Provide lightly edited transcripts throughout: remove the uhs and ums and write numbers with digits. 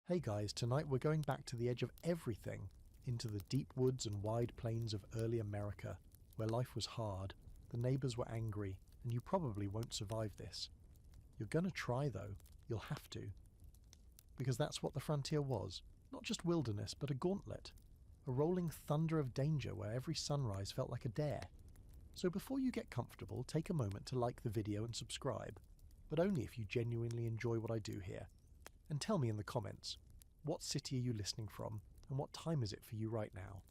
Hey guys, tonight we're going back to the edge of everything, into the deep woods and wide plains of early America, where life was hard, the neighbours were angry, and you probably won't survive this. You're gonna try though, you'll have to. Because that's what the frontier was, not just wilderness, but a gauntlet. A rolling thunder of danger where every sunrise felt like a dare. So before you get comfortable, take a moment to like the video and subscribe, but only if you genuinely enjoy what I do here. And tell me in the comments, what city are you listening from, and what time is it for you right now?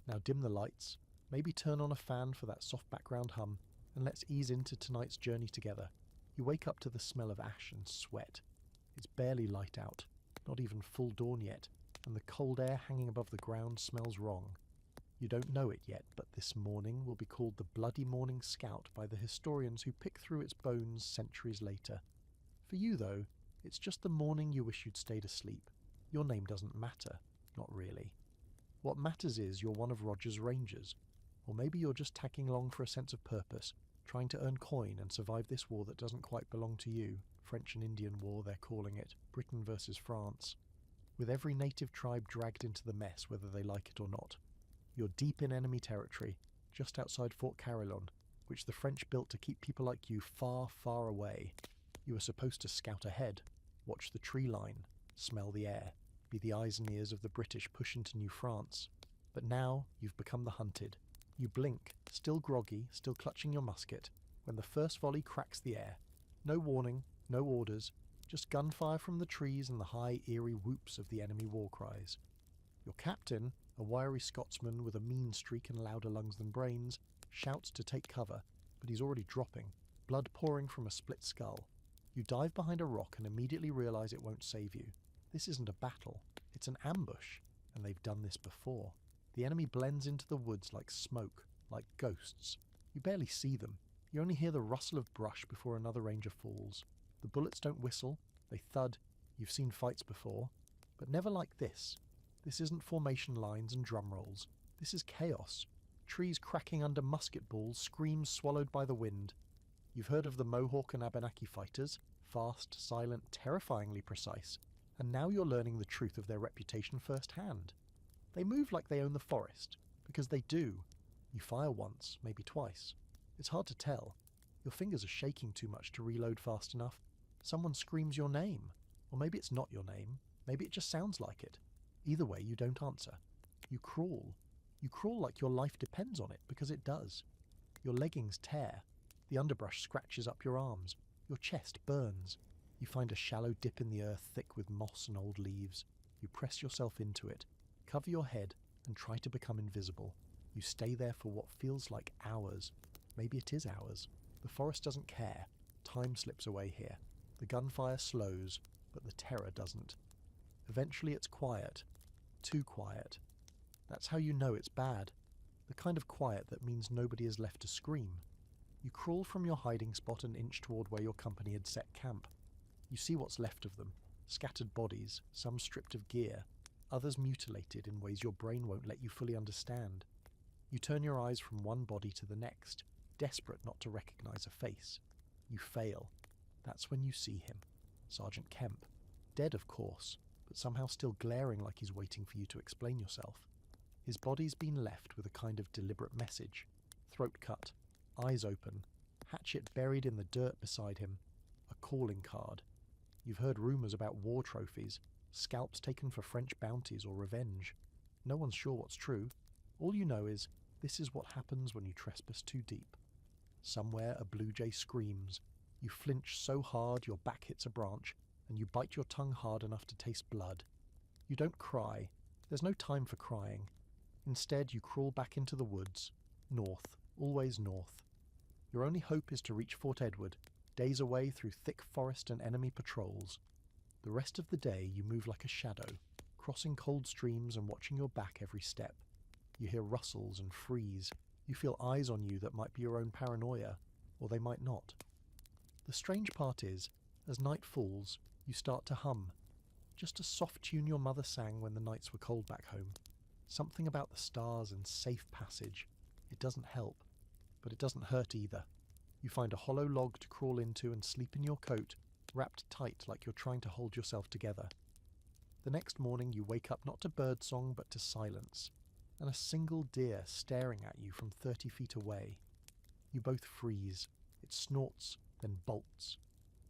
Now dim the lights, maybe turn on a fan for that soft background hum, and let's ease into tonight's journey together. You wake up to the smell of ash and sweat. It's barely light out, not even full dawn yet, and the cold air hanging above the ground smells wrong. You don't know it yet, but this morning will be called the Bloody Morning Scout by the historians who pick through its bones centuries later. For you though, it's just the morning you wish you'd stayed asleep. Your name doesn't matter, not really. What matters is you're one of Roger's Rangers, or maybe you're just tagging along for a sense of purpose, trying to earn coin and survive this war that doesn't quite belong to you. French and Indian War, they're calling it, Britain versus France. With every native tribe dragged into the mess, whether they like it or not. You're deep in enemy territory, just outside Fort Carillon, which the French built to keep people like you far, far away. You were supposed to scout ahead, watch the tree line, smell the air, be the eyes and ears of the British push into New France. But now you've become the hunted. You blink, still groggy, still clutching your musket, when the first volley cracks the air. No warning, no orders, just gunfire from the trees and the high, eerie whoops of the enemy war cries. Your captain, a wiry Scotsman with a mean streak and louder lungs than brains, shouts to take cover, but he's already dropping, blood pouring from a split skull. You dive behind a rock and immediately realise it won't save you. This isn't a battle, it's an ambush, and they've done this before. The enemy blends into the woods like smoke, like ghosts. You barely see them, you only hear the rustle of brush before another ranger falls. The bullets don't whistle, they thud. You've seen fights before, but never like this. This isn't formation lines and drum rolls. This is chaos. Trees cracking under musket balls, screams swallowed by the wind. You've heard of the Mohawk and Abenaki fighters, fast, silent, terrifyingly precise, and now you're learning the truth of their reputation firsthand. They move like they own the forest, because they do. You fire once, maybe twice. It's hard to tell. Your fingers are shaking too much to reload fast enough. Someone screams your name, or maybe it's not your name, maybe it just sounds like it. Either way, you don't answer. You crawl. You crawl like your life depends on it, because it does. Your leggings tear. The underbrush scratches up your arms. Your chest burns. You find a shallow dip in the earth thick with moss and old leaves. You press yourself into it, cover your head, and try to become invisible. You stay there for what feels like hours. Maybe it is hours. The forest doesn't care. Time slips away here. The gunfire slows, but the terror doesn't. Eventually it's quiet. Too quiet. That's how you know it's bad. The kind of quiet that means nobody is left to scream. You crawl from your hiding spot and inch toward where your company had set camp. You see what's left of them. Scattered bodies, some stripped of gear, others mutilated in ways your brain won't let you fully understand. You turn your eyes from one body to the next, desperate not to recognize a face. You fail. That's when you see him. Sergeant Kemp. Dead, of course, but somehow still glaring like he's waiting for you to explain yourself. His body's been left with a kind of deliberate message. Throat cut. Eyes open, hatchet buried in the dirt beside him, a calling card. You've heard rumours about war trophies, scalps taken for French bounties or revenge. No one's sure what's true. All you know is, this is what happens when you trespass too deep. Somewhere a blue jay screams. You flinch so hard your back hits a branch, and you bite your tongue hard enough to taste blood. You don't cry. There's no time for crying. Instead, you crawl back into the woods. North, always north. Your only hope is to reach Fort Edward, days away through thick forest and enemy patrols. The rest of the day you move like a shadow, crossing cold streams and watching your back every step. You hear rustles and freeze. You feel eyes on you that might be your own paranoia, or they might not. The strange part is, as night falls, you start to hum. Just a soft tune your mother sang when the nights were cold back home. Something about the stars and safe passage. It doesn't help. But it doesn't hurt either. You find a hollow log to crawl into and sleep in your coat, wrapped tight like you're trying to hold yourself together. The next morning you wake up not to birdsong but to silence, and a single deer staring at you from 30 feet away. You both freeze. It snorts, then bolts.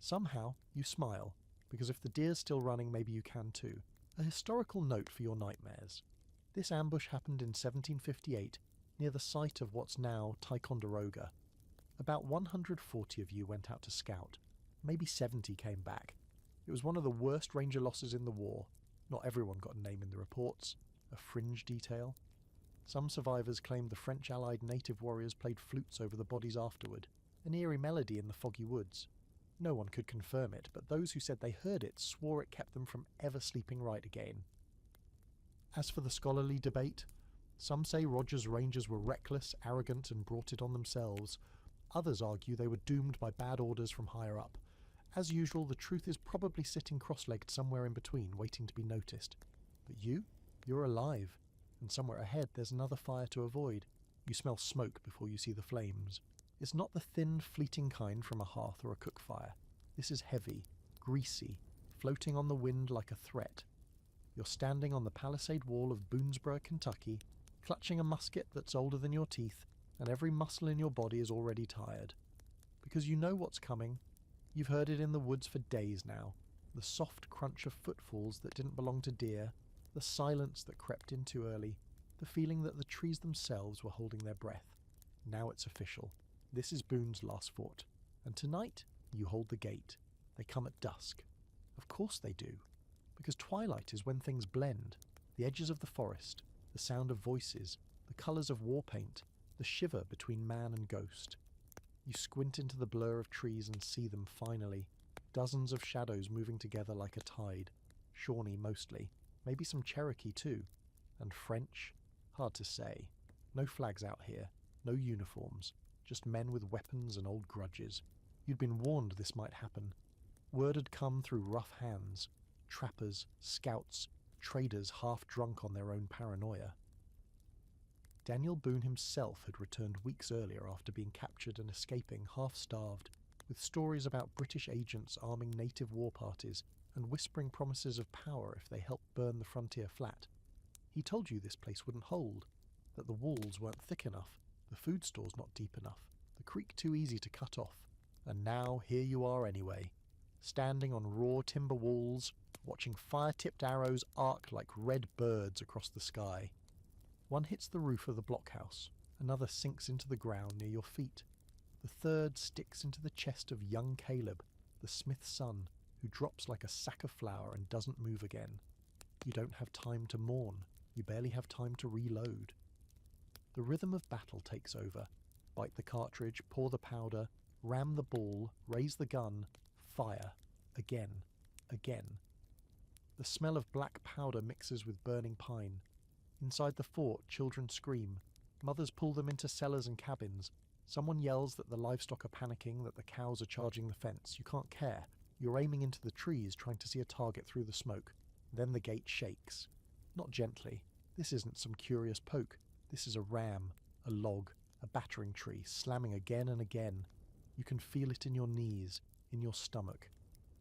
Somehow you smile, because if the deer's still running, maybe you can too. A historical note for your nightmares. This ambush happened in 1758, near the site of what's now Ticonderoga. About 140 of you went out to scout. Maybe 70 came back. It was one of the worst Ranger losses in the war. Not everyone got a name in the reports. A fringe detail. Some survivors claimed the French allied native warriors played flutes over the bodies afterward, an eerie melody in the foggy woods. No one could confirm it, but those who said they heard it swore it kept them from ever sleeping right again. As for the scholarly debate, some say Rogers' Rangers were reckless, arrogant, and brought it on themselves. Others argue they were doomed by bad orders from higher up. As usual, the truth is probably sitting cross-legged somewhere in between, waiting to be noticed. But you're alive, and somewhere ahead there's another fire to avoid. You smell smoke before you see the flames. It's not the thin, fleeting kind from a hearth or a cook fire. This is heavy, greasy, floating on the wind like a threat. You're standing on the palisade wall of Boonesborough, Kentucky, clutching a musket that's older than your teeth, and every muscle in your body is already tired. Because you know what's coming. You've heard it in the woods for days now. The soft crunch of footfalls that didn't belong to deer, the silence that crept in too early, the feeling that the trees themselves were holding their breath. Now it's official. This is Boone's last fort. And tonight, you hold the gate. They come at dusk. Of course they do. Because twilight is when things blend. The edges of the forest, the sound of voices, the colours of war paint, the shiver between man and ghost. You squint into the blur of trees and see them finally. Dozens of shadows moving together like a tide. Shawnee mostly. Maybe some Cherokee too. And French? Hard to say. No flags out here. No uniforms. Just men with weapons and old grudges. You'd been warned this might happen. Word had come through rough hands. Trappers, scouts, traders half drunk on their own paranoia. Daniel Boone himself had returned weeks earlier after being captured and escaping half-starved, with stories about British agents arming native war parties and whispering promises of power if they helped burn the frontier flat. He told you this place wouldn't hold, that the walls weren't thick enough, the food stores not deep enough, the creek too easy to cut off. And now here you are anyway, standing on raw timber walls, watching fire-tipped arrows arc like red birds across the sky. One hits the roof of the blockhouse, another sinks into the ground near your feet. The third sticks into the chest of young Caleb, the smith's son, who drops like a sack of flour and doesn't move again. You don't have time to mourn, you barely have time to reload. The rhythm of battle takes over. Bite the cartridge, pour the powder, ram the ball, raise the gun, fire. Again. Again. The smell of black powder mixes with burning pine. Inside the fort, children scream. Mothers pull them into cellars and cabins. Someone yells that the livestock are panicking, that the cows are charging the fence. You can't care. You're aiming into the trees, trying to see a target through the smoke. Then the gate shakes. Not gently. This isn't some curious poke. This is a ram, a log, a battering tree, slamming again and again. You can feel it in your knees, in your stomach.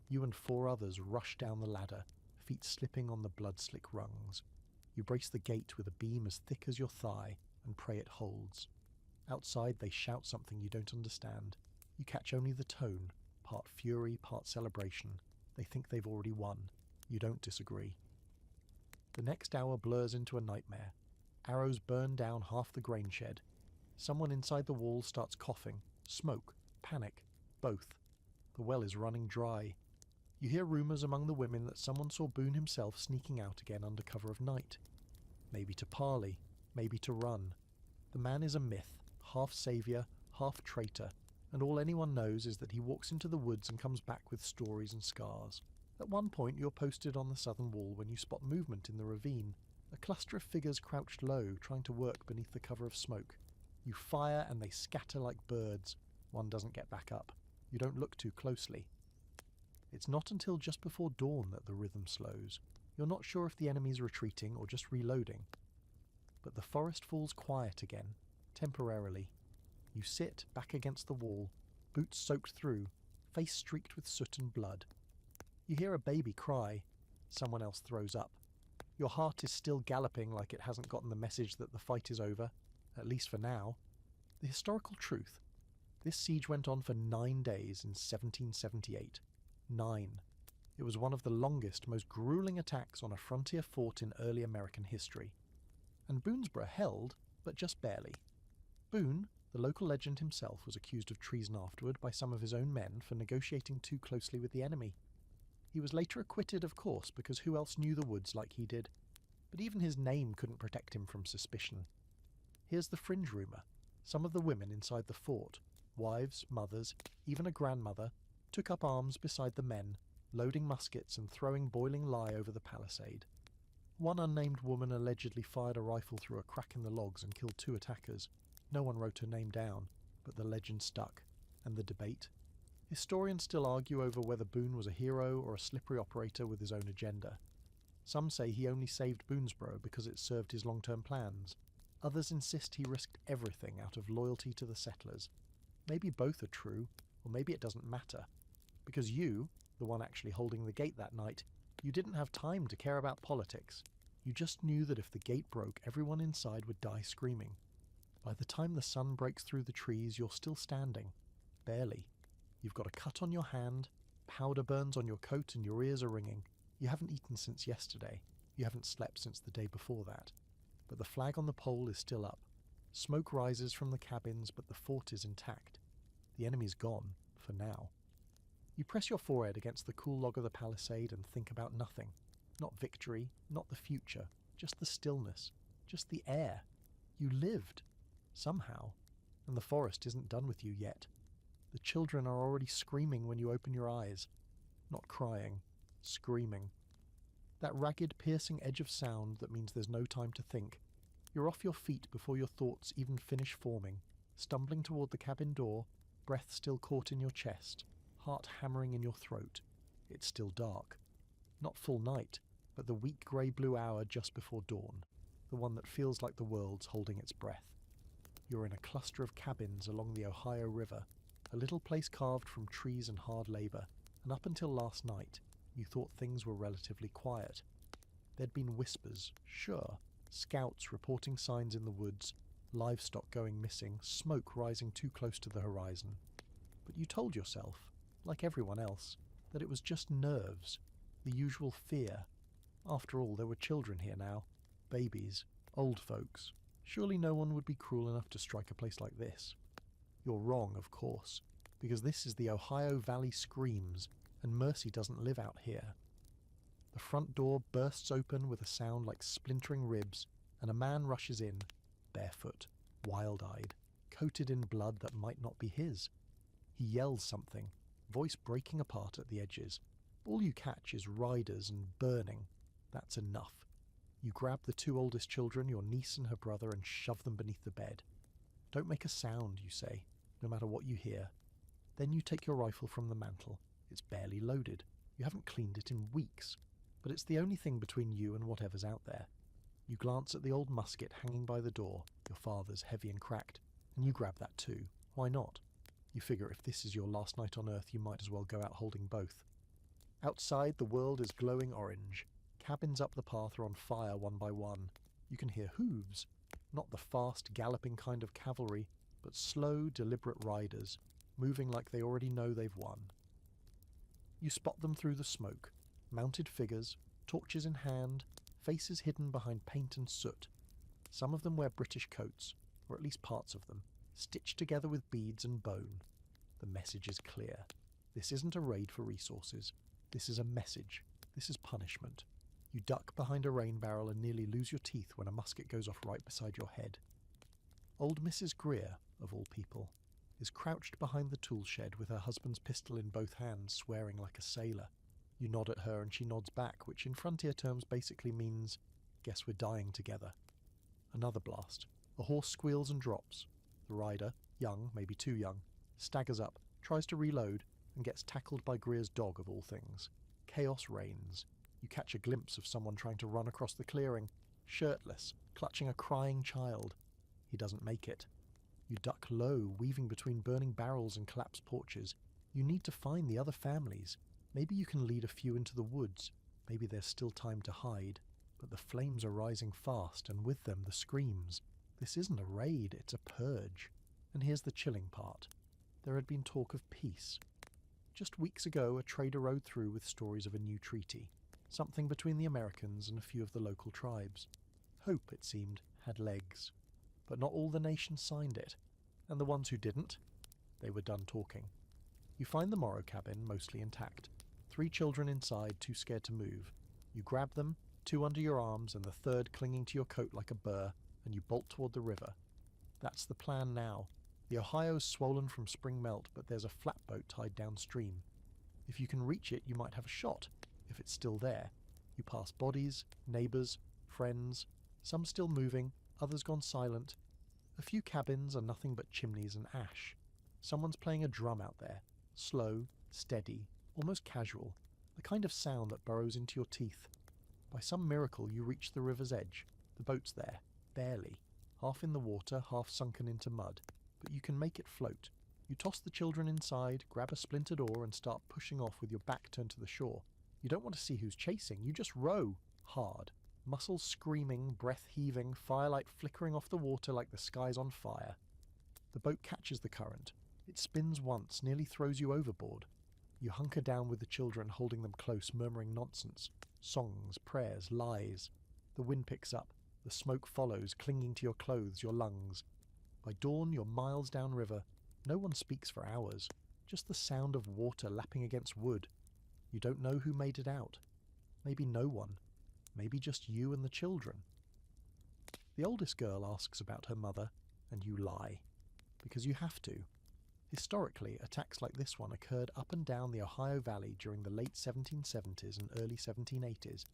You and 4 others rush down the ladder, feet slipping on the blood-slick rungs. You brace the gate with a beam as thick as your thigh and pray it holds. Outside they shout something you don't understand. You catch only the tone, part fury, part celebration. They think they've already won. You don't disagree. The next hour blurs into a nightmare. Arrows burn down half the grain shed. Someone inside the wall starts coughing. Smoke. Panic. Both. The well is running dry. You hear rumours among the women that someone saw Boone himself sneaking out again under cover of night. Maybe to parley. Maybe to run. The man is a myth. Half saviour, half traitor. And all anyone knows is that he walks into the woods and comes back with stories and scars. At one point you're posted on the southern wall when you spot movement in the ravine. A cluster of figures crouched low, trying to work beneath the cover of smoke. You fire and they scatter like birds. One doesn't get back up. You don't look too closely. It's not until just before dawn that the rhythm slows. You're not sure if the enemy's retreating or just reloading. But the forest falls quiet again, temporarily. You sit back against the wall, boots soaked through, face streaked with soot and blood. You hear a baby cry. Someone else throws up. Your heart is still galloping like it hasn't gotten the message that the fight is over, at least for now. The historical truth. This siege went on for 9 days in 1778. 9. It was one of the longest, most grueling attacks on a frontier fort in early American history. And Boonesborough held, but just barely. Boone, the local legend himself, was accused of treason afterward by some of his own men for negotiating too closely with the enemy. He was later acquitted, of course, because who else knew the woods like he did? But even his name couldn't protect him from suspicion. Here's the fringe rumour. Some of the women inside the fort, wives, mothers, even a grandmother, took up arms beside the men, loading muskets and throwing boiling lye over the palisade. One unnamed woman allegedly fired a rifle through a crack in the logs and killed 2 attackers. No one wrote her name down, but the legend stuck. And the debate? Historians still argue over whether Boone was a hero or a slippery operator with his own agenda. Some say he only saved Boonesborough because it served his long-term plans. Others insist he risked everything out of loyalty to the settlers. Maybe both are true, or maybe it doesn't matter. Because you, the one actually holding the gate that night, you didn't have time to care about politics. You just knew that if the gate broke, everyone inside would die screaming. By the time the sun breaks through the trees, you're still standing. Barely. You've got a cut on your hand, powder burns on your coat, and your ears are ringing. You haven't eaten since yesterday. You haven't slept since the day before that. But the flag on the pole is still up. Smoke rises from the cabins, but the fort is intact. The enemy's gone, for now. You press your forehead against the cool log of the palisade and think about nothing. Not victory, not the future, just the stillness, just the air. You lived. Somehow. And the forest isn't done with you yet. The children are already screaming when you open your eyes. Not crying. Screaming. That ragged, piercing edge of sound that means there's no time to think. You're off your feet before your thoughts even finish forming, stumbling toward the cabin door, breath still caught in your chest, heart hammering in your throat. It's still dark. Not full night, but the weak grey-blue hour just before dawn, the one that feels like the world's holding its breath. You're in a cluster of cabins along the Ohio River, a little place carved from trees and hard labour, and up until last night, you thought things were relatively quiet. There'd been whispers, sure, scouts reporting signs in the woods, livestock going missing, smoke rising too close to the horizon. But you told yourself, like everyone else, that it was just nerves, the usual fear. After all, there were children here now, babies, old folks. Surely no one would be cruel enough to strike a place like this. You're wrong, of course, because this is the Ohio Valley Screams, and mercy doesn't live out here. The front door bursts open with a sound like splintering ribs, and a man rushes in, barefoot, wild-eyed, coated in blood that might not be his. He yells something, voice breaking apart at the edges. All you catch is riders and burning. That's enough. You grab the 2 oldest children, your niece and her brother, and shove them beneath the bed. Don't make a sound, you say, no matter what you hear. Then you take your rifle from the mantel. It's barely loaded. You haven't cleaned it in weeks. But it's the only thing between you and whatever's out there. You glance at the old musket hanging by the door, your father's, heavy and cracked, and you grab that too. Why not? You figure if this is your last night on Earth, you might as well go out holding both. Outside, the world is glowing orange. Cabins up the path are on fire one by one. You can hear hooves. Not the fast, galloping kind of cavalry, but slow, deliberate riders, moving like they already know they've won. You spot them through the smoke. Mounted figures, torches in hand, faces hidden behind paint and soot. Some of them wear British coats, or at least parts of them, stitched together with beads and bone. The message is clear. This isn't a raid for resources. This is a message. This is punishment. You duck behind a rain barrel and nearly lose your teeth when a musket goes off right beside your head. Old Mrs. Greer, of all people, is crouched behind the tool shed with her husband's pistol in both hands, swearing like a sailor. You nod at her and she nods back, which in frontier terms basically means, guess we're dying together. Another blast. A horse squeals and drops. The rider, young, maybe too young, staggers up, tries to reload, and gets tackled by Greer's dog of all things. Chaos reigns. You catch a glimpse of someone trying to run across the clearing, shirtless, clutching a crying child. He doesn't make it. You duck low, weaving between burning barrels and collapsed porches. You need to find the other families. Maybe you can lead a few into the woods. Maybe there's still time to hide, but the flames are rising fast, and with them the screams. This isn't a raid, it's a purge. And here's the chilling part. There had been talk of peace. Just weeks ago, a trader rode through with stories of a new treaty, something between the Americans and a few of the local tribes. Hope, it seemed, had legs. But not all the nation signed it, and the ones who didn't, they were done talking. You find the Morrow cabin mostly intact. 3 children inside, too scared to move. You grab them, 2 under your arms and the 3rd clinging to your coat like a burr, and you bolt toward the river. That's the plan now. The Ohio's swollen from spring melt, but there's a flatboat tied downstream. If you can reach it, you might have a shot, if it's still there. You pass bodies, neighbours, friends, some still moving, others gone silent. A few cabins are nothing but chimneys and ash. Someone's playing a drum out there, slow, steady, almost casual, the kind of sound that burrows into your teeth. By some miracle you reach the river's edge. The boat's there, barely, half in the water, half sunken into mud, but you can make it float. You toss the children inside, grab a splintered oar and start pushing off with your back turned to the shore. You don't want to see who's chasing, you just row, hard. Muscles screaming, breath heaving, firelight flickering off the water like the sky's on fire. The boat catches the current. It spins once, nearly throws you overboard. You hunker down with the children, holding them close, murmuring nonsense. Songs, prayers, lies. The wind picks up. The smoke follows, clinging to your clothes, your lungs. By dawn, you're miles downriver. No one speaks for hours. Just the sound of water lapping against wood. You don't know who made it out. Maybe no one. Maybe just you and the children. The oldest girl asks about her mother, and you lie. Because you have to. Historically, attacks like this one occurred up and down the Ohio Valley during the late 1770s and early 1780s,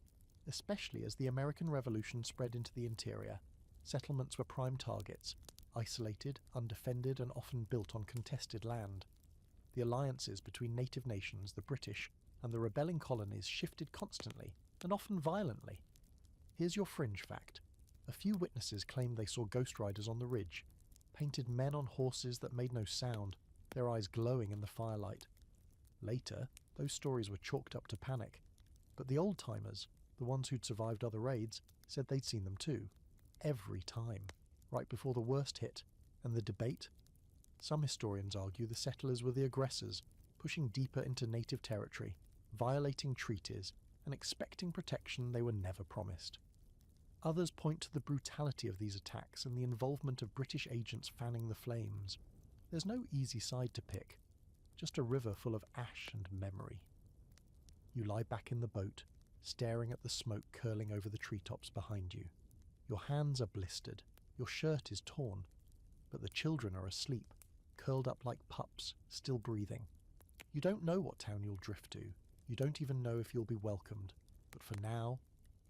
especially as the American Revolution spread into the interior. Settlements were prime targets, isolated, undefended, and often built on contested land. The alliances between native nations, the British, and the rebelling colonies shifted constantly, and often violently. Here's your fringe fact. A few witnesses claimed they saw ghost riders on the ridge, painted men on horses that made no sound, their eyes glowing in the firelight. Later, those stories were chalked up to panic, but the old-timers, the ones who'd survived other raids, said they'd seen them too. Every time, right before the worst hit. And the debate? Some historians argue the settlers were the aggressors, pushing deeper into native territory, violating treaties, and expecting protection they were never promised. Others point to the brutality of these attacks and the involvement of British agents fanning the flames. There's no easy side to pick, just a river full of ash and memory. You lie back in the boat, staring at the smoke curling over the treetops behind you. Your hands are blistered, your shirt is torn, but the children are asleep, curled up like pups, still breathing. You don't know what town you'll drift to, you don't even know if you'll be welcomed, but for now,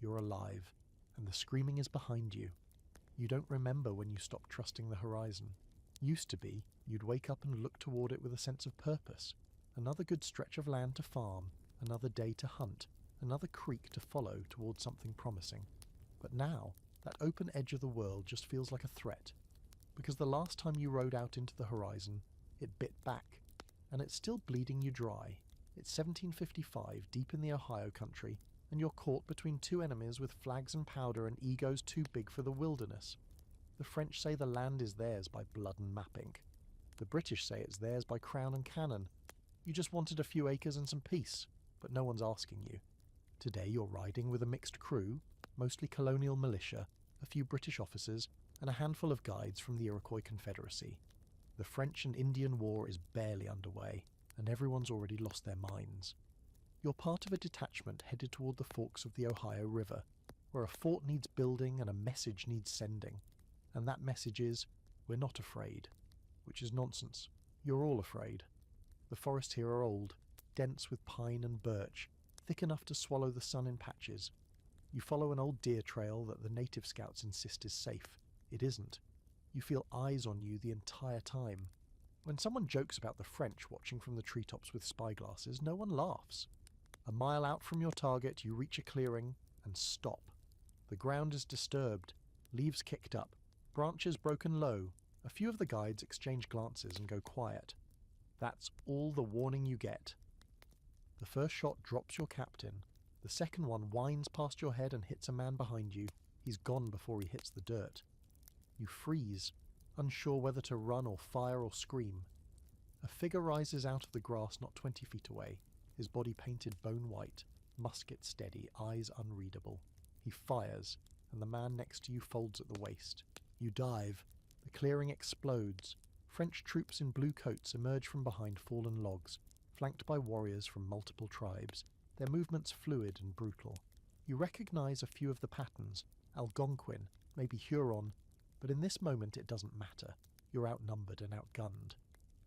you're alive, and the screaming is behind you. You don't remember when you stopped trusting the horizon. Used to be, you'd wake up and look toward it with a sense of purpose. Another good stretch of land to farm, another day to hunt, another creek to follow towards something promising. But now, that open edge of the world just feels like a threat. Because the last time you rode out into the horizon, it bit back, and it's still bleeding you dry. It's 1755, deep in the Ohio country, and you're caught between 2 enemies with flags and powder and egos too big for the wilderness. The French say the land is theirs by blood and map ink. The British say it's theirs by crown and cannon. You just wanted a few acres and some peace, but no one's asking you. Today you're riding with a mixed crew, mostly colonial militia, a few British officers, and a handful of guides from the Iroquois Confederacy. The French and Indian War is barely underway, and everyone's already lost their minds. You're part of a detachment headed toward the forks of the Ohio River, where a fort needs building and a message needs sending. And that message is, we're not afraid. Which is nonsense. You're all afraid. The forests here are old, dense with pine and birch, thick enough to swallow the sun in patches. You follow an old deer trail that the native scouts insist is safe. It isn't. You feel eyes on you the entire time. When someone jokes about the French watching from the treetops with spyglasses, no one laughs. A mile out from your target, you reach a clearing and stop. The ground is disturbed, leaves kicked up, branches broken low. A few of the guides exchange glances and go quiet. That's all the warning you get. The first shot drops your captain. The second one winds past your head and hits a man behind you. He's gone before he hits the dirt. You freeze, unsure whether to run or fire or scream. A figure rises out of the grass not 20 feet away, his body painted bone white, musket steady, eyes unreadable. He fires, and the man next to you folds at the waist. You dive. The clearing explodes. French troops in blue coats emerge from behind fallen logs, flanked by warriors from multiple tribes, their movements fluid and brutal. You recognize a few of the patterns, Algonquin, maybe Huron, but in this moment it doesn't matter. You're outnumbered and outgunned.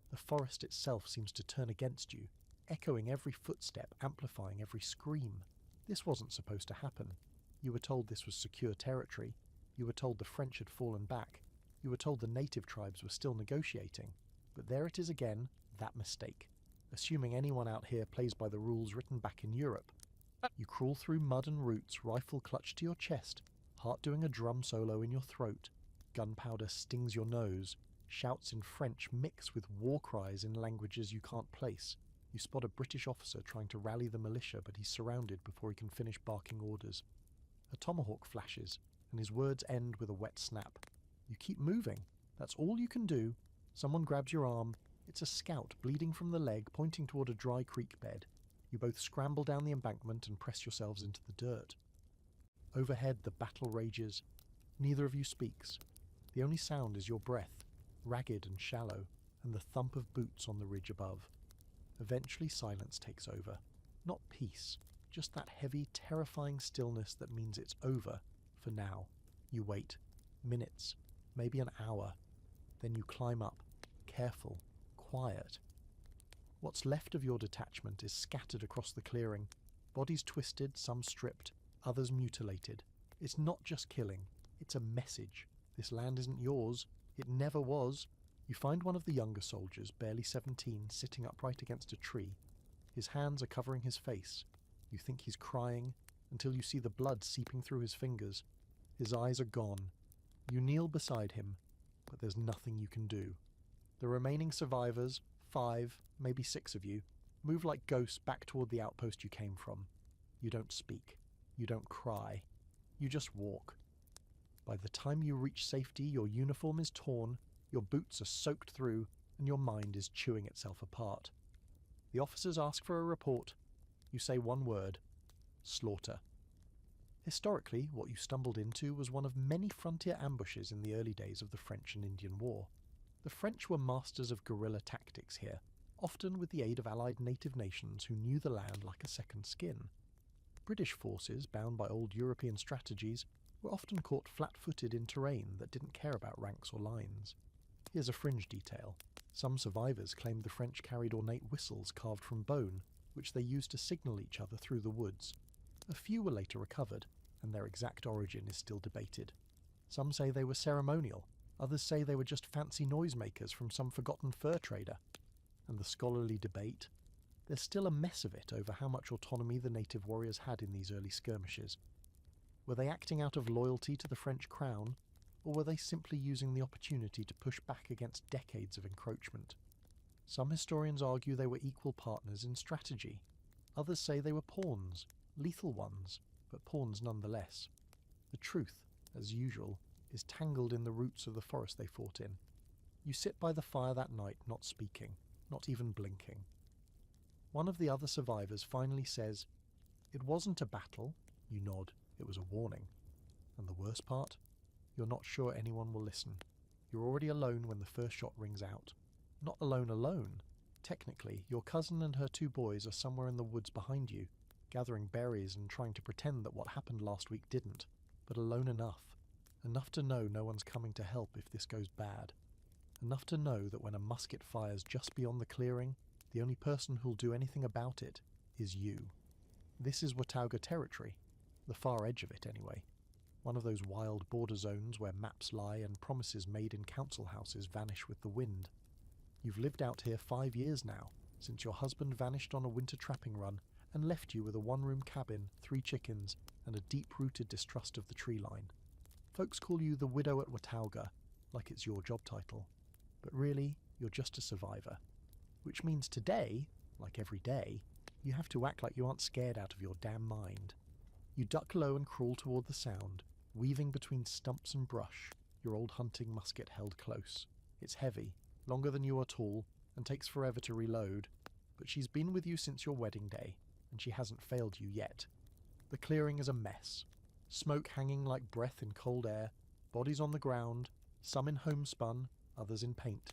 The forest itself seems to turn against you, echoing every footstep, amplifying every scream. This wasn't supposed to happen. You were told this was secure territory. You were told the French had fallen back. You were told the native tribes were still negotiating. But there it is again, that mistake. Assuming anyone out here plays by the rules written back in Europe. You crawl through mud and roots, rifle clutched to your chest, heart doing a drum solo in your throat. Gunpowder stings your nose. Shouts in French mix with war cries in languages you can't place. You spot a British officer trying to rally the militia, but he's surrounded before he can finish barking orders. A tomahawk flashes, and his words end with a wet snap. You keep moving. That's all you can do. Someone grabs your arm. It's a scout bleeding from the leg, pointing toward a dry creek bed. You both scramble down the embankment and press yourselves into the dirt. Overhead, the battle rages. Neither of you speaks. The only sound is your breath, ragged and shallow, and the thump of boots on the ridge above. Eventually silence takes over. Not peace, just that heavy, terrifying stillness that means it's over, for now. You wait. Minutes, maybe an hour. Then you climb up, careful, quiet. What's left of your detachment is scattered across the clearing, bodies twisted, some stripped, others mutilated. It's not just killing, it's a message. This land isn't yours. It never was. You find one of the younger soldiers, barely 17, sitting upright against a tree. His hands are covering his face. You think he's crying, until you see the blood seeping through his fingers. His eyes are gone. You kneel beside him, but there's nothing you can do. The remaining survivors, 5, maybe 6 of you, move like ghosts back toward the outpost you came from. You don't speak. You don't cry. You just walk. By the time you reach safety, your uniform is torn, your boots are soaked through, and your mind is chewing itself apart. The officers ask for a report. You say one word: slaughter. Historically, what you stumbled into was one of many frontier ambushes in the early days of the French and Indian War. The French were masters of guerrilla tactics here, often with the aid of allied native nations who knew the land like a second skin. British forces, bound by old European strategies, were often caught flat-footed in terrain that didn't care about ranks or lines. Here's a fringe detail. Some survivors claimed the French carried ornate whistles carved from bone, which they used to signal each other through the woods. A few were later recovered, and their exact origin is still debated. Some say they were ceremonial, others say they were just fancy noisemakers from some forgotten fur trader. And the scholarly debate? There's still a mess of it over how much autonomy the native warriors had in these early skirmishes. Were they acting out of loyalty to the French crown, or were they simply using the opportunity to push back against decades of encroachment? Some historians argue they were equal partners in strategy. Others say they were pawns, lethal ones, but pawns nonetheless. The truth, as usual, is tangled in the roots of the forest they fought in. You sit by the fire that night not speaking, not even blinking. One of the other survivors finally says, "It wasn't a battle." You nod. It was a warning. And the worst part? You're not sure anyone will listen. You're already alone when the first shot rings out. Not alone. Technically, your cousin and her 2 boys are somewhere in the woods behind you, gathering berries and trying to pretend that what happened last week didn't, but alone enough. Enough to know no one's coming to help if this goes bad. Enough to know that when a musket fires just beyond the clearing, the only person who'll do anything about it is you. This is Watauga territory. The far edge of it, anyway. One of those wild border zones where maps lie and promises made in council houses vanish with the wind. You've lived out here 5 years now, since your husband vanished on a winter trapping run and left you with a 1-room cabin, 3 chickens, and a deep-rooted distrust of the tree line. Folks call you the widow at Watauga, like it's your job title. But really, you're just a survivor. Which means today, like every day, You have to act like you aren't scared out of your damn mind. You duck low and crawl toward the sound, weaving between stumps and brush, your old hunting musket held close. It's heavy, longer than you are tall, and takes forever to reload, but she's been with you since your wedding day, and she hasn't failed you yet. The clearing is a mess. Smoke hanging like breath in cold air, bodies on the ground, some in homespun, others in paint.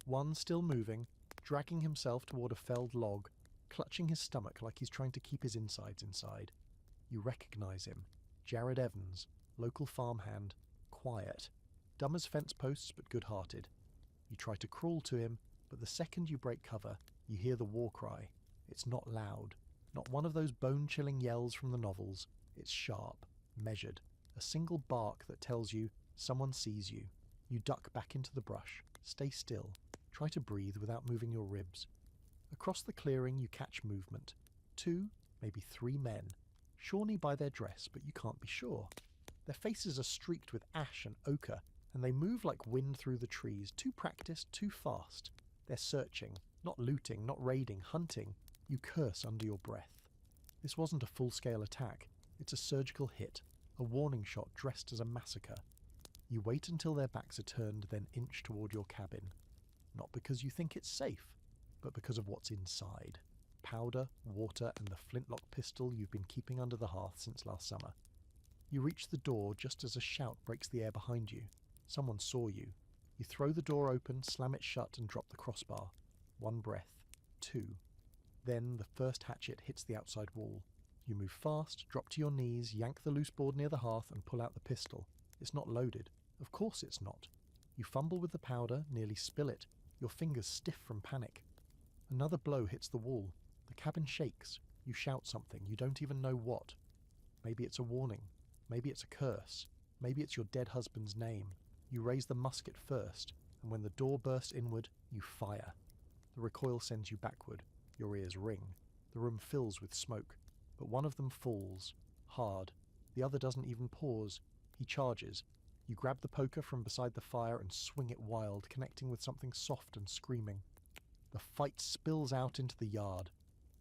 One still moving, dragging himself toward a felled log, clutching his stomach like he's trying to keep his insides inside. You recognize him. Jared Evans, local farmhand, quiet, dumb as fence posts but good-hearted. You try to crawl to him, but the second you break cover, you hear the war cry. It's not loud, not one of those bone-chilling yells from the novels. It's sharp, measured, a single bark that tells you someone sees you. You duck back into the brush, stay still, try to breathe without moving your ribs. Across the clearing you catch movement. 2, maybe 3 men, Shawnee by their dress, but you can't be sure. Their faces are streaked with ash and ochre, and they move like wind through the trees, too practiced, too fast. They're searching, not looting, not raiding, hunting. You curse under your breath. This wasn't a full-scale attack. It's a surgical hit, a warning shot dressed as a massacre. You wait until their backs are turned, then inch toward your cabin. Not because you think it's safe, but because of what's inside. Powder, water, and the flintlock pistol you've been keeping under the hearth since last summer. You reach the door just as a shout breaks the air behind you. Someone saw you. You throw the door open, slam it shut, and drop the crossbar. 1 breath. 2. Then the first hatchet hits the outside wall. You move fast, drop to your knees, yank the loose board near the hearth, and pull out the pistol. It's not loaded. Of course it's not. You fumble with the powder, nearly spill it, your fingers stiff from panic. Another blow hits the wall. The cabin shakes. You shout something, you don't even know what. Maybe it's a warning. Maybe it's a curse. Maybe it's your dead husband's name. You raise the musket first, and when the door bursts inward, you fire. The recoil sends you backward. Your ears ring. The room fills with smoke, but one of them falls, hard. The other doesn't even pause. He charges. You grab the poker from beside the fire and swing it wild, connecting with something soft and screaming. The fight spills out into the yard.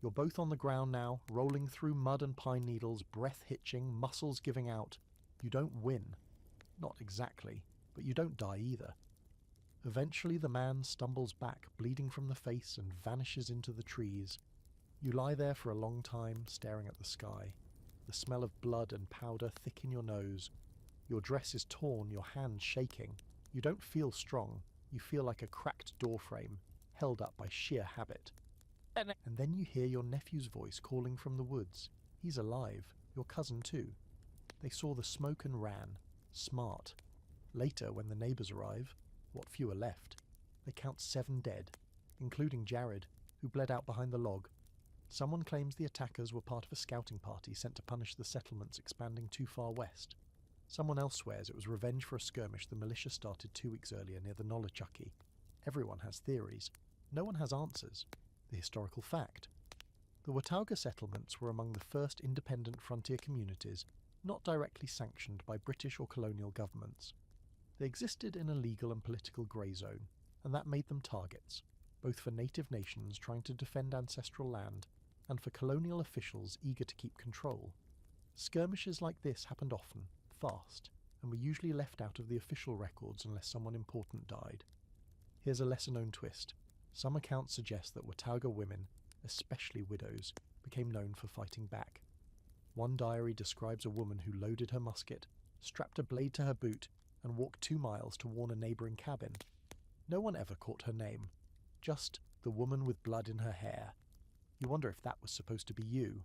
You're both on the ground now, rolling through mud and pine needles, breath hitching, muscles giving out. You don't win. Not exactly, but you don't die either. Eventually the man stumbles back, bleeding from the face, and vanishes into the trees. You lie there for a long time, staring at the sky. The smell of blood and powder thick in your nose. Your dress is torn, your hands shaking. You don't feel strong. You feel like a cracked doorframe, held up by sheer habit. And then you hear your nephew's voice calling from the woods. He's alive, your cousin too. They saw the smoke and ran. Smart. Later, when the neighbours arrive, what few are left, they count 7 dead, including Jared, who bled out behind the log. Someone claims the attackers were part of a scouting party sent to punish the settlements expanding too far west. Someone else swears it was revenge for a skirmish the militia started 2 weeks earlier near the Nolichucky. Everyone has theories. No one has answers. The historical fact. The Watauga settlements were among the first independent frontier communities not directly sanctioned by British or colonial governments. They existed in a legal and political grey zone, and that made them targets, both for native nations trying to defend ancestral land and for colonial officials eager to keep control. Skirmishes like this happened often, fast, and were usually left out of the official records unless someone important died. Here's a lesser-known twist. Some accounts suggest that Watauga women, especially widows, became known for fighting back. One diary describes a woman who loaded her musket, strapped a blade to her boot, and walked 2 miles to warn a neighbouring cabin. No one ever caught her name, just the woman with blood in her hair. You wonder if that was supposed to be you.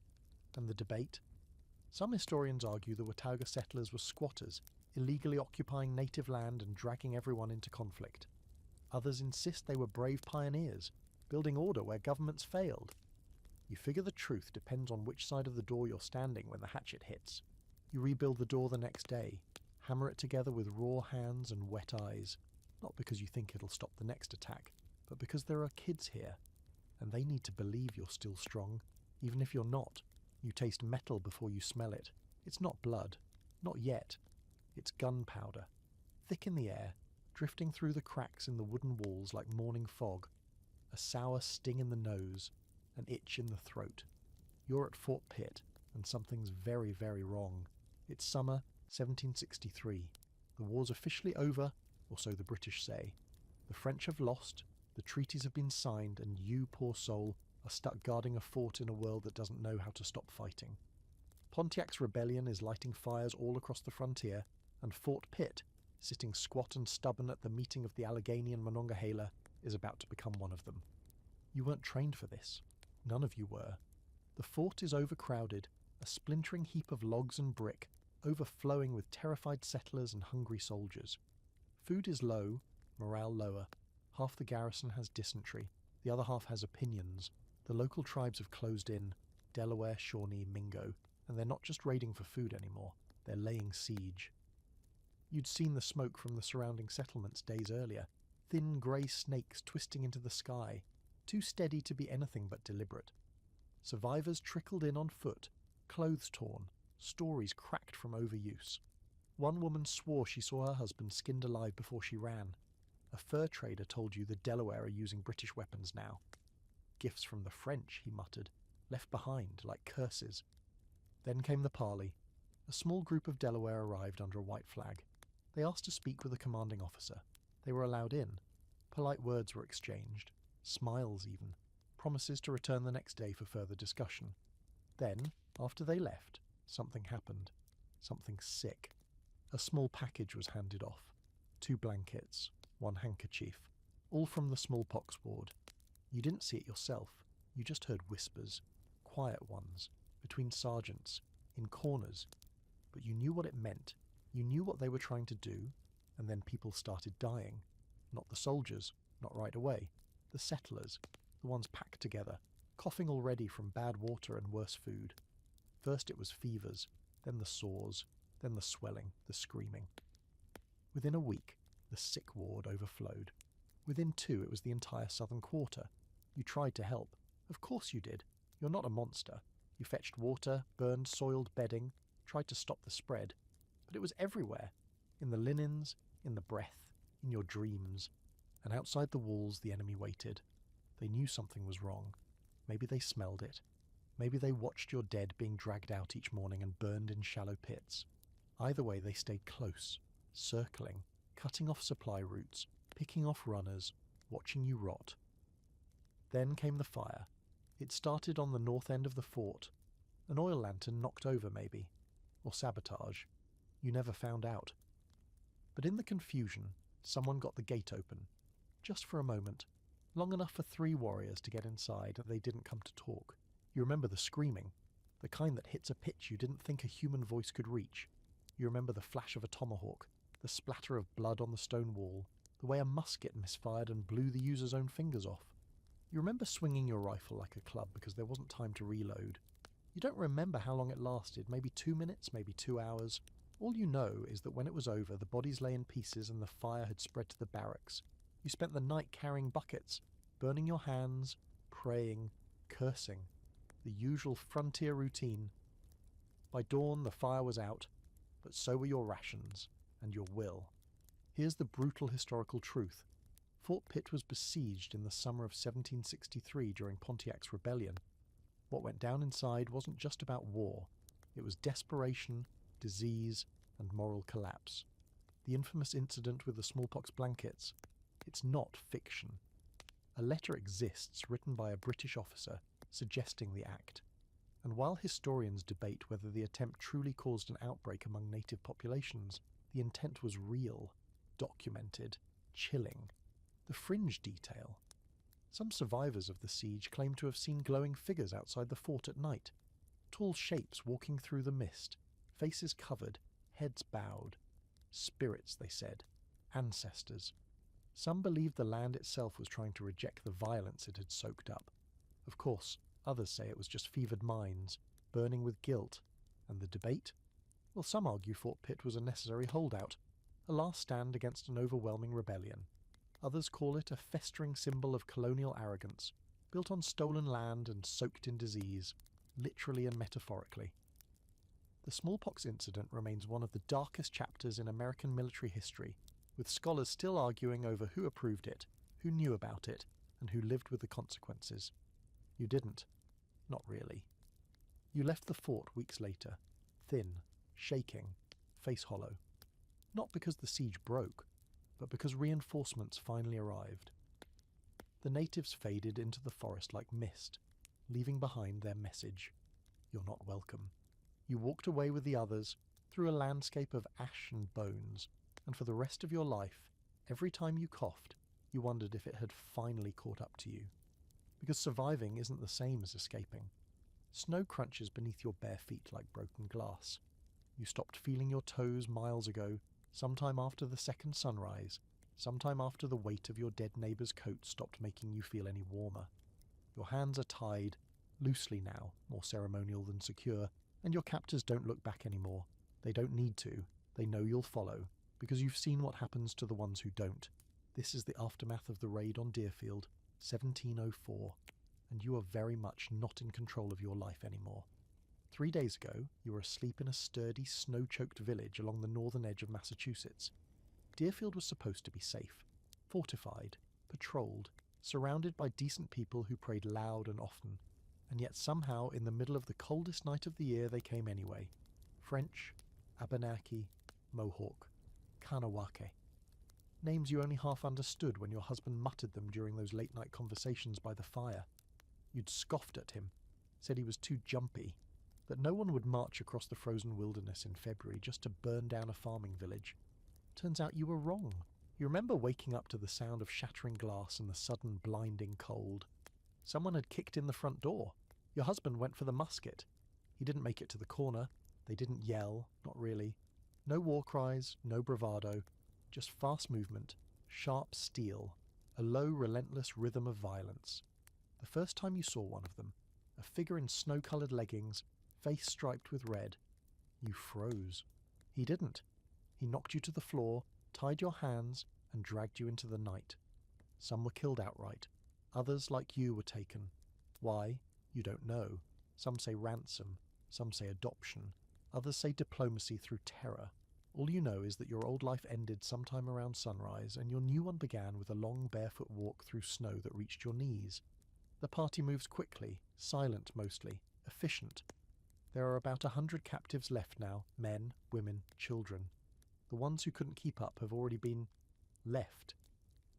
And the debate? Some historians argue the Watauga settlers were squatters, illegally occupying native land and dragging everyone into conflict. Others insist they were brave pioneers, building order where governments failed. You figure the truth depends on which side of the door you're standing when the hatchet hits. You rebuild the door the next day, hammer it together with raw hands and wet eyes, not because you think it'll stop the next attack, but because there are kids here, and they need to believe you're still strong, even if you're not. You taste metal before you smell it. It's not blood. Not yet. It's gunpowder. Thick in the air, drifting through the cracks in the wooden walls like morning fog. A sour sting in the nose. an itch in the throat. You're at Fort Pitt, and something's very, very wrong. It's summer 1763. The war's officially over, or so the British say. The French have lost, the treaties have been signed, and you, poor soul, are stuck guarding a fort in a world that doesn't know how to stop fighting. Pontiac's rebellion is lighting fires all across the frontier, and Fort Pitt, sitting squat and stubborn at the meeting of the Allegheny and Monongahela, is about to become one of them. You weren't trained for this. None of you were. The fort is overcrowded, a splintering heap of logs and brick, overflowing with terrified settlers and hungry soldiers. Food is low, morale lower. Half the garrison has dysentery, the other half has opinions. The local tribes have closed in, Delaware, Shawnee, Mingo, and they're not just raiding for food anymore, they're laying siege. You'd seen the smoke from the surrounding settlements days earlier, thin grey snakes twisting into the sky, too steady to be anything but deliberate. Survivors trickled in on foot, clothes torn, stories cracked from overuse. One woman swore she saw her husband skinned alive before she ran. A fur trader told you the Delaware are using British weapons now. Gifts from the French, he muttered, left behind like curses. Then came the parley. A small group of Delaware arrived under a white flag. They asked to speak with a commanding officer. They were allowed in. Polite words were exchanged, smiles even, promises to return the next day for further discussion. Then, after they left, something happened. Something sick. A small package was handed off. 2 blankets, 1 handkerchief, all from the smallpox ward. You didn't see it yourself. You just heard whispers, quiet ones, between sergeants, in corners. But you knew what it meant. You knew what they were trying to do, and then people started dying. Not the soldiers, not right away. The settlers, the ones packed together, coughing already from bad water and worse food. First it was fevers, then the sores, then the swelling, the screaming. Within a week, the sick ward overflowed. Within 2, it was the entire southern quarter. You tried to help. Of course you did. You're not a monster. You fetched water, burned soiled bedding, tried to stop the spread. But it was everywhere. In the linens, in the breath, in your dreams. And outside the walls the enemy waited. They knew something was wrong. Maybe they smelled it. Maybe they watched your dead being dragged out each morning and burned in shallow pits. Either way they stayed close, circling, cutting off supply routes, picking off runners, watching you rot. Then came the fire. It started on the north end of the fort. An oil lantern knocked over maybe. Or sabotage. You never found out. But in the confusion, someone got the gate open. Just for a moment. Long enough for 3 warriors to get inside and they didn't come to talk. You remember the screaming. The kind that hits a pitch you didn't think a human voice could reach. You remember the flash of a tomahawk, the splatter of blood on the stone wall, the way a musket misfired and blew the user's own fingers off. You remember swinging your rifle like a club because there wasn't time to reload. You don't remember how long it lasted, maybe 2 minutes, maybe 2 hours. All you know is that when it was over, the bodies lay in pieces and the fire had spread to the barracks. You spent the night carrying buckets, burning your hands, praying, cursing. The usual frontier routine. By dawn, the fire was out, but so were your rations and your will. Here's the brutal historical truth. Fort Pitt was besieged in the summer of 1763 during Pontiac's rebellion. What went down inside wasn't just about war. It was desperation, disease, and moral collapse. The infamous incident with the smallpox blankets. It's not fiction. A letter exists written by a British officer suggesting the act. And while historians debate whether the attempt truly caused an outbreak among native populations, the intent was real, documented, chilling. The fringe detail. Some survivors of the siege claim to have seen glowing figures outside the fort at night. Tall shapes walking through the mist, faces covered, heads bowed. Spirits, they said. Ancestors. Some believed the land itself was trying to reject the violence it had soaked up. Of course, others say it was just fevered minds, burning with guilt. And the debate? Well, some argue Fort Pitt was a necessary holdout, a last stand against an overwhelming rebellion. Others call it a festering symbol of colonial arrogance, built on stolen land and soaked in disease, literally and metaphorically. The smallpox incident remains one of the darkest chapters in American military history, with scholars still arguing over who approved it, who knew about it, and who lived with the consequences. You didn't. Not really. You left the fort weeks later, thin, shaking, face hollow. Not because the siege broke, but because reinforcements finally arrived. The natives faded into the forest like mist, leaving behind their message: you're not welcome. You walked away with the others through a landscape of ash and bones, and for the rest of your life, every time you coughed, you wondered if it had finally caught up to you. Because surviving isn't the same as escaping. Snow crunches beneath your bare feet like broken glass. You stopped feeling your toes miles ago, sometime after the second sunrise, sometime after the weight of your dead neighbour's coat stopped making you feel any warmer. Your hands are tied, loosely now, more ceremonial than secure, and your captors don't look back anymore. They don't need to. They know you'll follow, because you've seen what happens to the ones who don't. This is the aftermath of the raid on Deerfield, 1704, and you are very much not in control of your life anymore. 3 days ago, you were asleep in a sturdy, snow-choked village along the northern edge of Massachusetts. Deerfield was supposed to be safe, fortified, patrolled, surrounded by decent people who prayed loud and often, and yet somehow in the middle of the coldest night of the year they came anyway. French, Abenaki, Mohawk, Kanawake. Names you only half understood when your husband muttered them during those late-night conversations by the fire. You'd scoffed at him, said he was too jumpy, that no one would march across the frozen wilderness in February just to burn down a farming village. Turns out you were wrong. You remember waking up to the sound of shattering glass and the sudden blinding cold. Someone had kicked in the front door. Your husband went for the musket. He didn't make it to the corner. They didn't yell, not really. No war cries, no bravado, just fast movement, sharp steel, a low, relentless rhythm of violence. The first time you saw one of them, a figure in snow-coloured leggings, face striped with red, you froze. He didn't. He knocked you to the floor, tied your hands, and dragged you into the night. Some were killed outright. Others, like you, were taken. Why? You don't know. Some say ransom. Some say adoption. Others say diplomacy through terror. All you know is that your old life ended sometime around sunrise, and your new one began with a long barefoot walk through snow that reached your knees. The party moves quickly, silent mostly, efficient. There are about 100 captives left now, men, women, children. The ones who couldn't keep up have already been left.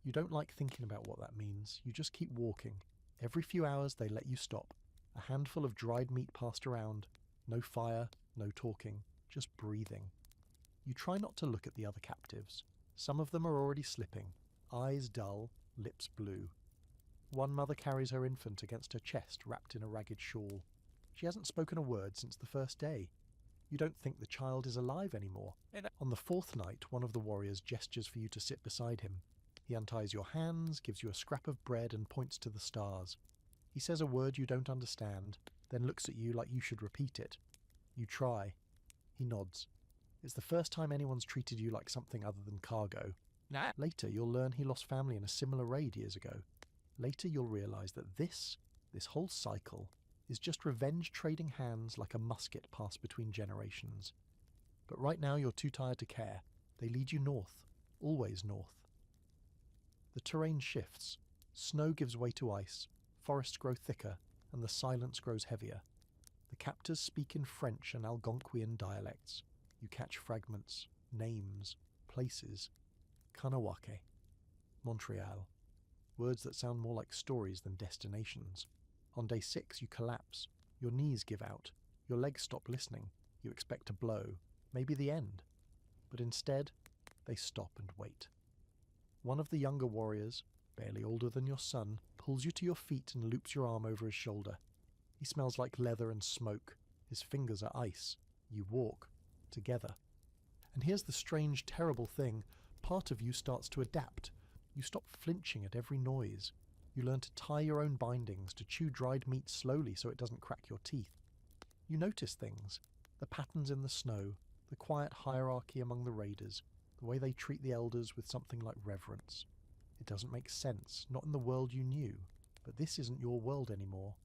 You don't like thinking about what that means. You just keep walking. Every few hours they let you stop. A handful of dried meat passed around. No fire, no talking, just breathing. You try not to look at the other captives. Some of them are already slipping, eyes dull, lips blue. One mother carries her infant against her chest wrapped in a ragged shawl. She hasn't spoken a word since the first day. You don't think the child is alive anymore. On the fourth night, one of the warriors gestures for you to sit beside him. He unties your hands, gives you a scrap of bread and points to the stars. He says a word you don't understand, then looks at you like you should repeat it. You try. He nods. It's the first time anyone's treated you like something other than cargo. Later, you'll learn he lost family in a similar raid years ago. Later, you'll realise that this whole cycle, is just revenge trading hands like a musket passed between generations. But right now you're too tired to care. They lead you north, always north. The terrain shifts. Snow gives way to ice, forests grow thicker, and the silence grows heavier. The captors speak in French and Algonquian dialects. You catch fragments, names, places. Kanawake, Montreal. Words that sound more like stories than destinations. On day 6 you collapse. Your knees give out. Your legs stop listening. You expect a blow, maybe the end. But instead, they stop and wait. One of the younger warriors, barely older than your son, pulls you to your feet and loops your arm over his shoulder. He smells like leather and smoke. His fingers are ice. You walk. Together. And here's the strange, terrible thing. Part of you starts to adapt. You stop flinching at every noise. You learn to tie your own bindings, to chew dried meat slowly so it doesn't crack your teeth. You notice things. The patterns in the snow, the quiet hierarchy among the raiders, the way they treat the elders with something like reverence. It doesn't make sense, not in the world you knew, but this isn't your world anymore.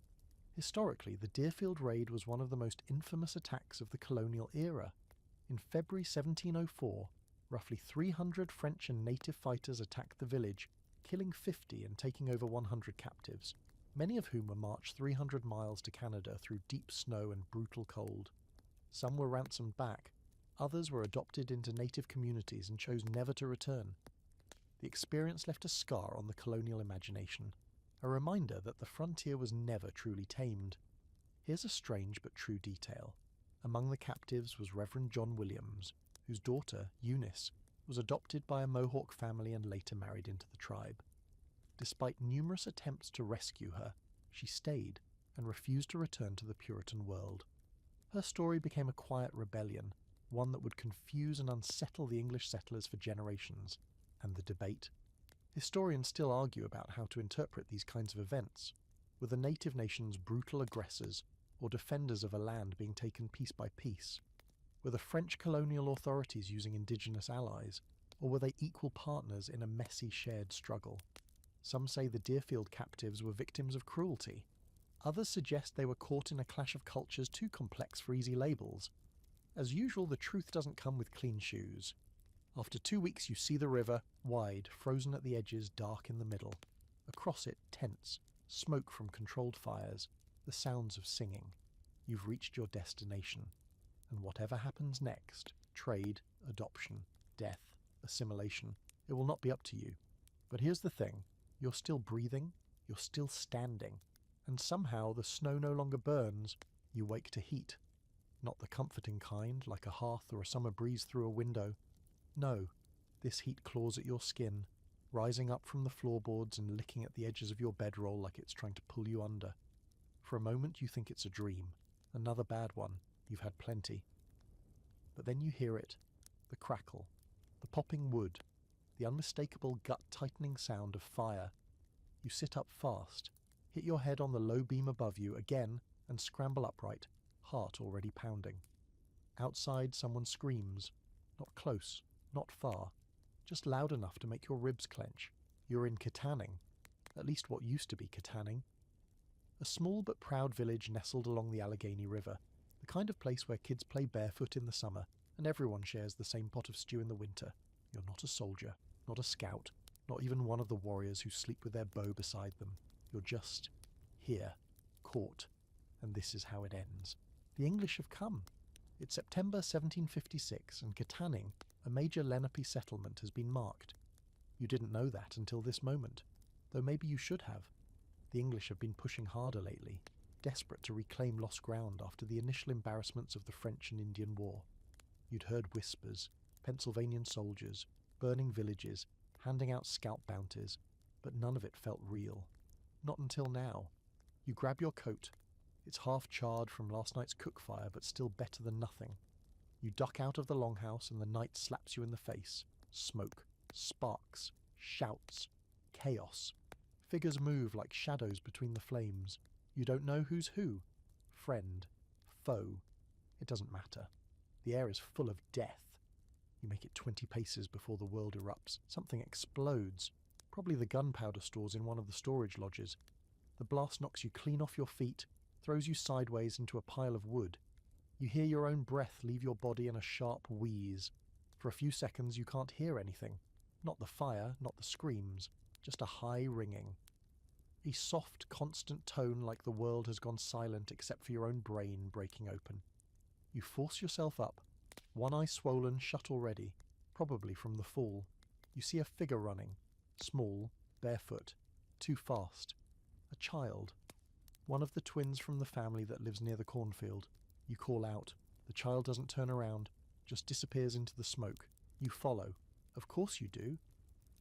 Historically, the Deerfield raid was one of the most infamous attacks of the colonial era. In February 1704, roughly 300 French and native fighters attacked the village, killing 50 and taking over 100 captives. many of whom were marched 300 miles to Canada through deep snow and brutal cold. Some were ransomed back, others were adopted into native communities and chose never to return. The experience left a scar on the colonial imagination, a reminder that the frontier was never truly tamed. Here's a strange but true detail. Among the captives was Reverend John Williams, whose daughter, Eunice, was adopted by a Mohawk family and later married into the tribe. Despite numerous attempts to rescue her, she stayed and refused to return to the Puritan world. Her story became a quiet rebellion, one that would confuse and unsettle the English settlers for generations. And the debate? Historians still argue about how to interpret these kinds of events. Were the native nations brutal aggressors or defenders of a land being taken piece by piece? Were the French colonial authorities using indigenous allies, or were they equal partners in a messy shared struggle? Some say the Deerfield captives were victims of cruelty. Others suggest they were caught in a clash of cultures too complex for easy labels. As usual, the truth doesn't come with clean shoes. After 2 weeks you see the river, wide, frozen at the edges, dark in the middle. Across it, tents, smoke from controlled fires, the sounds of singing. You've reached your destination. And whatever happens next, trade, adoption, death, assimilation, it will not be up to you. But here's the thing, you're still breathing, you're still standing, and somehow the snow no longer burns, you wake to heat. Not the comforting kind, like a hearth or a summer breeze through a window. No, this heat claws at your skin, rising up from the floorboards and licking at the edges of your bedroll like it's trying to pull you under. For a moment you think it's a dream, another bad one, you've had plenty. But then you hear it, the crackle, the popping wood, the unmistakable gut-tightening sound of fire. You sit up fast, hit your head on the low beam above you again, and scramble upright, heart already pounding. Outside someone screams, not close, not far, just loud enough to make your ribs clench. You're in Katanning, at least what used to be Katanning. A small but proud village nestled along the Allegheny River, the kind of place where kids play barefoot in the summer and everyone shares the same pot of stew in the winter. You're not a soldier, not a scout, not even one of the warriors who sleep with their bow beside them. You're just here, caught, and this is how it ends. The English have come. It's September 1756, and Katanning, a major Lenape settlement, has been marked. You didn't know that until this moment, though maybe you should have. The English have been pushing harder lately, desperate to reclaim lost ground after the initial embarrassments of the French and Indian War. You'd heard whispers, Pennsylvanian soldiers, burning villages, handing out scalp bounties, but none of it felt real. Not until now. You grab your coat. It's half charred from last night's cook fire, but still better than nothing. You duck out of the longhouse and the night slaps you in the face. Smoke, sparks, shouts, chaos. Figures move like shadows between the flames. You don't know who's who. Friend, foe. It doesn't matter. The air is full of death. You make it 20 paces before the world erupts. Something explodes. Probably the gunpowder stores in one of the storage lodges. The blast knocks you clean off your feet, throws you sideways into a pile of wood. You hear your own breath leave your body in a sharp wheeze. For a few seconds you can't hear anything. Not the fire, not the screams, just a high ringing. A soft, constant tone like the world has gone silent except for your own brain breaking open. You force yourself up, one eye swollen shut already, probably from the fall. You see a figure running, small, barefoot, too fast. A child. One of the twins from the family that lives near the cornfield. You call out. The child doesn't turn around, just disappears into the smoke. You follow. Of course you do,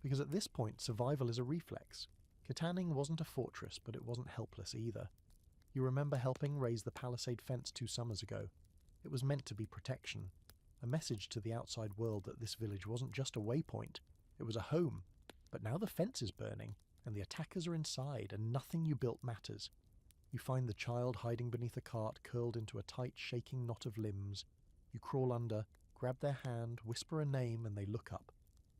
because at this point survival is a reflex. Katanning wasn't a fortress, but it wasn't helpless either. You remember helping raise the palisade fence 2 summers ago. It was meant to be protection, a message to the outside world that this village wasn't just a waypoint, it was a home. But now the fence is burning, and the attackers are inside, and nothing you built matters. You find the child hiding beneath a cart, curled into a tight, shaking knot of limbs. You crawl under, grab their hand, whisper a name, and they look up.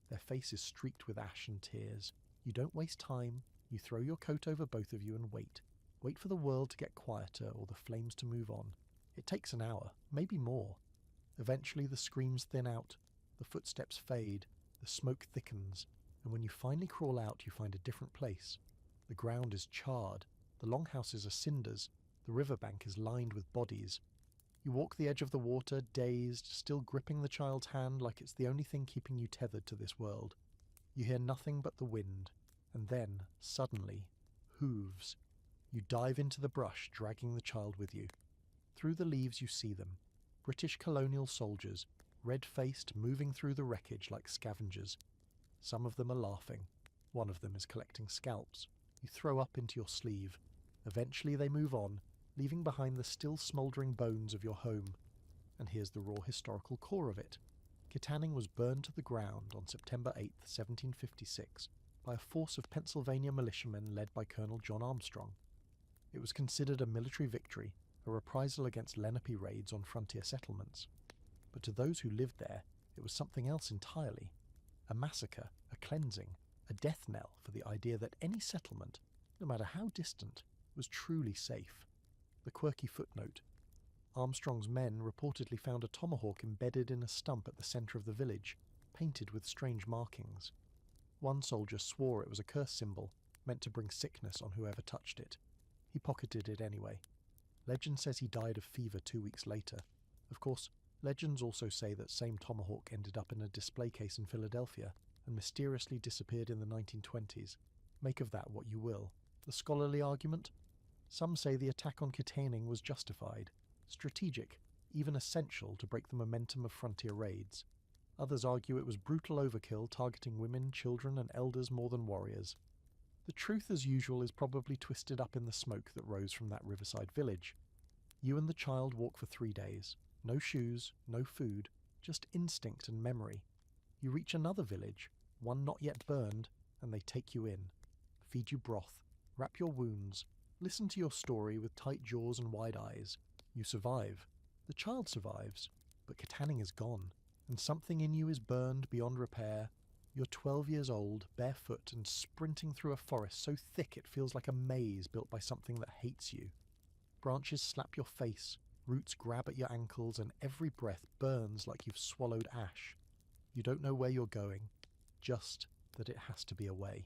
Their face is streaked with ash and tears. You don't waste time. You throw your coat over both of you and wait. Wait for the world to get quieter or the flames to move on. It takes an hour, maybe more. Eventually the screams thin out, the footsteps fade, the smoke thickens, and when you finally crawl out you find a different place. The ground is charred, The longhouses are cinders, the riverbank is lined with bodies. You walk the edge of the water, dazed, still gripping the child's hand like it's the only thing keeping you tethered to this world. You hear nothing but the wind, and then, suddenly, hooves. You dive into the brush, dragging the child with you. Through the leaves you see them, British colonial soldiers, red-faced, moving through the wreckage like scavengers. Some of them are laughing. One of them is collecting scalps. You throw up into your sleeve. Eventually they move on, leaving behind the still smouldering bones of your home. And here's the raw historical core of it. Kittanning was burned to the ground on September 8, 1756, by a force of Pennsylvania militiamen led by Colonel John Armstrong. It was considered a military victory, a reprisal against Lenape raids on frontier settlements. But to those who lived there, it was something else entirely. A massacre, a cleansing, a death knell for the idea that any settlement, no matter how distant, was truly safe. The quirky footnote: Armstrong's men reportedly found a tomahawk embedded in a stump at the centre of the village, painted with strange markings. One soldier swore it was a curse symbol, meant to bring sickness on whoever touched it. He pocketed it anyway. Legend says he died of fever 2 weeks later. Of course, legends also say that same tomahawk ended up in a display case in Philadelphia and mysteriously disappeared in the 1920s. Make of that what you will. The scholarly argument? Some say the attack on Kittanning was justified, strategic, even essential to break the momentum of frontier raids. Others argue it was brutal overkill targeting women, children, and elders more than warriors. The truth, as usual, is probably twisted up in the smoke that rose from that riverside village. You and the child walk for 3 days. No shoes, no food, just instinct and memory. You reach another village, one not yet burned, and they take you in. Feed you broth, wrap your wounds, listen to your story with tight jaws and wide eyes. You survive. The child survives. But Kittanning is gone, and something in you is burned beyond repair. You're 12 years old, barefoot, and sprinting through a forest so thick it feels like a maze built by something that hates you. Branches slap your face, roots grab at your ankles, and every breath burns like you've swallowed ash. You don't know where you're going, just that it has to be away.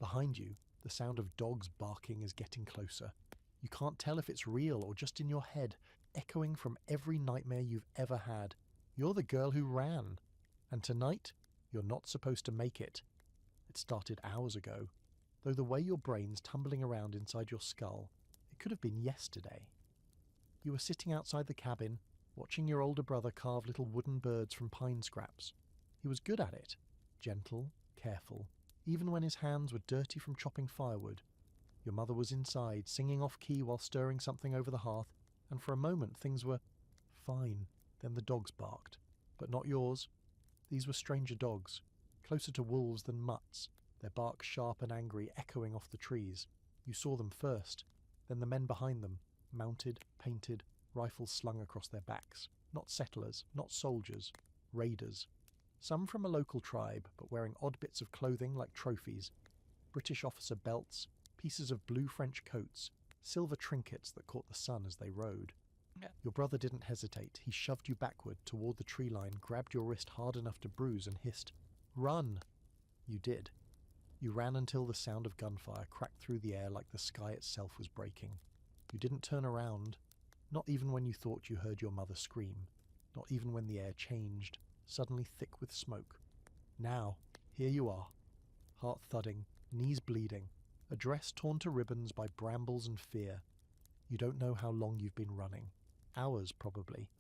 Behind you, the sound of dogs barking is getting closer. You can't tell if it's real or just in your head, echoing from every nightmare you've ever had. You're the girl who ran. And tonight, you're not supposed to make it. It started hours ago, though the way your brain's tumbling around inside your skull, it could have been yesterday. You were sitting outside the cabin, watching your older brother carve little wooden birds from pine scraps. He was good at it, gentle, careful, even when his hands were dirty from chopping firewood. Your mother was inside, singing off-key while stirring something over the hearth, and for a moment things were fine. Then the dogs barked. But not yours. These were stranger dogs, closer to wolves than mutts, their bark sharp and angry, echoing off the trees. You saw them first, then the men behind them, mounted, painted, rifles slung across their backs. Not settlers, not soldiers, raiders. Some from a local tribe, but wearing odd bits of clothing like trophies. British officer belts, pieces of blue French coats, silver trinkets that caught the sun as they rode. Yeah. Your brother didn't hesitate. He shoved you backward toward the tree line, grabbed your wrist hard enough to bruise, and hissed, "Run!" You did. You ran until the sound of gunfire cracked through the air like the sky itself was breaking. You didn't turn around, not even when you thought you heard your mother scream, not even when the air changed, suddenly thick with smoke. Now, here you are, heart thudding, knees bleeding, a dress torn to ribbons by brambles and fear. You don't know how long you've been running. Hours, probably.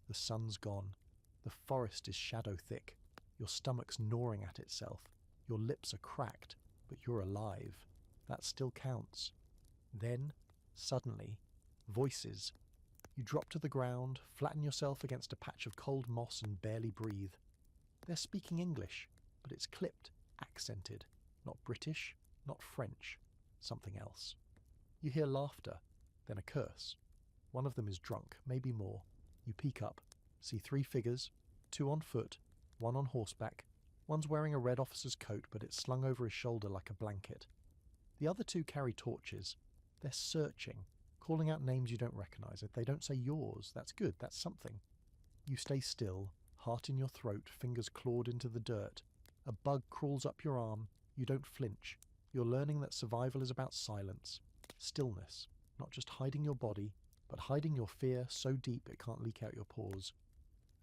The sun's gone. The forest is shadow thick. Your stomach's gnawing at itself. Your lips are cracked, but you're alive. That still counts. Then, suddenly, voices. You drop to the ground, flatten yourself against a patch of cold moss and barely breathe. They're speaking English, but it's clipped, accented. Not British, not French. Something else. You hear laughter, then a curse. One of them is drunk, maybe more. You peek up, see 3 figures, 2 on foot, 1 on horseback. One's wearing a red officer's coat, but it's slung over his shoulder like a blanket. The other 2 carry torches. They're searching, calling out names you don't recognize. If they don't say yours, that's good, that's something. You stay still, heart in your throat, fingers clawed into the dirt. A bug crawls up your arm. You don't flinch. You're learning that survival is about silence. Stillness, not just hiding your body, but hiding your fear so deep it can't leak out your pores.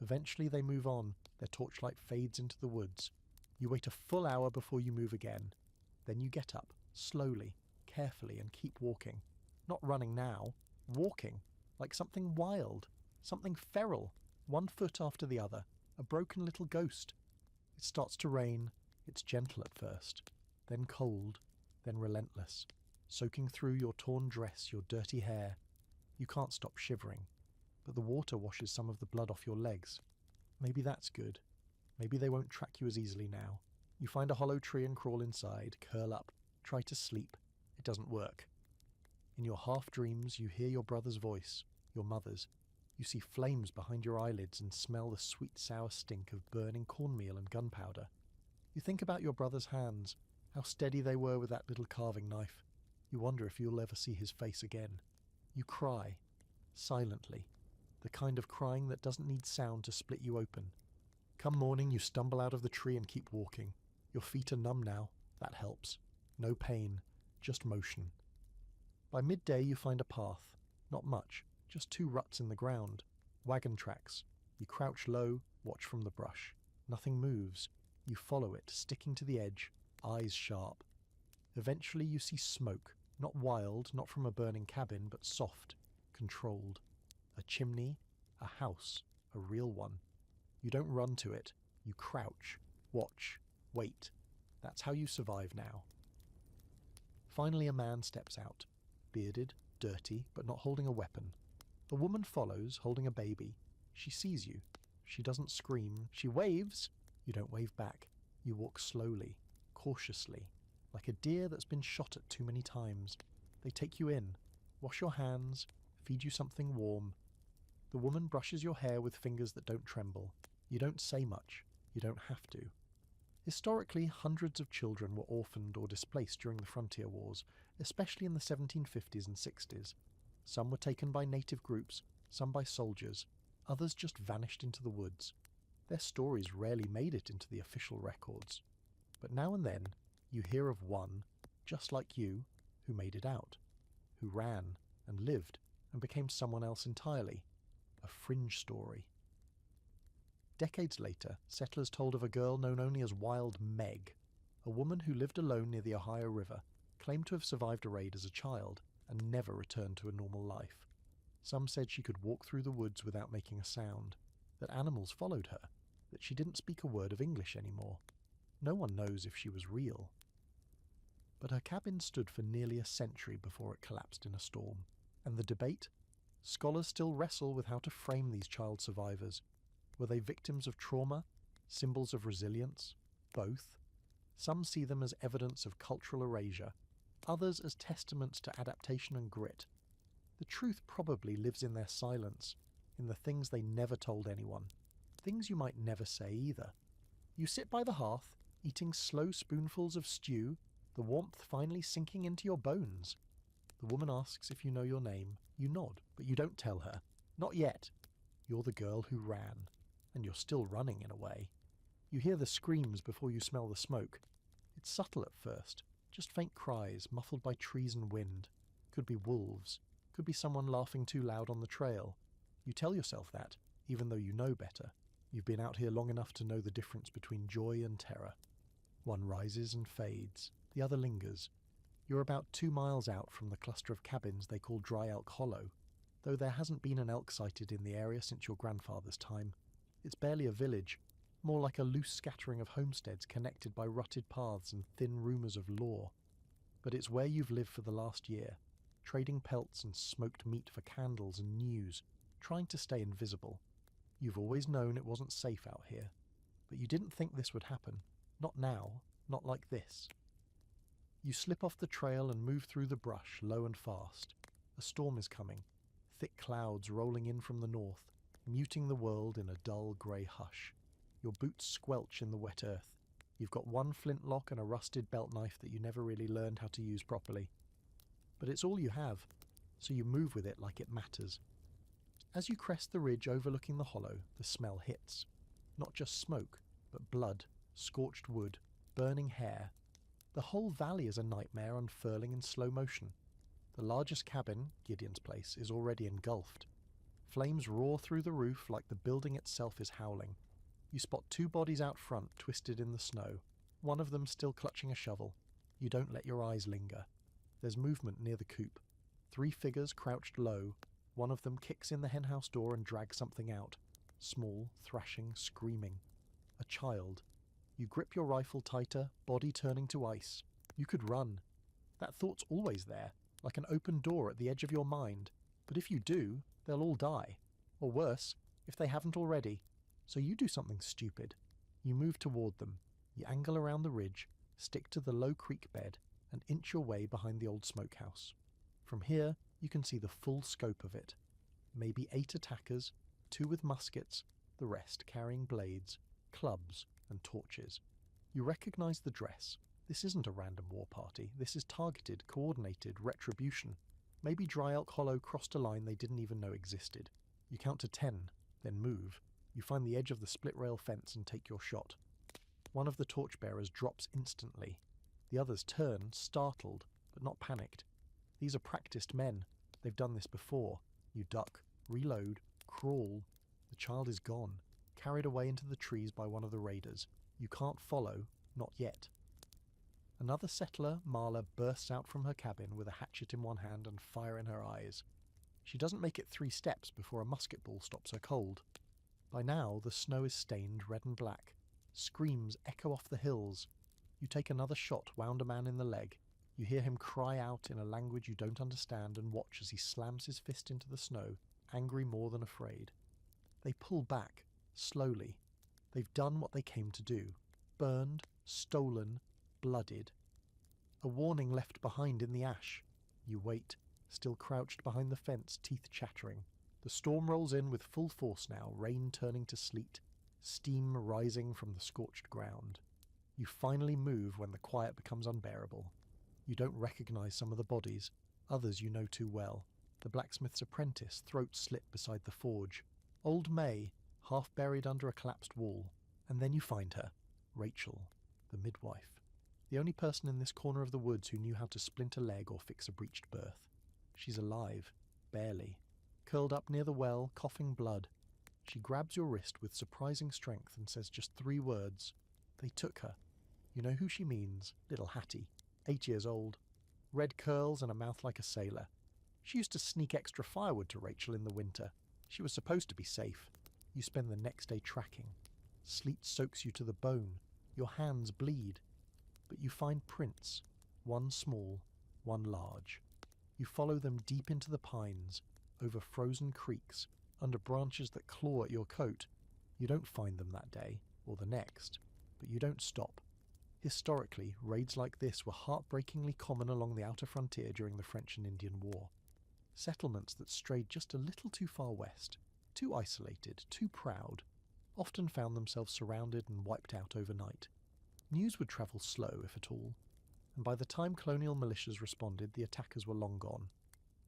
Eventually they move on, their torchlight fades into the woods. You wait a full hour before you move again. Then you get up, slowly, carefully, and keep walking. Not running now, walking, like something wild, something feral, one foot after the other, a broken little ghost. It starts to rain. It's gentle at first, then cold, then relentless, soaking through your torn dress, your dirty hair. You can't stop shivering, but the water washes some of the blood off your legs. Maybe that's good. Maybe they won't track you as easily now. You find a hollow tree and crawl inside, curl up, try to sleep. It doesn't work. In your half dreams, you hear your brother's voice, your mother's. You see flames behind your eyelids and smell the sweet sour stink of burning cornmeal and gunpowder. You think about your brother's hands, how steady they were with that little carving knife. You wonder if you'll ever see his face again. You cry, silently, the kind of crying that doesn't need sound to split you open. Come morning, you stumble out of the tree and keep walking. Your feet are numb now, that helps. No pain, just motion. By midday you find a path, not much, just 2 ruts in the ground, wagon tracks. You crouch low, watch from the brush. Nothing moves. You follow it, sticking to the edge, eyes sharp. Eventually you see smoke, not wild, not from a burning cabin, but soft, controlled. A chimney, a house, a real one. You don't run to it. You crouch, watch, wait. That's how you survive now. Finally a man steps out, bearded, dirty, but not holding a weapon. A woman follows, holding a baby. She sees you. She doesn't scream. She waves. You don't wave back. You walk slowly, cautiously, like a deer that's been shot at too many times. They take you in, wash your hands, feed you something warm. The woman brushes your hair with fingers that don't tremble. You don't say much. You don't have to. Historically, hundreds of children were orphaned or displaced during the frontier wars, especially in the 1750s and 60s. Some were taken by native groups, some by soldiers. Others just vanished into the woods. Their stories rarely made it into the official records. But now and then, you hear of one, just like you, who made it out, who ran and lived and became someone else entirely. A fringe story. Decades later, settlers told of a girl known only as Wild Meg, a woman who lived alone near the Ohio River, claimed to have survived a raid as a child, and never returned to a normal life. Some said she could walk through the woods without making a sound, that animals followed her, that she didn't speak a word of English anymore. No one knows if she was real. But her cabin stood for nearly a century before it collapsed in a storm. And the debate? Scholars still wrestle with how to frame these child survivors. Were they victims of trauma? Symbols of resilience? Both? Some see them as evidence of cultural erasure, others as testaments to adaptation and grit. The truth probably lives in their silence, in the things they never told anyone. Things you might never say either. You sit by the hearth, eating slow spoonfuls of stew, the warmth finally sinking into your bones. The woman asks if you know your name. You nod, but you don't tell her. Not yet. You're the girl who ran, and you're still running in a way. You hear the screams before you smell the smoke. It's subtle at first, just faint cries muffled by trees and wind. Could be wolves, could be someone laughing too loud on the trail. You tell yourself that, even though you know better. You've been out here long enough to know the difference between joy and terror. One rises and fades, the other lingers. You're about 2 miles out from the cluster of cabins they call Dry Elk Hollow, though there hasn't been an elk sighted in the area since your grandfather's time. It's barely a village, more like a loose scattering of homesteads connected by rutted paths and thin rumours of lore. But it's where you've lived for the last year, trading pelts and smoked meat for candles and news, trying to stay invisible. You've always known it wasn't safe out here, but you didn't think this would happen. Not now, not like this. You slip off the trail and move through the brush, low and fast. A storm is coming, thick clouds rolling in from the north, muting the world in a dull grey hush. Your boots squelch in the wet earth. You've got one flintlock and a rusted belt knife that you never really learned how to use properly. But it's all you have, so you move with it like it matters. As you crest the ridge overlooking the hollow, the smell hits. Not just smoke, but blood, scorched wood, burning hair. The whole valley is a nightmare unfurling in slow motion. The largest cabin, Gideon's place, is already engulfed. Flames roar through the roof like the building itself is howling. You spot 2 bodies out front, twisted in the snow, one of them still clutching a shovel. You don't let your eyes linger. There's movement near the coop. 3 figures crouched low. One of them kicks in the henhouse door and drags something out. Small, thrashing, screaming. A child. You grip your rifle tighter, body turning to ice. You could run. That thought's always there, like an open door at the edge of your mind. But if you do, they'll all die. Or worse, if they haven't already. So you do something stupid. You move toward them. You angle around the ridge, stick to the low creek bed, and inch your way behind the old smokehouse. From here, you can see the full scope of it. Maybe 8 attackers, 2 with muskets, the rest carrying blades, clubs, and torches. You recognize the dress. This isn't a random war party. This is targeted, coordinated retribution. Maybe Dry Elk Hollow crossed a line they didn't even know existed. You count to 10, then move. You find the edge of the split rail fence and take your shot. One of the torchbearers drops instantly. The others turn, startled, but not panicked. These are practiced men. They've done this before. You duck, reload, crawl. The child is gone, carried away into the trees by one of the raiders. You can't follow, not yet. Another settler, Marla, bursts out from her cabin with a hatchet in one hand and fire in her eyes. She doesn't make it 3 steps before a musket ball stops her cold. By now, the snow is stained red and black. Screams echo off the hills. You take another shot, wound a man in the leg. You hear him cry out in a language you don't understand and watch as he slams his fist into the snow, angry more than afraid. They pull back, slowly. They've done what they came to do. Burned, stolen, bloodied. A warning left behind in the ash. You wait, still crouched behind the fence, teeth chattering. The storm rolls in with full force now, rain turning to sleet, steam rising from the scorched ground. You finally move when the quiet becomes unbearable. You don't recognize some of the bodies, others you know too well. The blacksmith's apprentice, throat slit beside the forge. Old May, half buried under a collapsed wall. And then you find her, Rachel, the midwife. The only person in this corner of the woods who knew how to splint a leg or fix a breached birth. She's alive, barely. Curled up near the well, coughing blood. She grabs your wrist with surprising strength and says just 3 words. They took her. You know who she means, little Hattie, 8 years old. Red curls and a mouth like a sailor. She used to sneak extra firewood to Rachel in the winter. She was supposed to be safe. You spend the next day tracking. Sleet soaks you to the bone. Your hands bleed. But you find prints. One small, one large. You follow them deep into the pines, over frozen creeks, under branches that claw at your coat. You don't find them that day, or the next, but you don't stop. Historically, raids like this were heartbreakingly common along the outer frontier during the French and Indian War. Settlements that strayed just a little too far west, too isolated, too proud, often found themselves surrounded and wiped out overnight. News would travel slow, if at all, and by the time colonial militias responded, the attackers were long gone.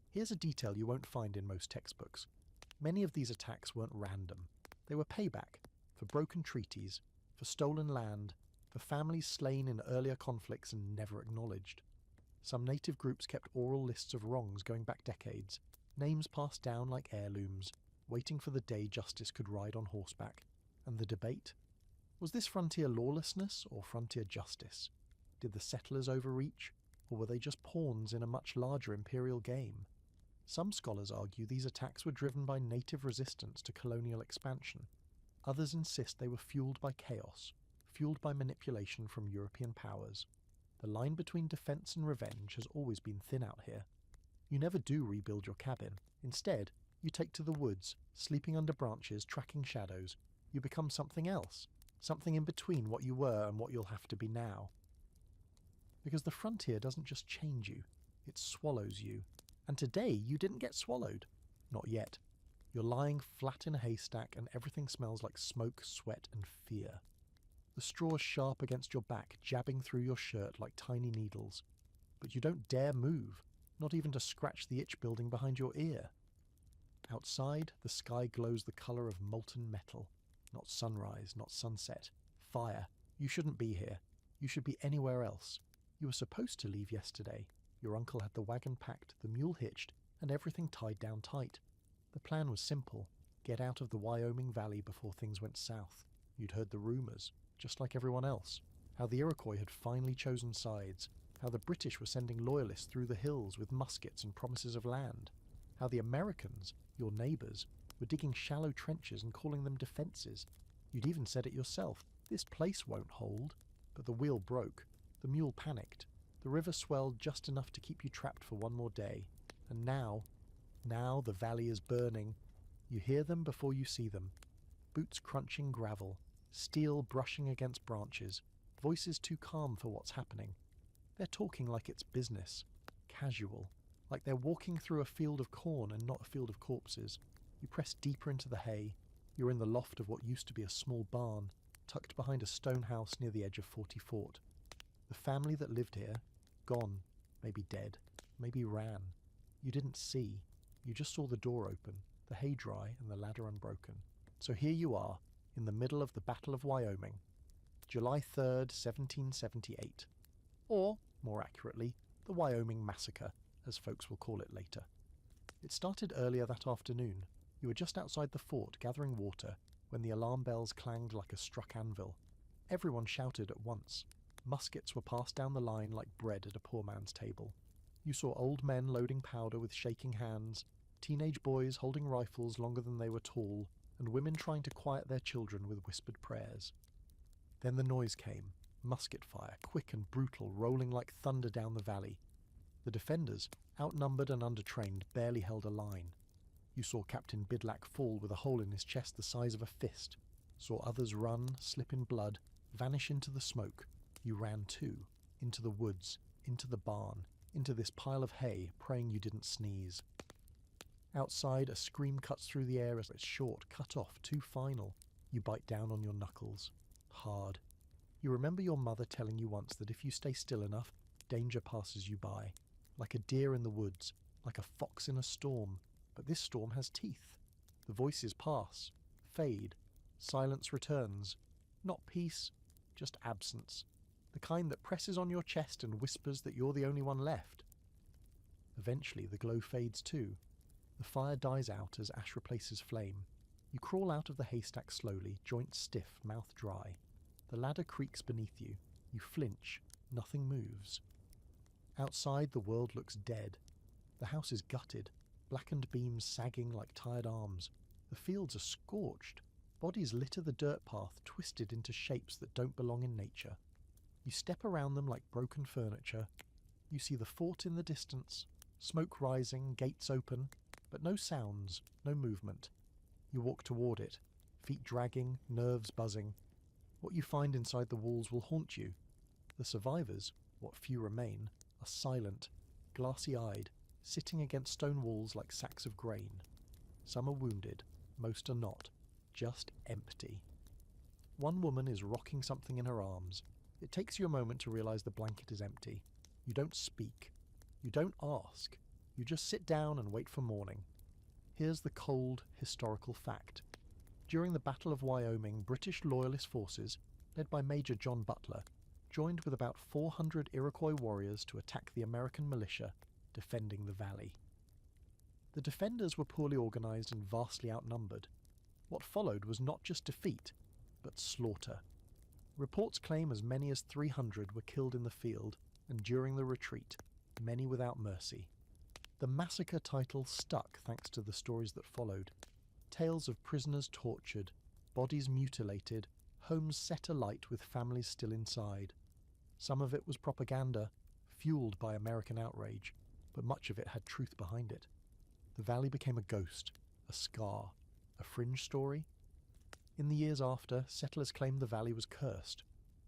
Here's a detail you won't find in most textbooks. Many of these attacks weren't random. They were payback for broken treaties, for stolen land, for families slain in earlier conflicts and never acknowledged. Some native groups kept oral lists of wrongs going back decades, names passed down like heirlooms, waiting for the day justice could ride on horseback. And the debate? Was this frontier lawlessness or frontier justice? Did the settlers overreach, or were they just pawns in a much larger imperial game? Some scholars argue these attacks were driven by native resistance to colonial expansion. Others insist they were fueled by chaos, fueled by manipulation from European powers. The line between defense and revenge has always been thin out here. You never do rebuild your cabin. Instead, you take to the woods, sleeping under branches, tracking shadows. You become something else, something in between what you were and what you'll have to be now. Because the frontier doesn't just change you, it swallows you. And today you didn't get swallowed. Not yet. You're lying flat in a haystack and everything smells like smoke, sweat, and fear. The straw's sharp against your back, jabbing through your shirt like tiny needles. But you don't dare move, not even to scratch the itch building behind your ear. Outside, the sky glows the colour of molten metal. Not sunrise, not sunset. Fire. You shouldn't be here. You should be anywhere else. You were supposed to leave yesterday. Your uncle had the wagon packed, the mule hitched, and everything tied down tight. The plan was simple. Get out of the Wyoming Valley before things went south. You'd heard the rumours, just like everyone else. How the Iroquois had finally chosen sides. How the British were sending loyalists through the hills with muskets and promises of land. How the Americans, your neighbours, were digging shallow trenches and calling them defences. You'd even said it yourself. This place won't hold. But the wheel broke. The mule panicked. The river swelled just enough to keep you trapped for one more day. And now the valley is burning. You hear them before you see them. Boots crunching gravel, steel brushing against branches, voices too calm for what's happening. They're talking like it's business, casual, like they're walking through a field of corn and not a field of corpses. You press deeper into the hay. You're in the loft of what used to be a small barn, tucked behind a stone house near the edge of 40 Fort. The family that lived here, gone, maybe dead, maybe ran. You didn't see. You just saw the door open, the hay dry, and the ladder unbroken. So here you are, in the middle of the Battle of Wyoming, July 3rd, 1778. Or, more accurately, the Wyoming Massacre, as folks will call it later. It started earlier that afternoon. You were just outside the fort gathering water when the alarm bells clanged like a struck anvil. Everyone shouted at once. Muskets were passed down the line like bread at a poor man's table. You saw old men loading powder with shaking hands, teenage boys holding rifles longer than they were tall, and women trying to quiet their children with whispered prayers. Then the noise came, musket fire, quick and brutal, rolling like thunder down the valley. The defenders, outnumbered and undertrained, barely held a line. You saw Captain Bidlack fall with a hole in his chest the size of a fist, saw others run, slip in blood, vanish into the smoke. You ran too, into the woods, into the barn, into this pile of hay, praying you didn't sneeze. Outside, a scream cuts through the air as it's short, cut off, too final. You bite down on your knuckles. Hard. You remember your mother telling you once that if you stay still enough, danger passes you by. Like a deer in the woods, like a fox in a storm. But this storm has teeth. The voices pass, fade. Silence returns. Not peace, just absence. The kind that presses on your chest and whispers that you're the only one left. Eventually the glow fades too. The fire dies out as ash replaces flame. You crawl out of the haystack slowly, joints stiff, mouth dry. The ladder creaks beneath you. You flinch. Nothing moves. Outside, the world looks dead. The house is gutted, blackened beams sagging like tired arms. The fields are scorched. Bodies litter the dirt path, twisted into shapes that don't belong in nature. You step around them like broken furniture. You see the fort in the distance, smoke rising, gates open, but no sounds, no movement. You walk toward it, feet dragging, nerves buzzing. What you find inside the walls will haunt you. The survivors, what few remain, are silent, glassy-eyed, sitting against stone walls like sacks of grain. Some are wounded, most are not, just empty. One woman is rocking something in her arms. It takes you a moment to realize the blanket is empty. You don't speak. You don't ask. You just sit down and wait for morning. Here's the cold, historical fact. During the Battle of Wyoming, British Loyalist forces, led by Major John Butler, joined with about 400 Iroquois warriors to attack the American militia defending the valley. The defenders were poorly organized and vastly outnumbered. What followed was not just defeat, but slaughter. Reports claim as many as 300 were killed in the field, and during the retreat, many without mercy. The massacre title stuck thanks to the stories that followed. Tales of prisoners tortured, bodies mutilated, homes set alight with families still inside. Some of it was propaganda, fueled by American outrage, but much of it had truth behind it. The valley became a ghost, a scar, a fringe story. In the years after, settlers claimed the valley was cursed.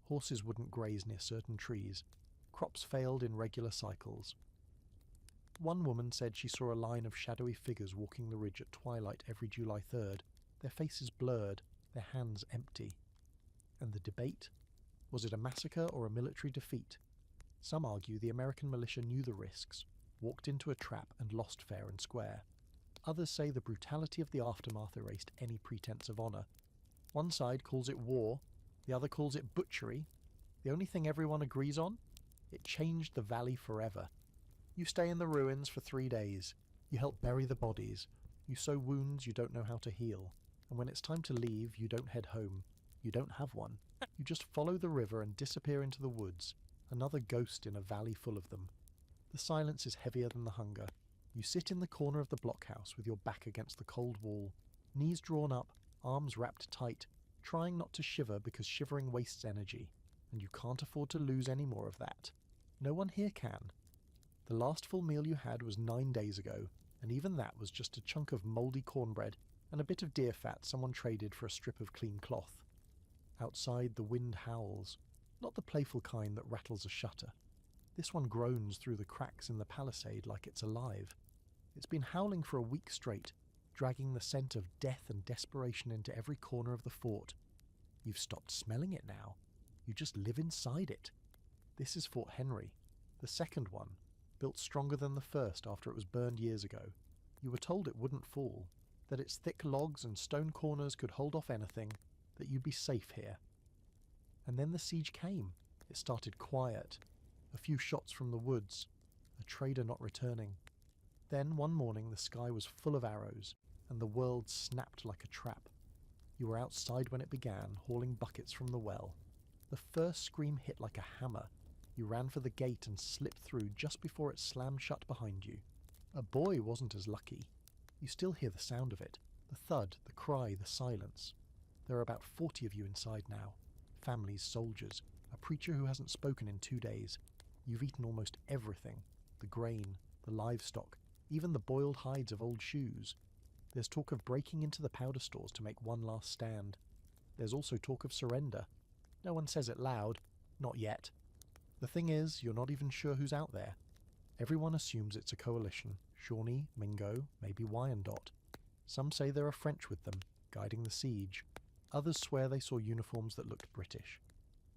Horses wouldn't graze near certain trees. Crops failed in regular cycles. One woman said she saw a line of shadowy figures walking the ridge at twilight every July 3rd, their faces blurred, their hands empty. And the debate? Was it a massacre or a military defeat? Some argue the American militia knew the risks, walked into a trap and lost fair and square. Others say the brutality of the aftermath erased any pretense of honour. One side calls it war, the other calls it butchery. The only thing everyone agrees on? It changed the valley forever. You stay in the ruins for 3 days. You help bury the bodies. You sew wounds you don't know how to heal. And when it's time to leave, you don't head home. You don't have one. You just follow the river and disappear into the woods, another ghost in a valley full of them. The silence is heavier than the hunger. You sit in the corner of the blockhouse with your back against the cold wall, knees drawn up, arms wrapped tight, trying not to shiver because shivering wastes energy, and you can't afford to lose any more of that. No one here can. The last full meal you had was 9 days ago, and even that was just a chunk of mouldy cornbread and a bit of deer fat someone traded for a strip of clean cloth. Outside, the wind howls, not the playful kind that rattles a shutter. This one groans through the cracks in the palisade like it's alive. It's been howling for a week straight, dragging the scent of death and desperation into every corner of the fort. You've stopped smelling it now. You just live inside it. This is Fort Henry, the second one, built stronger than the first after it was burned years ago. You were told it wouldn't fall, that its thick logs and stone corners could hold off anything, that you'd be safe here. And then the siege came. It started quiet. A few shots from the woods. A trader not returning. Then one morning the sky was full of arrows, and the world snapped like a trap. You were outside when it began, hauling buckets from the well. The first scream hit like a hammer. You ran for the gate and slipped through just before it slammed shut behind you. A boy wasn't as lucky. You still hear the sound of it. The thud, the cry, the silence. There are about 40 of you inside now. Families, soldiers, a preacher who hasn't spoken in 2 days. You've eaten almost everything. The grain, the livestock, even the boiled hides of old shoes. There's talk of breaking into the powder stores to make one last stand. There's also talk of surrender. No one says it loud. Not yet. The thing is, you're not even sure who's out there. Everyone assumes it's a coalition. Shawnee, Mingo, maybe Wyandotte. Some say there are French with them, guiding the siege. Others swear they saw uniforms that looked British.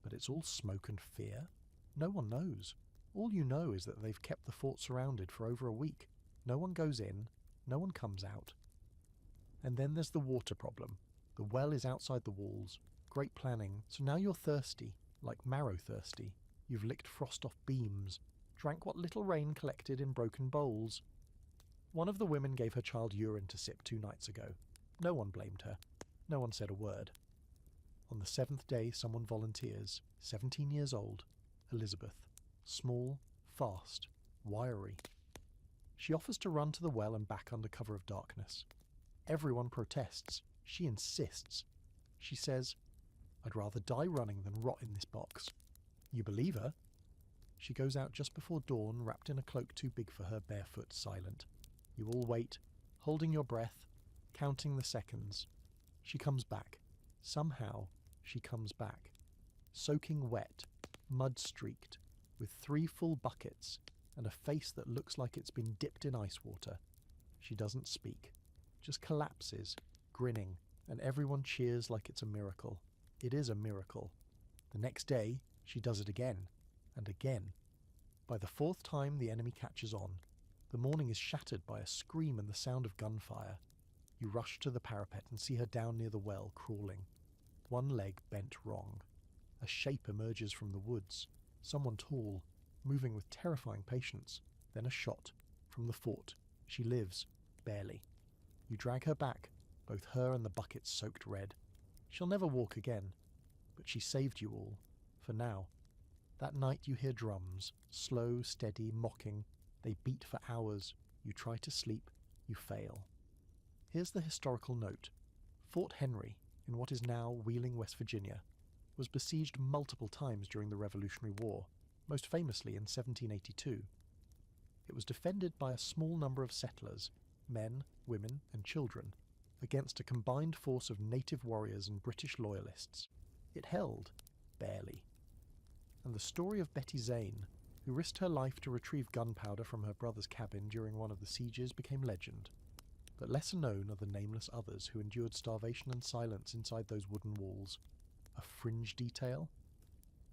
But it's all smoke and fear. No one knows. All you know is that they've kept the fort surrounded for over a week. No one goes in, no one comes out. And then there's the water problem. The well is outside the walls. Great planning, so now you're thirsty, like marrow thirsty. You've licked frost off beams, drank what little rain collected in broken bowls. One of the women gave her child urine to sip 2 nights ago. No one blamed her. No one said a word. On the 7th day, someone volunteers, 17 years old, Elizabeth. Small, fast, wiry. She offers to run to the well and back under cover of darkness. Everyone protests. She insists. She says, "I'd rather die running than rot in this box." You believe her? She goes out just before dawn, wrapped in a cloak too big for her, barefoot, silent. You all wait, holding your breath, counting the seconds. She comes back. Somehow, she comes back. Soaking wet, mud-streaked, with 3 full buckets and a face that looks like it's been dipped in ice water. She doesn't speak, just collapses, grinning, and everyone cheers like it's a miracle. It is a miracle. The next day, she does it again, and again. By the 4th time, the enemy catches on. The morning is shattered by a scream and the sound of gunfire. You rush to the parapet and see her down near the well, crawling. One leg bent wrong. A shape emerges from the woods. Someone tall, moving with terrifying patience. Then a shot. From the fort. She lives. Barely. You drag her back, both her and the buckets soaked red. She'll never walk again. But she saved you all. For now. That night you hear drums. Slow, steady, mocking. They beat for hours. You try to sleep. You fail. Here's the historical note. Fort Henry, in what is now Wheeling, West Virginia, was besieged multiple times during the Revolutionary War, most famously in 1782. It was defended by a small number of settlers, men, women, and children, against a combined force of native warriors and British loyalists. It held, barely. And the story of Betty Zane, who risked her life to retrieve gunpowder from her brother's cabin during one of the sieges, became legend. But lesser known are the nameless others who endured starvation and silence inside those wooden walls. A fringe detail?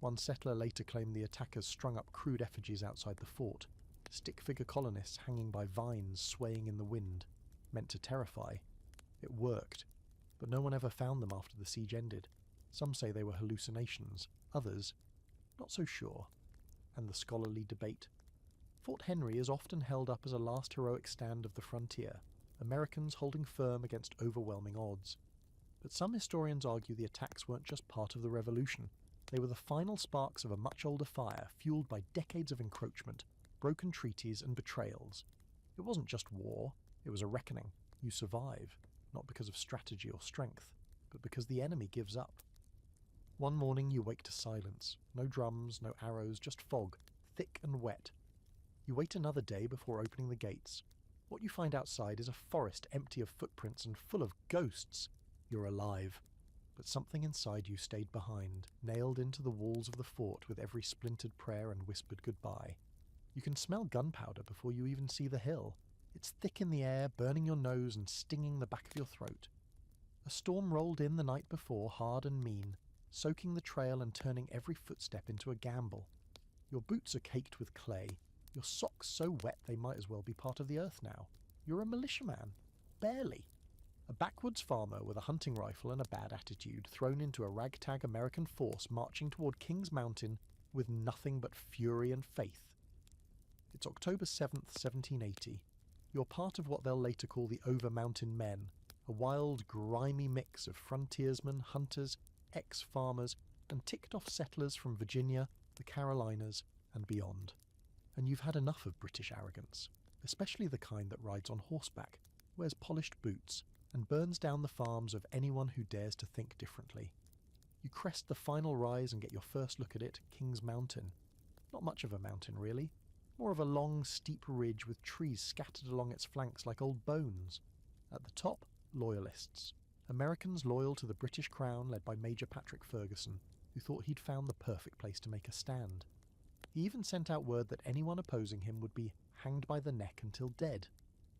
One settler later claimed the attackers strung up crude effigies outside the fort, stick-figure colonists hanging by vines swaying in the wind, meant to terrify. It worked, but no one ever found them after the siege ended. Some say they were hallucinations, others, not so sure. And the scholarly debate. Fort Henry is often held up as a last heroic stand of the frontier, Americans holding firm against overwhelming odds. But some historians argue the attacks weren't just part of the revolution. They were the final sparks of a much older fire fueled by decades of encroachment, broken treaties and betrayals. It wasn't just war, it was a reckoning. You survive, not because of strategy or strength, but because the enemy gives up. One morning you wake to silence. No drums, no arrows, just fog, thick and wet. You wait another day before opening the gates. What you find outside is a forest empty of footprints and full of ghosts. You're alive. But something inside you stayed behind, nailed into the walls of the fort with every splintered prayer and whispered goodbye. You can smell gunpowder before you even see the hill. It's thick in the air, burning your nose and stinging the back of your throat. A storm rolled in the night before, hard and mean, soaking the trail and turning every footstep into a gamble. Your boots are caked with clay, your socks so wet they might as well be part of the earth now. You're a militiaman. Barely. A backwoods farmer with a hunting rifle and a bad attitude thrown into a ragtag American force marching toward Kings Mountain with nothing but fury and faith. It's October 7th, 1780. You're part of what they'll later call the Over Mountain Men, a wild, grimy mix of frontiersmen, hunters, ex-farmers, and ticked-off settlers from Virginia, the Carolinas, and beyond. And you've had enough of British arrogance, especially the kind that rides on horseback, wears polished boots, and burns down the farms of anyone who dares to think differently. You crest the final rise and get your first look at it, Kings Mountain. Not much of a mountain, really. More of a long, steep ridge with trees scattered along its flanks like old bones. At the top, Loyalists. Americans loyal to the British Crown led by Major Patrick Ferguson, who thought he'd found the perfect place to make a stand. He even sent out word that anyone opposing him would be hanged by the neck until dead.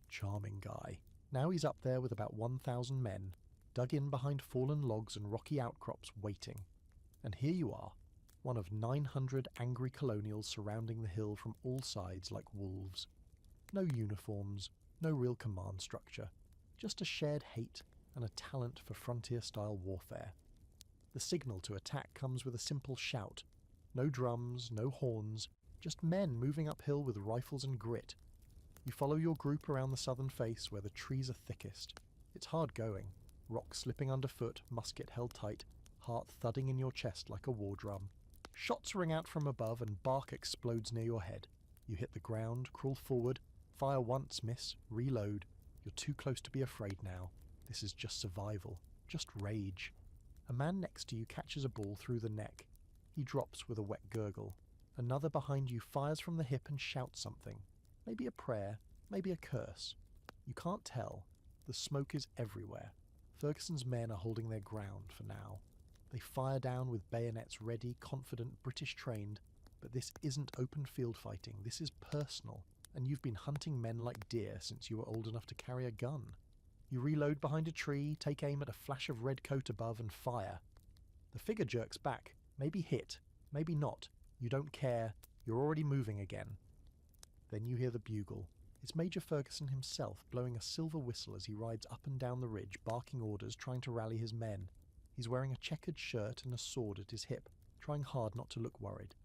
Charming guy. Now he's up there with about 1,000 men, dug in behind fallen logs and rocky outcrops waiting. And here you are, one of 900 angry colonials surrounding the hill from all sides like wolves. No uniforms, no real command structure, just a shared hate and a talent for frontier-style warfare. The signal to attack comes with a simple shout. No drums, no horns, just men moving uphill with rifles and grit. You follow your group around the southern face where the trees are thickest. It's hard going, rocks slipping underfoot, musket held tight, heart thudding in your chest like a war drum. Shots ring out from above and bark explodes near your head. You hit the ground, crawl forward, fire once, miss, reload. You're too close to be afraid now. This is just survival, just rage. A man next to you catches a ball through the neck. He drops with a wet gurgle. Another behind you fires from the hip and shouts something. Maybe a prayer, maybe a curse. You can't tell. The smoke is everywhere. Ferguson's men are holding their ground for now. They fire down with bayonets ready, confident, British trained, but this isn't open field fighting, this is personal, and you've been hunting men like deer since you were old enough to carry a gun. You reload behind a tree, take aim at a flash of red coat above and fire. The figure jerks back, maybe hit, maybe not. You don't care, you're already moving again. Then you hear the bugle. It's Major Ferguson himself blowing a silver whistle as he rides up and down the ridge, barking orders, trying to rally his men. He's wearing a checkered shirt and a sword at his hip, trying hard not to look worried.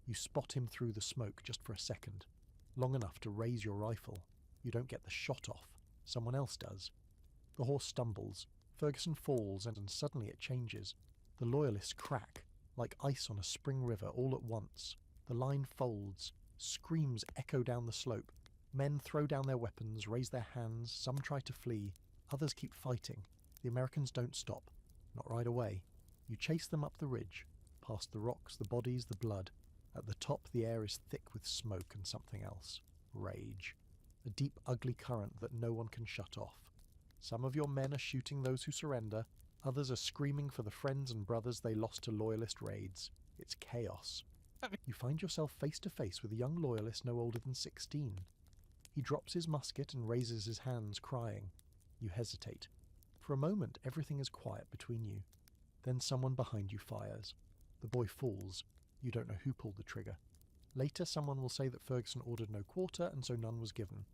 You spot him through the smoke just for a second, long enough to raise your rifle. You don't get the shot off. Someone else does. The horse stumbles. Ferguson falls, and suddenly it changes. The Loyalists crack, like ice on a spring river, all at once. The line folds. Screams echo down the slope. Men throw down their weapons, raise their hands. Some try to flee. Others keep fighting. The Americans don't stop. Not right away. You chase them up the ridge, past the rocks, the bodies, the blood. At the top, the air is thick with smoke and something else. Rage. A deep, ugly current that no one can shut off. Some of your men are shooting those who surrender. Others are screaming for the friends and brothers they lost to Loyalist raids. It's chaos. You find yourself face to face with a young Loyalist no older than 16. He drops his musket and raises his hands, crying. You hesitate. For a moment, everything is quiet between you. Then someone behind you fires. The boy falls. You don't know who pulled the trigger. Later, someone will say that Ferguson ordered no quarter, and so none was given.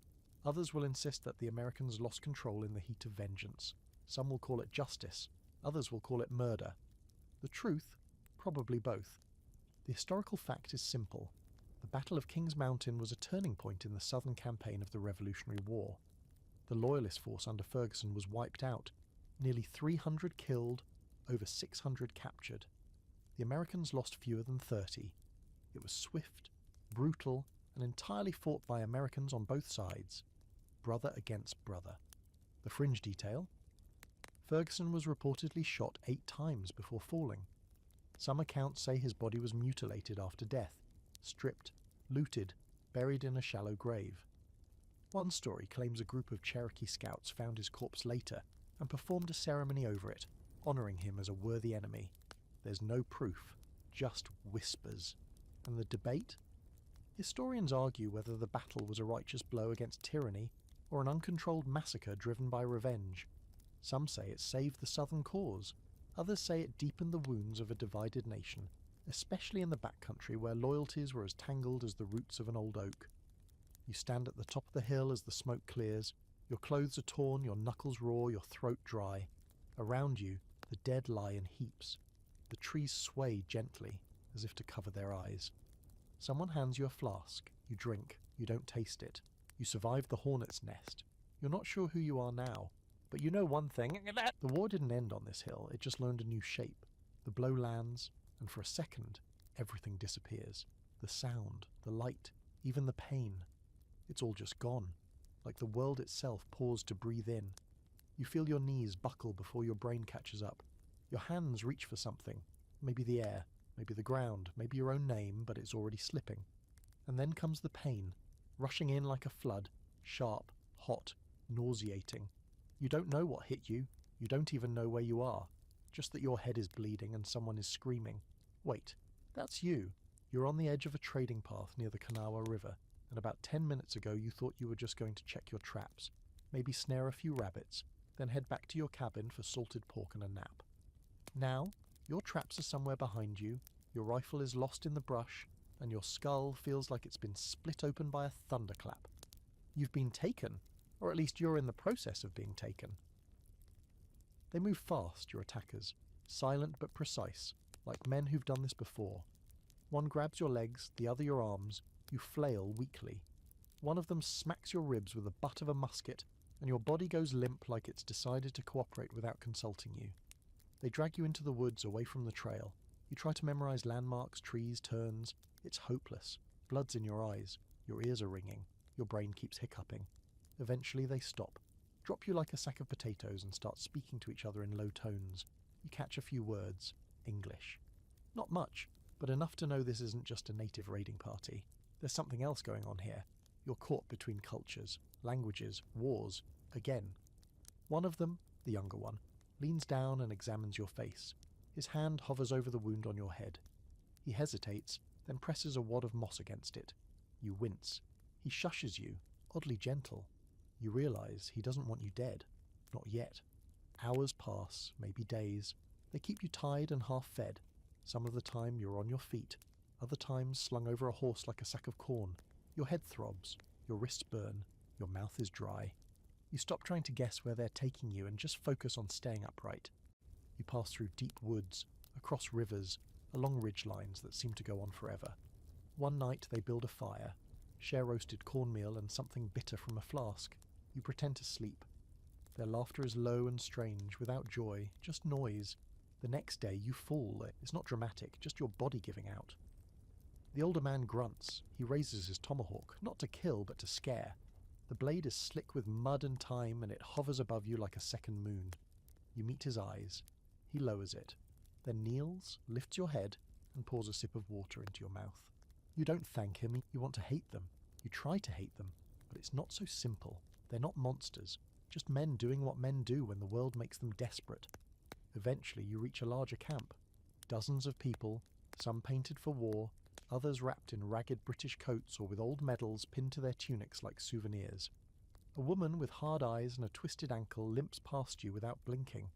Others will insist that the Americans lost control in the heat of vengeance. Some will call it justice. Others will call it murder. The truth? Probably both. The historical fact is simple. The Battle of King's Mountain was a turning point in the southern campaign of the Revolutionary War. The Loyalist force under Ferguson was wiped out, nearly 300 killed, over 600 captured. The Americans lost fewer than 30. It was swift, brutal, and entirely fought by Americans on both sides, brother against brother. The fringe detail? Ferguson was reportedly shot 8 times before falling. Some accounts say his body was mutilated after death, stripped, looted, buried in a shallow grave. One story claims a group of Cherokee scouts found his corpse later and performed a ceremony over it, honouring him as a worthy enemy. There's no proof, just whispers. And the debate? Historians argue whether the battle was a righteous blow against tyranny or an uncontrolled massacre driven by revenge. Some say it saved the Southern cause. Others say it deepened the wounds of a divided nation, especially in the backcountry where loyalties were as tangled as the roots of an old oak. You stand at the top of the hill as the smoke clears. Your clothes are torn, your knuckles raw, your throat dry. Around you, the dead lie in heaps. The trees sway gently, as if to cover their eyes. Someone hands you a flask. You drink. You don't taste it. You survive the hornet's nest. You're not sure who you are now, but you know one thing. The war didn't end on this hill, it just learned a new shape. The blow lands, and for a second, everything disappears. The sound, the light, even the pain. It's all just gone, like the world itself paused to breathe in. You feel your knees buckle before your brain catches up. Your hands reach for something, maybe the air, maybe the ground, maybe your own name, but it's already slipping. And then comes the pain, rushing in like a flood, sharp, hot, nauseating. You don't know what hit you, you don't even know where you are, just that your head is bleeding and someone is screaming. Wait, that's you. You're on the edge of a trading path near the Kanawha River, and about 10 minutes ago you thought you were just going to check your traps, maybe snare a few rabbits, then head back to your cabin for salted pork and a nap. Now, your traps are somewhere behind you, your rifle is lost in the brush, and your skull feels like it's been split open by a thunderclap. You've been taken, or at least you're in the process of being taken. They move fast, your attackers, silent but precise, like men who've done this before. One grabs your legs, the other your arms. You flail weakly. One of them smacks your ribs with the butt of a musket, and your body goes limp like it's decided to cooperate without consulting you. They drag you into the woods away from the trail. You try to memorize landmarks, trees, turns. It's hopeless. Blood's in your eyes. Your ears are ringing. Your brain keeps hiccuping. Eventually they stop, drop you like a sack of potatoes and start speaking to each other in low tones. You catch a few words. English. Not much, but enough to know this isn't just a native raiding party. There's something else going on here. You're caught between cultures, languages, wars, again. One of them, the younger one, leans down and examines your face. His hand hovers over the wound on your head. He hesitates, then presses a wad of moss against it. You wince. He shushes you, oddly gentle. You realize he doesn't want you dead. Not yet. Hours pass, maybe days. They keep you tied and half-fed. Some of the time you're on your feet, other times slung over a horse like a sack of corn. Your head throbs, your wrists burn, your mouth is dry. You stop trying to guess where they're taking you and just focus on staying upright. You pass through deep woods, across rivers, along ridge lines that seem to go on forever. One night they build a fire, share roasted cornmeal and something bitter from a flask. You pretend to sleep. Their laughter is low and strange, without joy, just noise. The next day you fall. It's not dramatic, just your body giving out. The older man grunts. He raises his tomahawk, not to kill, but to scare. The blade is slick with mud and time, and it hovers above you like a second moon. You meet his eyes. He lowers it, then kneels, lifts your head, and pours a sip of water into your mouth. You don't thank him. You want to hate them. You try to hate them, but it's not so simple. They're not monsters, just men doing what men do when the world makes them desperate. Eventually you reach a larger camp. Dozens of people, some painted for war, others wrapped in ragged British coats or with old medals pinned to their tunics like souvenirs. A woman with hard eyes and a twisted ankle limps past you without blinking.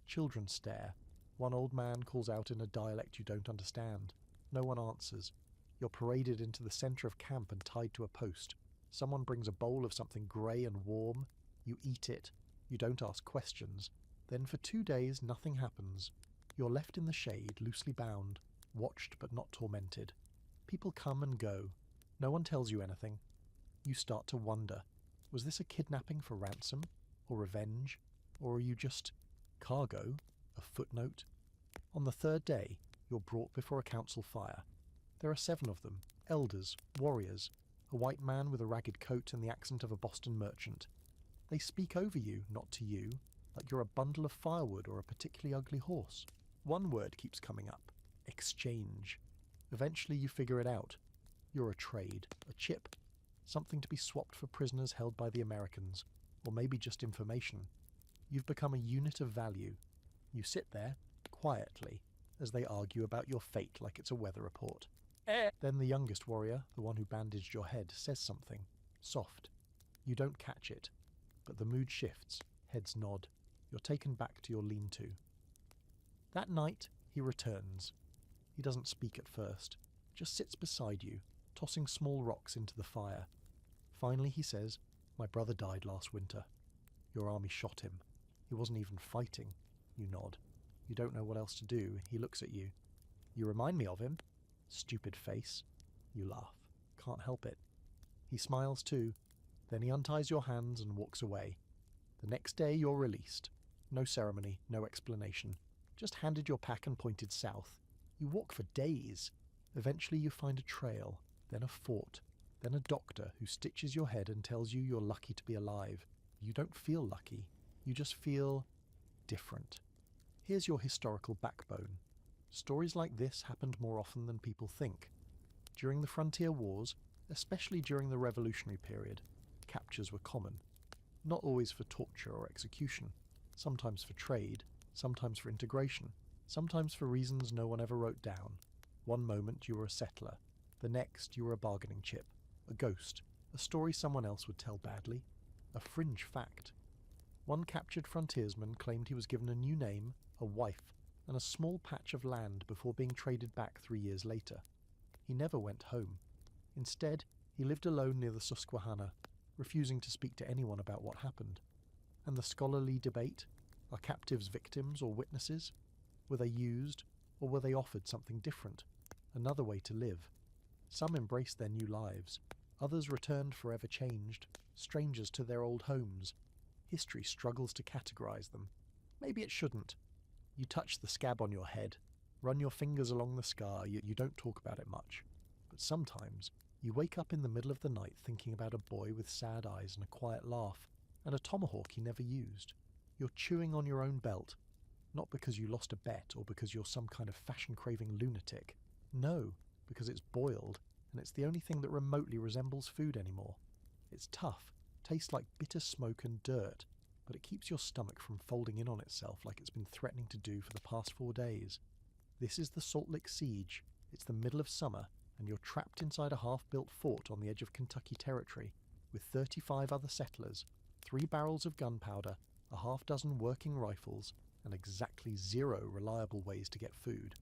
Children stare. One old man calls out in a dialect you don't understand. No one answers. You're paraded into the centre of camp and tied to a post. Someone brings a bowl of something grey and warm. You eat it. You don't ask questions. Then for 2 days nothing happens. You're left in the shade, loosely bound, watched but not tormented. People come and go. No one tells you anything. You start to wonder, was this a kidnapping for ransom, or revenge, or are you just cargo, a footnote? On the third day, you're brought before a council fire. There are 7 of them, elders, warriors, a white man with a ragged coat and the accent of a Boston merchant. They speak over you, not to you, like you're a bundle of firewood or a particularly ugly horse. One word keeps coming up: exchange. Eventually you figure it out. You're a trade, a chip, something to be swapped for prisoners held by the Americans, or maybe just information. You've become a unit of value. You sit there, quietly, as they argue about your fate like it's a weather report. Then the youngest warrior, the one who bandaged your head, says something, soft. You don't catch it, but the mood shifts, heads nod. You're taken back to your lean-to. That night, he returns. He doesn't speak at first, just sits beside you, tossing small rocks into the fire. Finally he says, "My brother died last winter. Your army shot him. He wasn't even fighting." You nod. You don't know what else to do. He looks at you. "You remind me of him." Stupid face. You laugh. Can't help it. He smiles too. Then he unties your hands and walks away. The next day you're released. No ceremony, no explanation. Just handed your pack and pointed south. You walk for days. Eventually you find a trail, then a fort, then a doctor who stitches your head and tells you you're lucky to be alive. You don't feel lucky. You just feel different. Here's your historical backbone. Stories like this happened more often than people think. During the frontier wars, especially during the Revolutionary period, captures were common. Not always for torture or execution, sometimes for trade, sometimes for integration, sometimes for reasons no one ever wrote down. One moment you were a settler, the next you were a bargaining chip, a ghost, a story someone else would tell badly, a fringe fact. One captured frontiersman claimed he was given a new name, a wife, and a small patch of land before being traded back 3 years later. He never went home. Instead, he lived alone near the Susquehanna, refusing to speak to anyone about what happened. And the scholarly debate? Are captives victims or witnesses? Were they used, or were they offered something different? Another way to live. Some embraced their new lives. Others returned forever changed, strangers to their old homes. History struggles to categorize them. Maybe it shouldn't. You touch the scab on your head, run your fingers along the scar, you don't talk about it much. But sometimes, you wake up in the middle of the night thinking about a boy with sad eyes and a quiet laugh, and a tomahawk he never used. You're chewing on your own belt, not because you lost a bet or because you're some kind of fashion-craving lunatic. No, because it's boiled, and it's the only thing that remotely resembles food anymore. It's tough, tastes like bitter smoke and dirt, but it keeps your stomach from folding in on itself like it's been threatening to do for the past 4 days. This is the Salt Lick Siege. It's the middle of summer, and you're trapped inside a half-built fort on the edge of Kentucky territory, with 35 other settlers, 3 barrels of gunpowder, a half-dozen working rifles, and exactly 0 reliable ways to get food.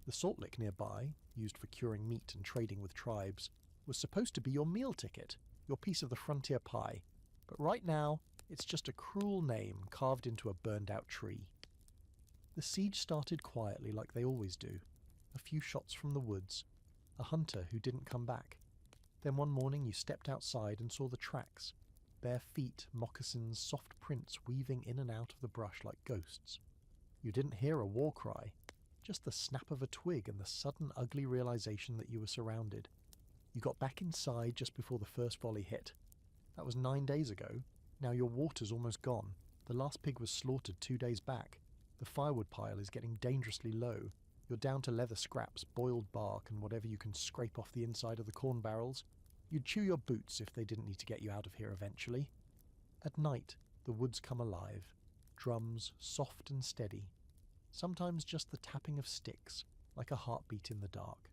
The Salt Lick nearby, used for curing meat and trading with tribes, was supposed to be your meal ticket, your piece of the frontier pie, but right now, it's just a cruel name carved into a burned-out tree. The siege started quietly like they always do. A few shots from the woods. A hunter who didn't come back. Then one morning you stepped outside and saw the tracks. Bare feet, moccasins, soft prints weaving in and out of the brush like ghosts. You didn't hear a war cry. Just the snap of a twig and the sudden ugly realization that you were surrounded. You got back inside just before the first volley hit. That was 9 days ago. Now your water's almost gone. The last pig was slaughtered 2 days back. The firewood pile is getting dangerously low. You're down to leather scraps, boiled bark, and whatever you can scrape off the inside of the corn barrels. You'd chew your boots if they didn't need to get you out of here eventually. At night, the woods come alive. Drums, soft and steady. Sometimes just the tapping of sticks, like a heartbeat in the dark.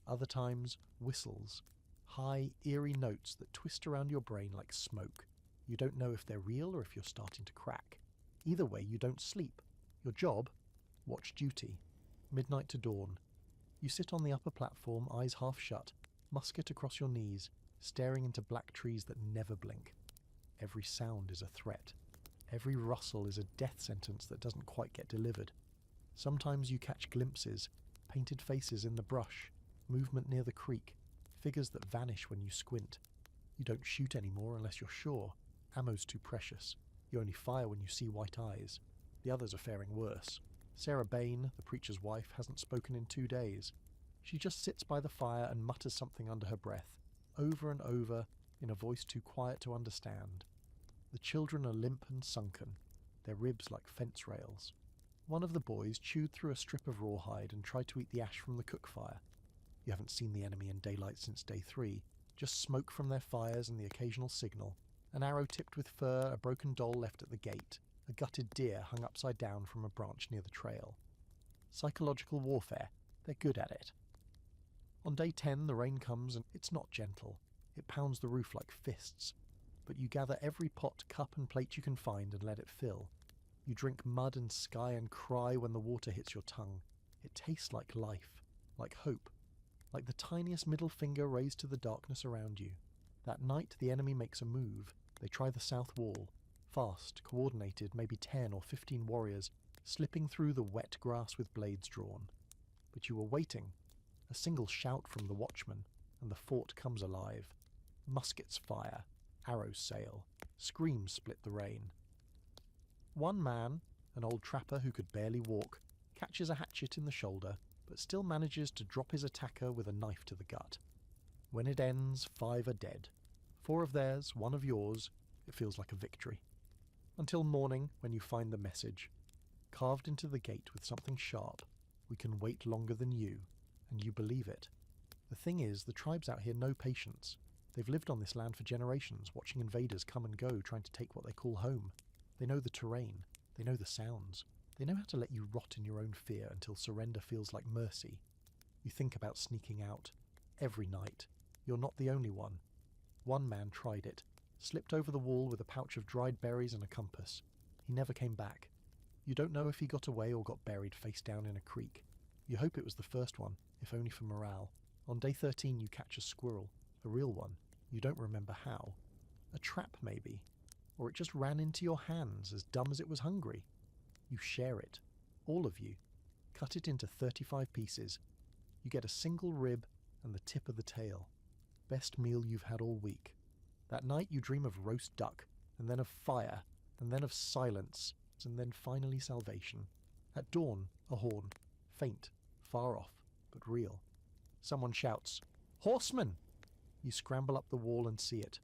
Other times, whistles. High, eerie notes that twist around your brain like smoke. You don't know if they're real or if you're starting to crack. Either way, you don't sleep. Your job? Watch duty. Midnight to dawn. You sit on the upper platform, eyes half shut, musket across your knees, staring into black trees that never blink. Every sound is a threat. Every rustle is a death sentence that doesn't quite get delivered. Sometimes you catch glimpses, painted faces in the brush, movement near the creek. figures that vanish when you squint. You don't shoot anymore unless you're sure. Ammo's too precious. You only fire when you see white eyes. The others are faring worse. Sarah Bain, the preacher's wife, hasn't spoken in 2 days. She just sits by the fire and mutters something under her breath, over and over, in a voice too quiet to understand. The children are limp and sunken, their ribs like fence rails. One of the boys chewed through a strip of rawhide and tried to eat the ash from the cook fire. You haven't seen the enemy in daylight since day 3, just smoke from their fires and the occasional signal, an arrow tipped with fur, a broken doll left at the gate, a gutted deer hung upside down from a branch near the trail. Psychological warfare, they're good at it. On day 10 the rain comes and it's not gentle. It pounds the roof like fists. But you gather every pot, cup and plate you can find and let it fill. You drink mud and sky and cry when the water hits your tongue. It tastes like life, like hope, like the tiniest middle finger raised to the darkness around you. That night the enemy makes a move. They try the south wall. Fast, coordinated, maybe 10 or 15 warriors, slipping through the wet grass with blades drawn. But you were waiting. A single shout from the watchman, and the fort comes alive. Muskets fire, arrows sail, screams split the rain. One man, an old trapper who could barely walk, catches a hatchet in the shoulder, but still manages to drop his attacker with a knife to the gut. When it ends, 5 are dead. 4 of theirs, 1 of yours. It feels like a victory. Until morning, when you find the message. Carved into the gate with something sharp. We can wait longer than you. And you believe it. The thing is, the tribes out here know patience. They've lived on this land for generations, watching invaders come and go, trying to take what they call home. They know the terrain. They know the sounds. They know how to let you rot in your own fear until surrender feels like mercy. You think about sneaking out. Every night. You're not the only one. One man tried it. Slipped over the wall with a pouch of dried berries and a compass. He never came back. You don't know if he got away or got buried face down in a creek. You hope it was the first one, if only for morale. On day 13 you catch a squirrel. A real one. You don't remember how. A trap maybe. Or it just ran into your hands, as dumb as it was hungry. You share it. All of you. Cut it into 35 pieces. You get a single rib and the tip of the tail. Best meal you've had all week. That night you dream of roast duck, and then of fire, and then of silence, and then finally salvation. At dawn, a horn. Faint, far off, but real. Someone shouts, "Horsemen!" You scramble up the wall and see it.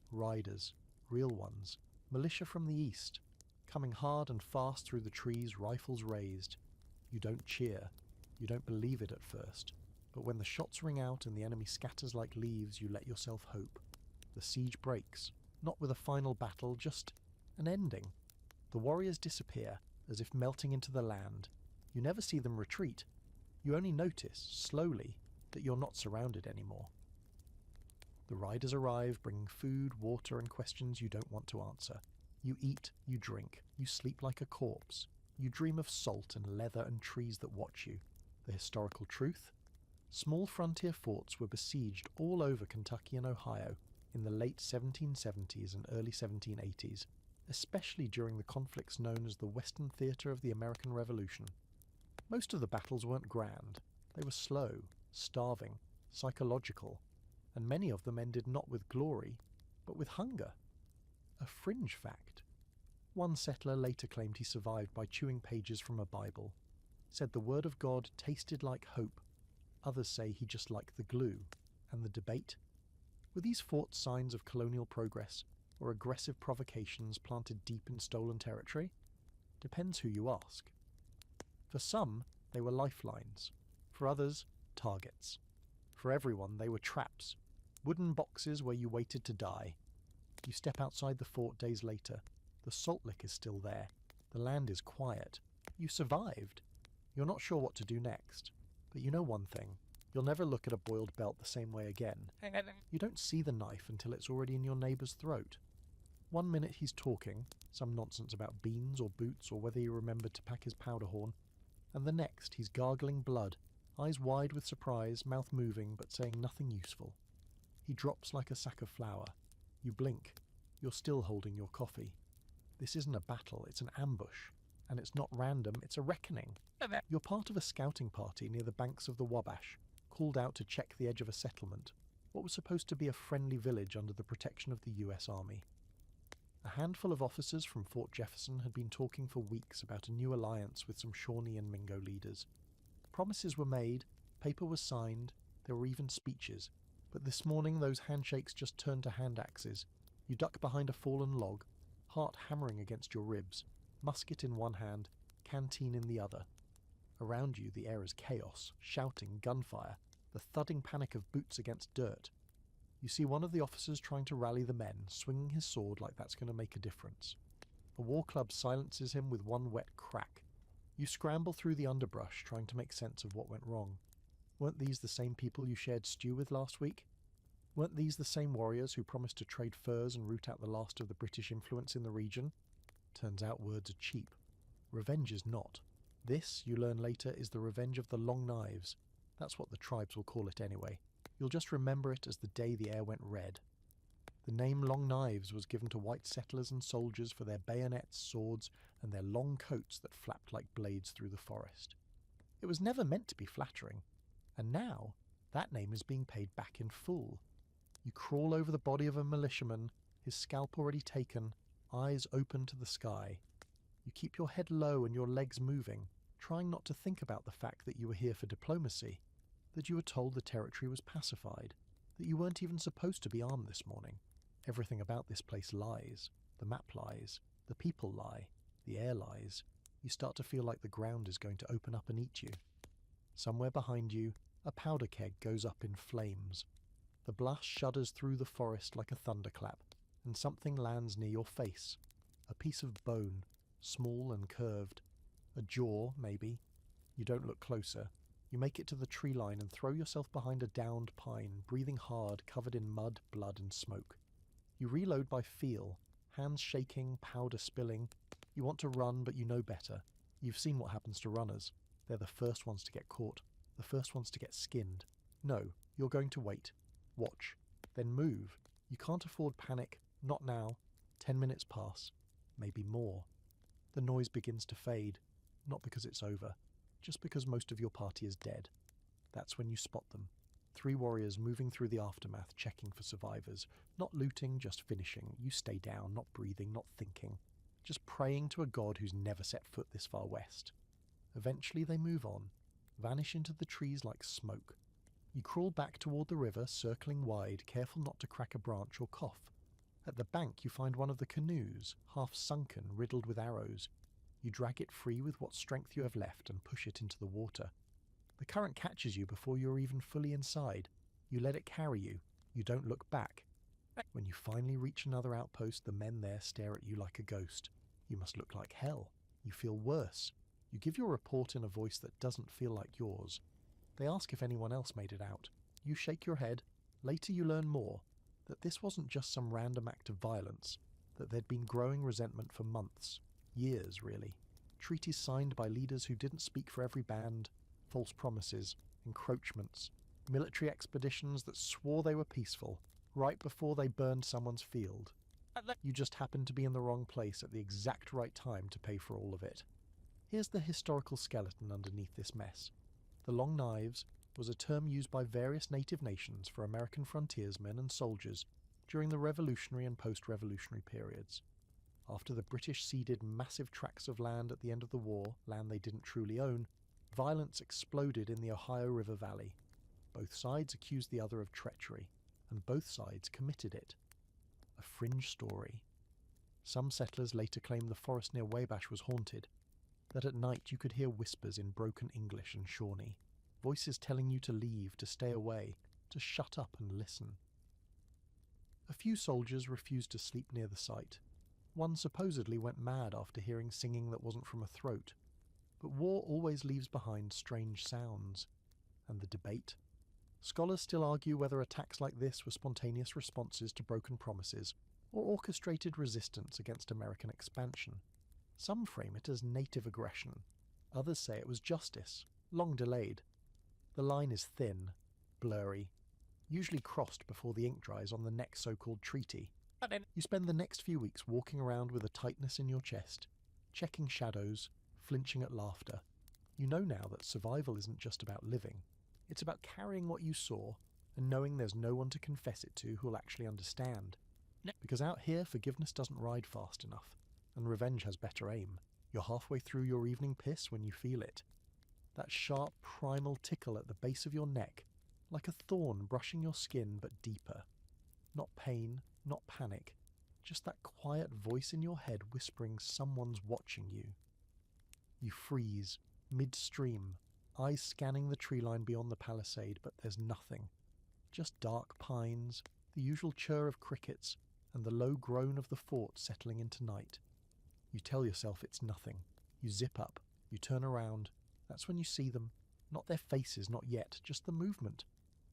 Riders, real ones, militia from the east, coming hard and fast through the trees, rifles raised. You don't cheer. You don't believe it at first. But when the shots ring out and the enemy scatters like leaves, you let yourself hope. The siege breaks, not with a final battle, just an ending. The warriors disappear, as if melting into the land. You never see them retreat. You only notice, slowly, that you're not surrounded anymore. The riders arrive, bringing food, water, and questions you don't want to answer. You eat, you drink, you sleep like a corpse. You dream of salt and leather and trees that watch you. The historical truth? Small frontier forts were besieged all over Kentucky and Ohio in the late 1770s and early 1780s, especially during the conflicts known as the Western Theatre of the American Revolution. Most of the battles weren't grand. They were slow, starving, psychological, and many of them ended not with glory, but with hunger. A fringe fact. One settler later claimed he survived by chewing pages from a Bible. Said the word of God tasted like hope. Others say he just liked the glue. And the debate? Were these forts signs of colonial progress, or aggressive provocations planted deep in stolen territory? Depends who you ask. For some, they were lifelines. For others, targets. For everyone, they were traps. Wooden boxes where you waited to die. You step outside the fort days later. The salt lick is still there. The land is quiet. You survived. You're not sure what to do next. But you know one thing. You'll never look at a boiled belt the same way again. You don't see the knife until it's already in your neighbour's throat. 1 minute he's talking, some nonsense about beans or boots or whether he remembered to pack his powder horn, and the next he's gargling blood, eyes wide with surprise, mouth moving but saying nothing useful. He drops like a sack of flour. You blink. You're still holding your coffee. This isn't a battle, it's an ambush. And it's not random, it's a reckoning. You're part of a scouting party near the banks of the Wabash, called out to check the edge of a settlement. what was supposed to be a friendly village under the protection of the US Army. A handful of officers from Fort Jefferson had been talking for weeks about a new alliance with some Shawnee and Mingo leaders. Promises were made, paper was signed, there were even speeches, but this morning those handshakes just turned to hand axes. You duck behind a fallen log, heart hammering against your ribs, musket in one hand, canteen in the other. Around you the air is chaos, shouting, gunfire, the thudding panic of boots against dirt. You see one of the officers trying to rally the men, swinging his sword like that's going to make a difference. A war club silences him with one wet crack. You scramble through the underbrush, trying to make sense of what went wrong. Weren't these the same people you shared stew with last week? Weren't these the same warriors who promised to trade furs and root out the last of the British influence in the region? Turns out words are cheap. Revenge is not. This, you learn later, is the revenge of the Long Knives. That's what the tribes will call it anyway. You'll just remember it as the day the air went red. The name Long Knives was given to white settlers and soldiers for their bayonets, swords, and their long coats that flapped like blades through the forest. It was never meant to be flattering, and now that name is being paid back in full. You crawl over the body of a militiaman, his scalp already taken, eyes open to the sky. You keep your head low and your legs moving, trying not to think about the fact that you were here for diplomacy, that you were told the territory was pacified, that you weren't even supposed to be armed this morning. Everything about this place lies. The map lies. The people lie. The air lies. You start to feel like the ground is going to open up and eat you. Somewhere behind you, a powder keg goes up in flames. The blast shudders through the forest like a thunderclap, and something lands near your face. A piece of bone, small and curved. A jaw, maybe. You don't look closer. You make it to the tree line and throw yourself behind a downed pine, breathing hard, covered in mud, blood and smoke. You reload by feel, hands shaking, powder spilling. You want to run, but you know better. You've seen what happens to runners. They're the first ones to get caught, the first ones to get skinned. No, you're going to wait. Watch. Then move. You can't afford panic. Not now. 10 minutes pass. Maybe more. The noise begins to fade. Not because it's over. Just because most of your party is dead. That's when you spot them. 3 warriors moving through the aftermath, checking for survivors. Not looting, just finishing. You stay down, not breathing, not thinking. Just praying to a god who's never set foot this far west. Eventually they move on, vanish into the trees like smoke. You crawl back toward the river, circling wide, careful not to crack a branch or cough. At the bank you find one of the canoes, half sunken, riddled with arrows. You drag it free with what strength you have left and push it into the water. The current catches you before you're even fully inside. You let it carry you. You don't look back. When you finally reach another outpost, the men there stare at you like a ghost. You must look like hell. You feel worse. You give your report in a voice that doesn't feel like yours. They ask if anyone else made it out. You shake your head. Later you learn more, that this wasn't just some random act of violence, that there'd been growing resentment for months, years really. Treaties signed by leaders who didn't speak for every band, false promises, encroachments, military expeditions that swore they were peaceful, right before they burned someone's field. You just happened to be in the wrong place at the exact right time to pay for all of it. Here's the historical skeleton underneath this mess. The Long Knives was a term used by various native nations for American frontiersmen and soldiers during the Revolutionary and post-Revolutionary periods. After the British ceded massive tracts of land at the end of the war, land they didn't truly own, violence exploded in the Ohio River Valley. Both sides accused the other of treachery, and both sides committed it. A fringe story. Some settlers later claimed the forest near Wabash was haunted, that at night you could hear whispers in broken English and Shawnee, voices telling you to leave, to stay away, to shut up and listen. A few soldiers refused to sleep near the site. One supposedly went mad after hearing singing that wasn't from a throat. But war always leaves behind strange sounds. And the debate? Scholars still argue whether attacks like this were spontaneous responses to broken promises, or orchestrated resistance against American expansion. Some frame it as native aggression. Others say it was justice, long delayed. The line is thin, blurry, usually crossed before the ink dries on the next so-called treaty. You spend the next few weeks walking around with a tightness in your chest, checking shadows, flinching at laughter. You know now that survival isn't just about living. It's about carrying what you saw and knowing there's no one to confess it to who'll actually understand. Because out here, forgiveness doesn't ride fast enough, and revenge has better aim. You're halfway through your evening piss when you feel it. That sharp, primal tickle at the base of your neck, like a thorn brushing your skin but deeper. Not pain, not panic, just that quiet voice in your head whispering someone's watching you. You freeze, midstream, eyes scanning the tree line beyond the palisade, but there's nothing. Just dark pines, the usual chirr of crickets, and the low groan of the fort settling into night. You tell yourself it's nothing. You zip up, you turn around. That's when you see them. Not their faces, not yet, just the movement.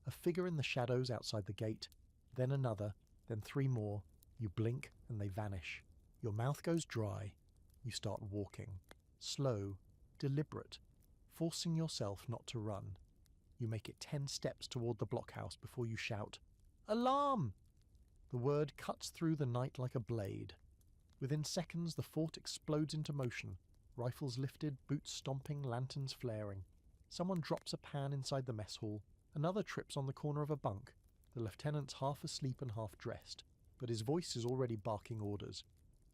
A figure in the shadows outside the gate, then another, then three more. You blink and they vanish. Your mouth goes dry. You start walking. Slow, deliberate, forcing yourself not to run. You make it 10 steps toward the blockhouse before you shout, "Alarm!" The word cuts through the night like a blade. Within seconds, the fort explodes into motion. Rifles lifted, boots stomping, lanterns flaring. Someone drops a pan inside the mess hall. Another trips on the corner of a bunk. The lieutenant's half asleep and half dressed, but his voice is already barking orders.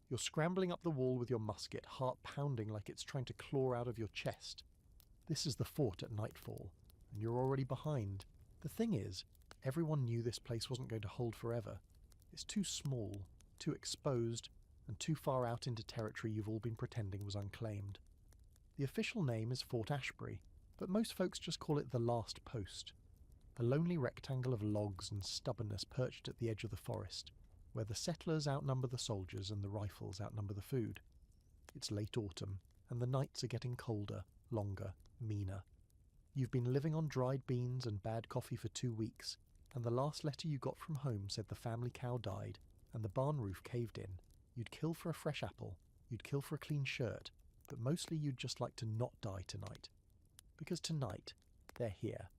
You're scrambling up the wall with your musket, heart pounding like it's trying to claw out of your chest. This is the fort at nightfall, and you're already behind. The thing is, everyone knew this place wasn't going to hold forever. It's too small, too exposed, and too far out into territory you've all been pretending was unclaimed. The official name is Fort Ashbury, but most folks just call it the Last Post. A lonely rectangle of logs and stubbornness perched at the edge of the forest, where the settlers outnumber the soldiers and the rifles outnumber the food. It's late autumn, and the nights are getting colder, longer, meaner. You've been living on dried beans and bad coffee for 2 weeks, and the last letter you got from home said the family cow died, and the barn roof caved in. You'd kill for a fresh apple, you'd kill for a clean shirt, but mostly you'd just like to not die tonight. Because tonight, they're here.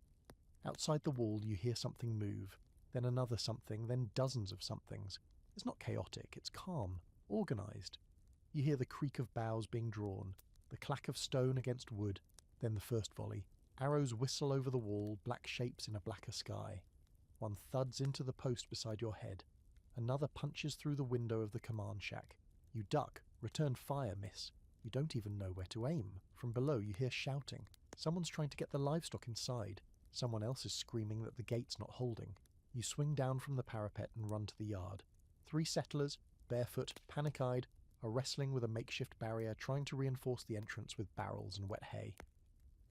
Outside the wall you hear something move, then another something, then dozens of somethings. It's not chaotic, it's calm, organised. You hear the creak of boughs being drawn, the clack of stone against wood, then the first volley. Arrows whistle over the wall, black shapes in a blacker sky. One thuds into the post beside your head. Another punches through the window of the command shack. You duck, return fire, miss. You don't even know where to aim. From below you hear shouting. Someone's trying to get the livestock inside. Someone else is screaming that the gate's not holding. You swing down from the parapet and run to the yard. 3 settlers, barefoot, panic-eyed, are wrestling with a makeshift barrier, trying to reinforce the entrance with barrels and wet hay.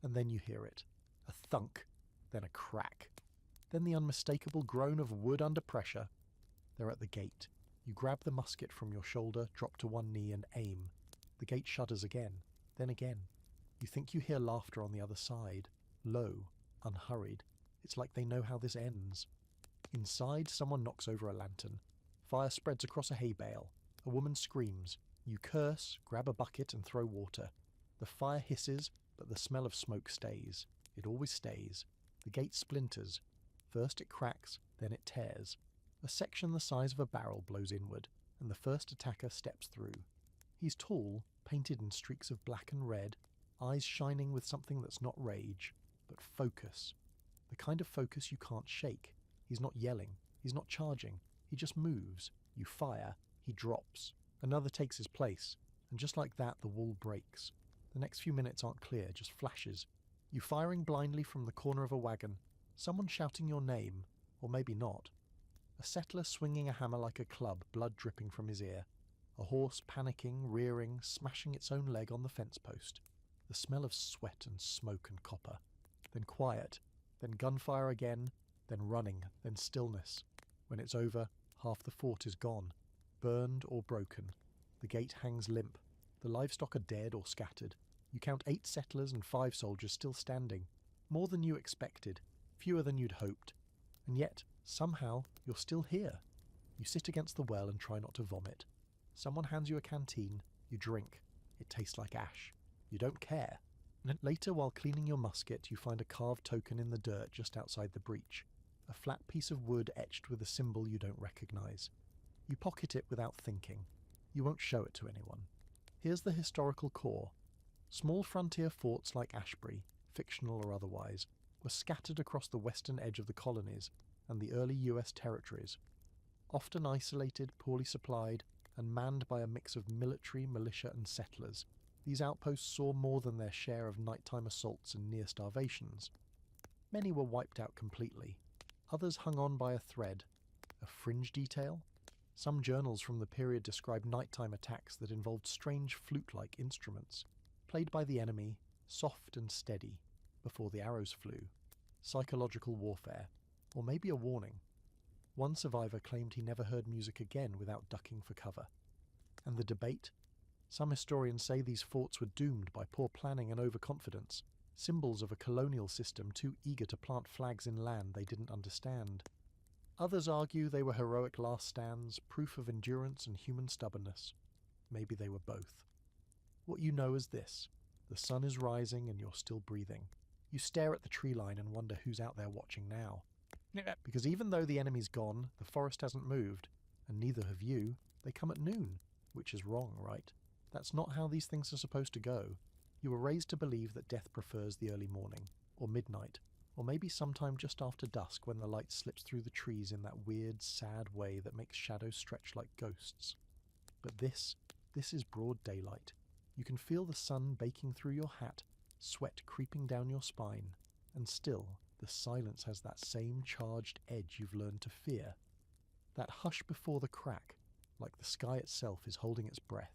And then you hear it. A thunk, then a crack. Then the unmistakable groan of wood under pressure. They're at the gate. You grab the musket from your shoulder, drop to one knee and aim. The gate shudders again, then again. You think you hear laughter on the other side. Low, unhurried. It's like they know how this ends. Inside, someone knocks over a lantern. Fire spreads across a hay bale. A woman screams. You curse, grab a bucket and throw water. The fire hisses, but the smell of smoke stays. It always stays. The gate splinters. First it cracks, then it tears. A section the size of a barrel blows inward, and the first attacker steps through. He's tall, painted in streaks of black and red, eyes shining with something that's not rage, but focus. The kind of focus you can't shake. He's not yelling. He's not charging. He just moves. You fire. He drops. Another takes his place, and just like that the wall breaks. The next few minutes aren't clear, just flashes. You firing blindly from the corner of a wagon. Someone shouting your name, or maybe not. A settler swinging a hammer like a club, blood dripping from his ear. A horse panicking, rearing, smashing its own leg on the fence post. The smell of sweat and smoke and copper. Then quiet, then gunfire again, then running, then stillness. When it's over, half the fort is gone, burned or broken. The gate hangs limp. The livestock are dead or scattered. You count 8 settlers and 5 soldiers still standing. More than you expected, fewer than you'd hoped. And yet, somehow, you're still here. You sit against the well and try not to vomit. Someone hands you a canteen. You drink. It tastes like ash. You don't care. And later, while cleaning your musket, you find a carved token in the dirt just outside the breach. A flat piece of wood etched with a symbol you don't recognize. You pocket it without thinking. You won't show it to anyone. Here's the historical core. Small frontier forts like Ashbury, fictional or otherwise, were scattered across the western edge of the colonies and the early US territories, often isolated, poorly supplied, and manned by a mix of military, militia, and settlers. These outposts saw more than their share of nighttime assaults and near starvations. Many were wiped out completely. Others hung on by a thread. A fringe detail? Some journals from the period describe nighttime attacks that involved strange flute-like instruments, played by the enemy, soft and steady, before the arrows flew. Psychological warfare, or maybe a warning. One survivor claimed he never heard music again without ducking for cover. And the debate? Some historians say these forts were doomed by poor planning and overconfidence, symbols of a colonial system too eager to plant flags in land they didn't understand. Others argue they were heroic last stands, proof of endurance and human stubbornness. Maybe they were both. What you know is this: the sun is rising and you're still breathing. You stare at the tree line and wonder who's out there watching now. Because even though the enemy's gone, the forest hasn't moved, and neither have you. They come at noon, which is wrong, right? That's not how these things are supposed to go. You were raised to believe that death prefers the early morning, or midnight, or maybe sometime just after dusk when the light slips through the trees in that weird, sad way that makes shadows stretch like ghosts. But this is broad daylight. You can feel the sun baking through your hat, sweat creeping down your spine, and still, the silence has that same charged edge you've learned to fear. That hush before the crack, like the sky itself is holding its breath.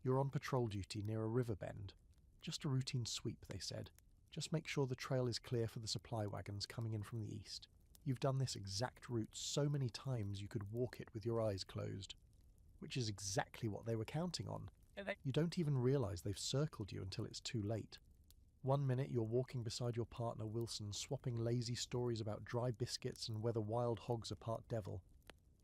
You're on patrol duty near a river bend. Just a routine sweep, they said. Just make sure the trail is clear for the supply wagons coming in from the east. You've done this exact route so many times you could walk it with your eyes closed. Which is exactly what they were counting on. You don't even realise they've circled you until it's too late. One minute you're walking beside your partner Wilson, swapping lazy stories about dry biscuits and whether wild hogs are part devil.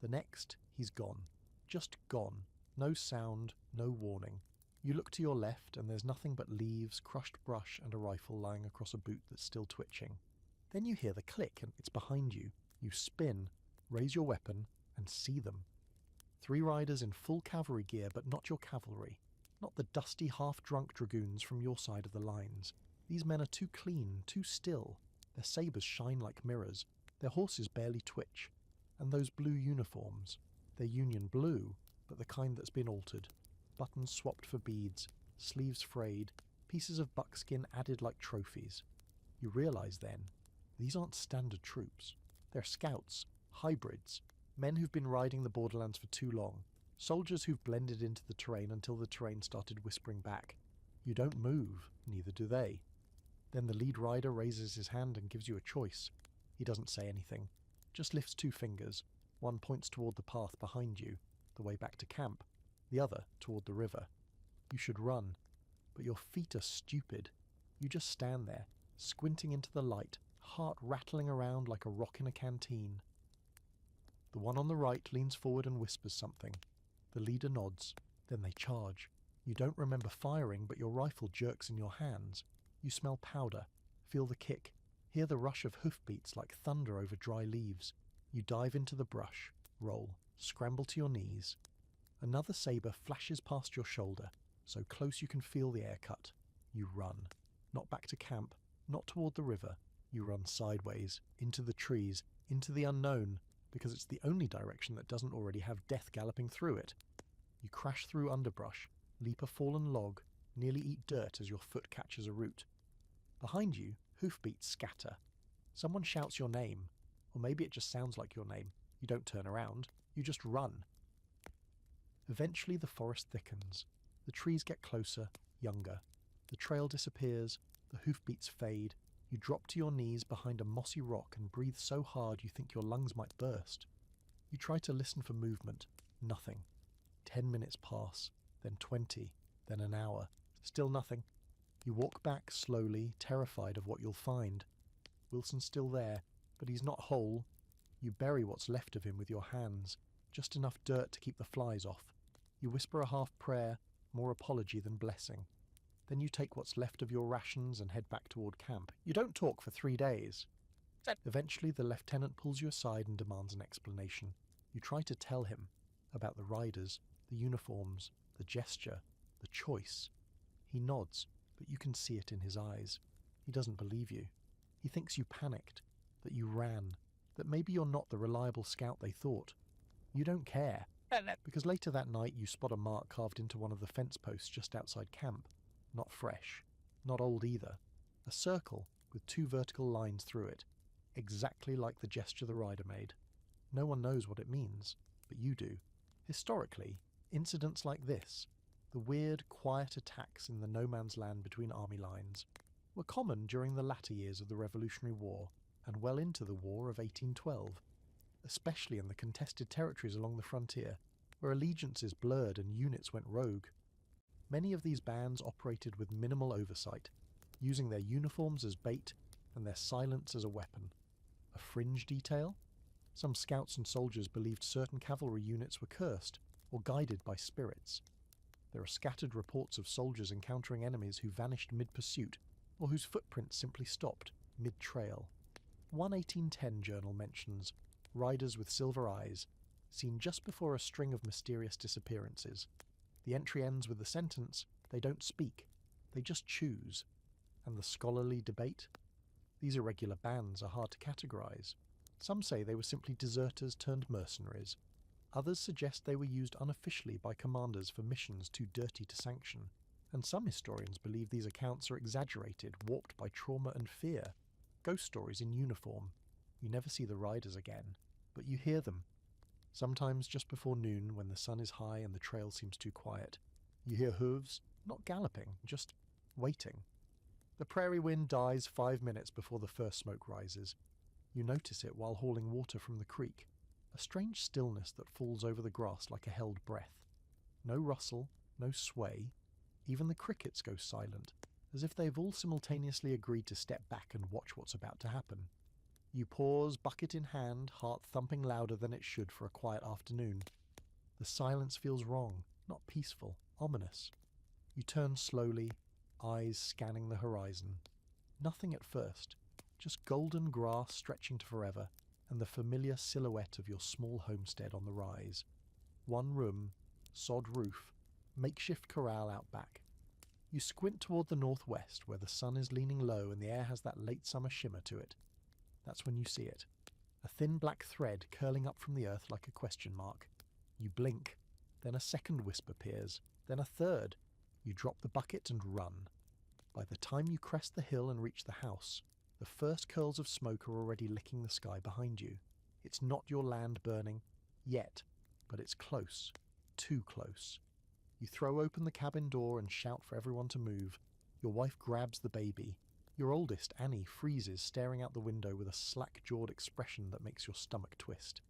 The next, he's gone. Just gone. No sound, no warning. You look to your left and there's nothing but leaves, crushed brush and a rifle lying across a boot that's still twitching. Then you hear the click and it's behind you. You spin, raise your weapon, and see them. 3 riders in full cavalry gear, but not your cavalry. Not the dusty, half-drunk dragoons from your side of the lines. These men are too clean, too still. Their sabres shine like mirrors. Their horses barely twitch. And those blue uniforms. They're Union blue, but the kind that's been altered. Buttons swapped for beads, sleeves frayed, pieces of buckskin added like trophies. You realise then, these aren't standard troops. They're scouts, hybrids, men who've been riding the borderlands for too long, soldiers who've blended into the terrain until the terrain started whispering back. You don't move, neither do they. Then the lead rider raises his hand and gives you a choice. He doesn't say anything, just lifts 2 fingers. One points toward the path behind you, the way back to camp, the other toward the river. You should run, but your feet are stupid. You just stand there, squinting into the light, heart rattling around like a rock in a canteen. The one on the right leans forward and whispers something. The leader nods, then they charge. You don't remember firing, but your rifle jerks in your hands. You smell powder, feel the kick, hear the rush of hoofbeats like thunder over dry leaves. You dive into the brush, roll, scramble to your knees. Another sabre flashes past your shoulder, so close you can feel the air cut. You run. Not back to camp, not toward the river. You run sideways, into the trees, into the unknown, because it's the only direction that doesn't already have death galloping through it. You crash through underbrush, leap a fallen log, nearly eat dirt as your foot catches a root. Behind you, hoofbeats scatter. Someone shouts your name, or maybe it just sounds like your name. You don't turn around, you just run. Eventually the forest thickens. The trees get closer, younger. The trail disappears, the hoofbeats fade. You drop to your knees behind a mossy rock and breathe so hard you think your lungs might burst. You try to listen for movement. Nothing. 10 minutes pass, then 20, then an hour. Still nothing. You walk back slowly, terrified of what you'll find. Wilson's still there, but he's not whole. You bury what's left of him with your hands, just enough dirt to keep the flies off. You whisper a half prayer, more apology than blessing. Then you take what's left of your rations and head back toward camp. You don't talk for 3 days. Eventually the lieutenant pulls you aside and demands an explanation. You try to tell him about the riders, the uniforms, the gesture, the choice. He nods, but you can see it in his eyes. He doesn't believe you. He thinks you panicked, that you ran, that maybe you're not the reliable scout they thought. You don't care, because later that night you spot a mark carved into one of the fence posts just outside camp. Not fresh, not old either. A circle with 2 vertical lines through it, exactly like the gesture the rider made. No one knows what it means, but you do. Historically, incidents like this, the weird, quiet attacks in the no man's land between army lines, were common during the latter years of the Revolutionary War and well into the War of 1812, especially in the contested territories along the frontier, where allegiances blurred and units went rogue. Many of these bands operated with minimal oversight, using their uniforms as bait and their silence as a weapon. A fringe detail? Some scouts and soldiers believed certain cavalry units were cursed or guided by spirits. There are scattered reports of soldiers encountering enemies who vanished mid-pursuit or whose footprints simply stopped mid-trail. One 1810 journal mentions riders with silver eyes, seen just before a string of mysterious disappearances. The entry ends with the sentence, "They don't speak, they just choose." And the scholarly debate? These irregular bands are hard to categorize. Some say they were simply deserters turned mercenaries. Others suggest they were used unofficially by commanders for missions too dirty to sanction. And some historians believe these accounts are exaggerated, warped by trauma and fear. Ghost stories in uniform. You never see the riders again, but you hear them. Sometimes just before noon, when the sun is high and the trail seems too quiet, you hear hooves, not galloping, just waiting. The prairie wind dies 5 minutes before the first smoke rises. You notice it while hauling water from the creek, a strange stillness that falls over the grass like a held breath. No rustle, no sway. Even the crickets go silent, as if they've all simultaneously agreed to step back and watch what's about to happen. You pause, bucket in hand, heart thumping louder than it should for a quiet afternoon. The silence feels wrong, not peaceful, ominous. You turn slowly, eyes scanning the horizon. Nothing at first, just golden grass stretching to forever, and the familiar silhouette of your small homestead on the rise. One room, sod roof, makeshift corral out back. You squint toward the northwest, where the sun is leaning low and the air has that late summer shimmer to it. That's when you see it. A thin black thread curling up from the earth like a question mark. You blink, then a second wisp appears, then a third. You drop the bucket and run. By the time you crest the hill and reach the house, the first curls of smoke are already licking the sky behind you. It's not your land burning, yet, but it's close, too close. You throw open the cabin door and shout for everyone to move. Your wife grabs the baby. Your oldest, Annie, freezes, staring out the window with a slack-jawed expression that makes your stomach twist.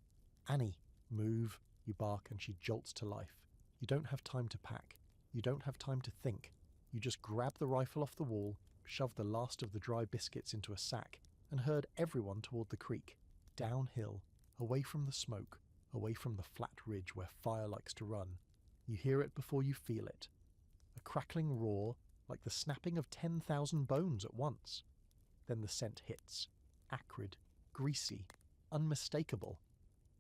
"Annie, move," you bark, and she jolts to life. You don't have time to pack. You don't have time to think. You just grab the rifle off the wall, shove the last of the dry biscuits into a sack, and herd everyone toward the creek, downhill, away from the smoke, away from the flat ridge where fire likes to run. You hear it before you feel it. A crackling roar, like the snapping of 10,000 bones at once. Then the scent hits. Acrid, greasy, unmistakable.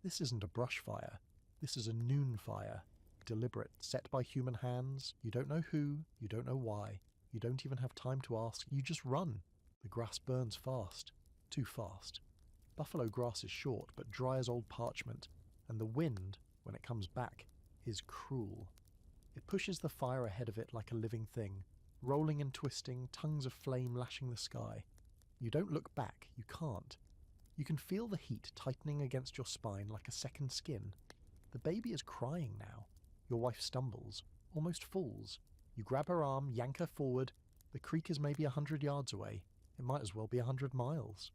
This isn't a brush fire. This is a noon fire. Deliberate, set by human hands. You don't know who, you don't know why. You don't even have time to ask. You just run. The grass burns fast. Too fast. Buffalo grass is short, but dry as old parchment. And the wind, when it comes back, is cruel. It pushes the fire ahead of it like a living thing, rolling and twisting, tongues of flame lashing the sky. You don't look back, you can't. You can feel the heat tightening against your spine like a second skin. The baby is crying now. Your wife stumbles, almost falls. You grab her arm, yank her forward. The creek is maybe 100 yards away. It might as well be 100 miles.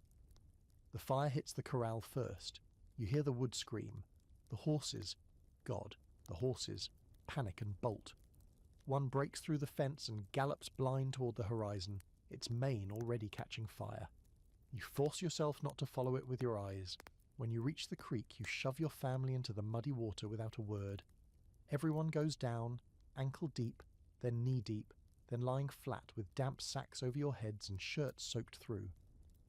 The fire hits the corral first. You hear the wood scream. The horses, God, the horses, panic and bolt. One breaks through the fence and gallops blind toward the horizon, its mane already catching fire. You force yourself not to follow it with your eyes. When you reach the creek, you shove your family into the muddy water without a word. Everyone goes down, ankle deep, then knee deep, then lying flat with damp sacks over your heads and shirts soaked through.